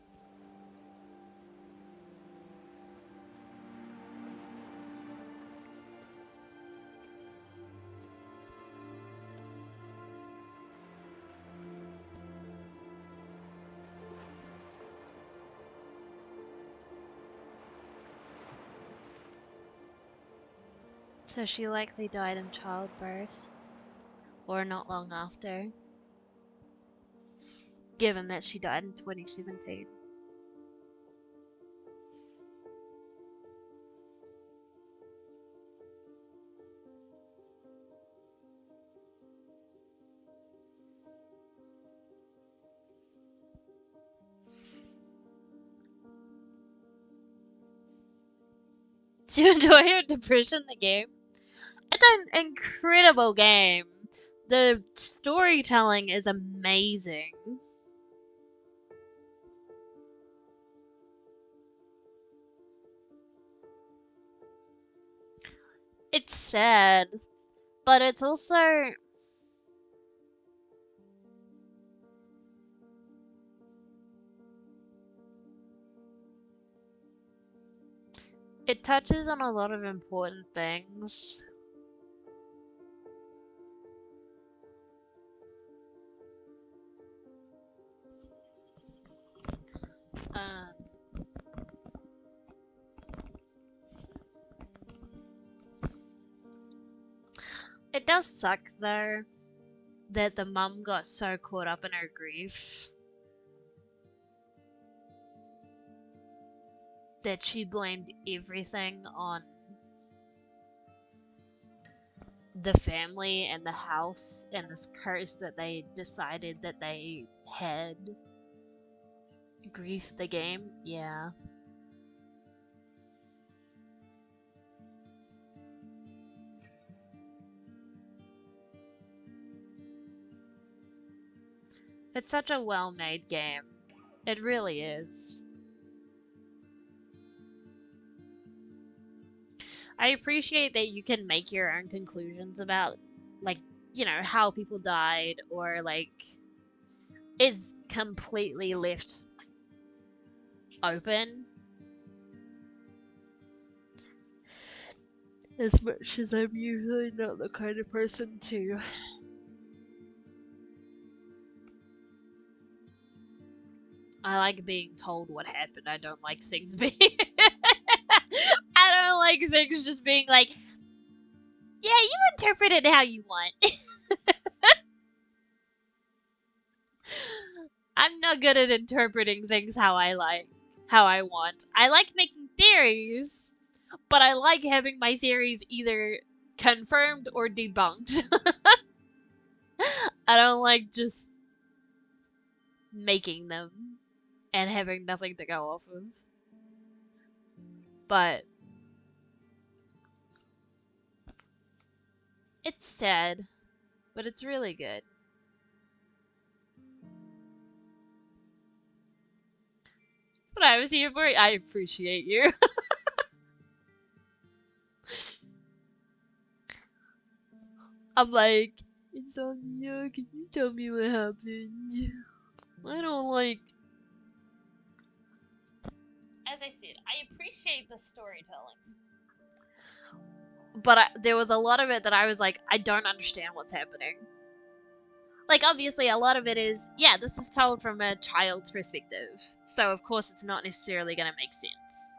So she likely died in childbirth, or not long after, given that she died in 2017. Do you enjoy your depression, the game? It's an incredible game. The storytelling is amazing. It's sad, but it's also... It touches on a lot of important things. It does suck though that the mum got so caught up in her grief that she blamed everything on the family and the house and this curse that they decided that they had. Grief the game? Yeah. It's such a well-made game. It really is. I appreciate that you can make your own conclusions about, like, you know, how people died, or, like, it's completely left open. As much as I'm usually not the kind of person to I like being told what happened. I don't like things being I don't like things just being like, yeah, you interpret it how you want. I'm not good at interpreting things how I want. I like making theories, but I like having my theories either confirmed or debunked. I don't like just making them and having nothing to go off of. But it's sad, but it's really good. That's what I was here for. I appreciate you. I'm like, Insomnia, can you tell me what happened? I don't like... As I said, I appreciate the storytelling. But there was a lot of it that I was like, I don't understand what's happening. Like, obviously, a lot of it is, yeah, this is told from a child's perspective. So, of course, it's not necessarily going to make sense.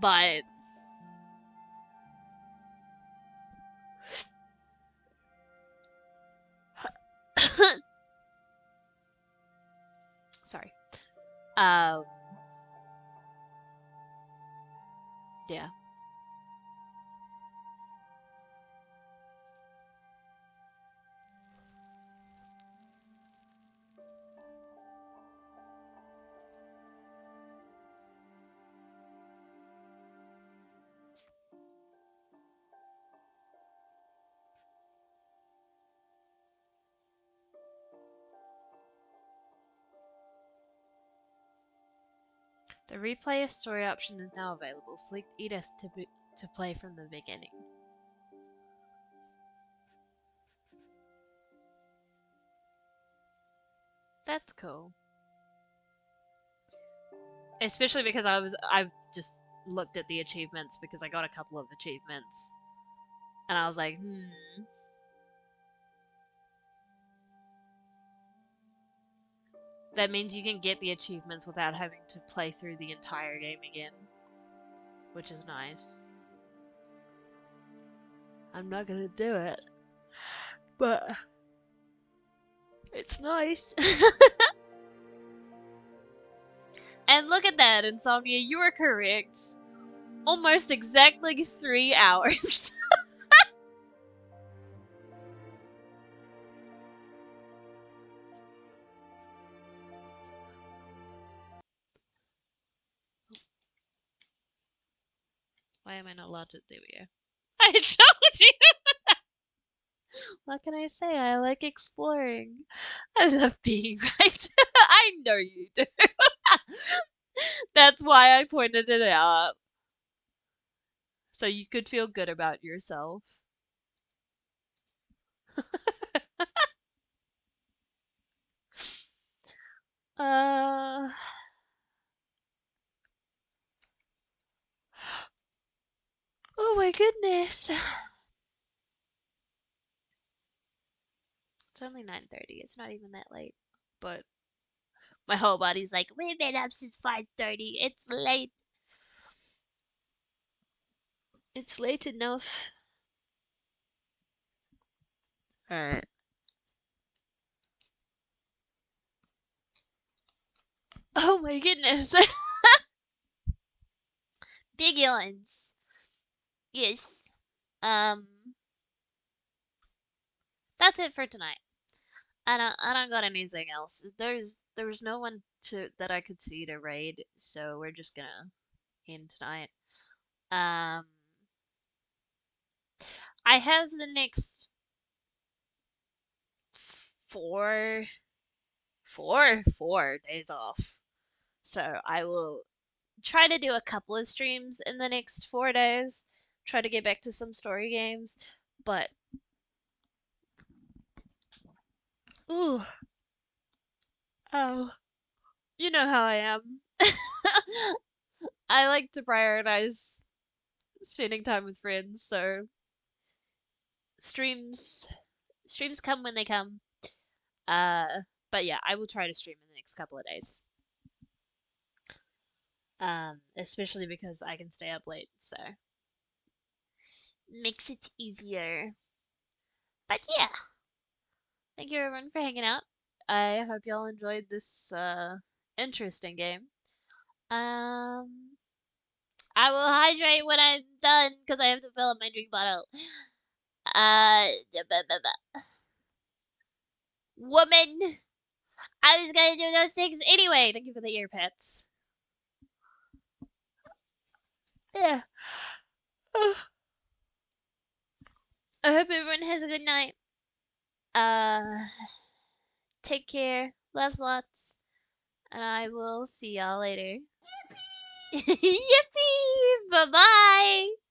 But... Sorry. Yeah. The replay a story option is now available. Select Edith to play from the beginning. That's cool. Especially because I just looked at the achievements because I got a couple of achievements. And I was like, That means you can get the achievements without having to play through the entire game again. Which is nice. I'm not gonna do it. But... it's nice. And look at that, Insomnia, you were correct. Almost exactly 3 hours. Why am I not allowed to? There we go. I told you! What can I say? I like exploring. I love being right. I know you do. That's why I pointed it out. So you could feel good about yourself. uh... Oh my goodness. It's only 9:30. It's not even that late. But my whole body's like, we've been up since 5:30. It's late. It's late enough. Alright. Oh my goodness. Big yawns. Yes. that's it for tonight. I don't got anything else. There was no one that I could see to raid, so we're just gonna end tonight. Um, I have the next four, 4 days off, so I will try to do a couple of streams in the next 4 days. Try to get back to some story games, but ooh, oh, you know how I am. I like to prioritize spending time with friends, so streams streams come when they come. Uh, but yeah, I will try to stream in the next couple of days. Especially because I can stay up late, so makes it easier. But yeah, thank you everyone for hanging out. I hope y'all enjoyed this interesting game. Um, I will hydrate when I'm done because I have to fill up my drink bottle. Woman, I was gonna do those things anyway. Thank you for the ear pets. Yeah. I hope everyone has a good night. Uh, take care. Loves lots. And I will see y'all later. Yippee! Bye bye!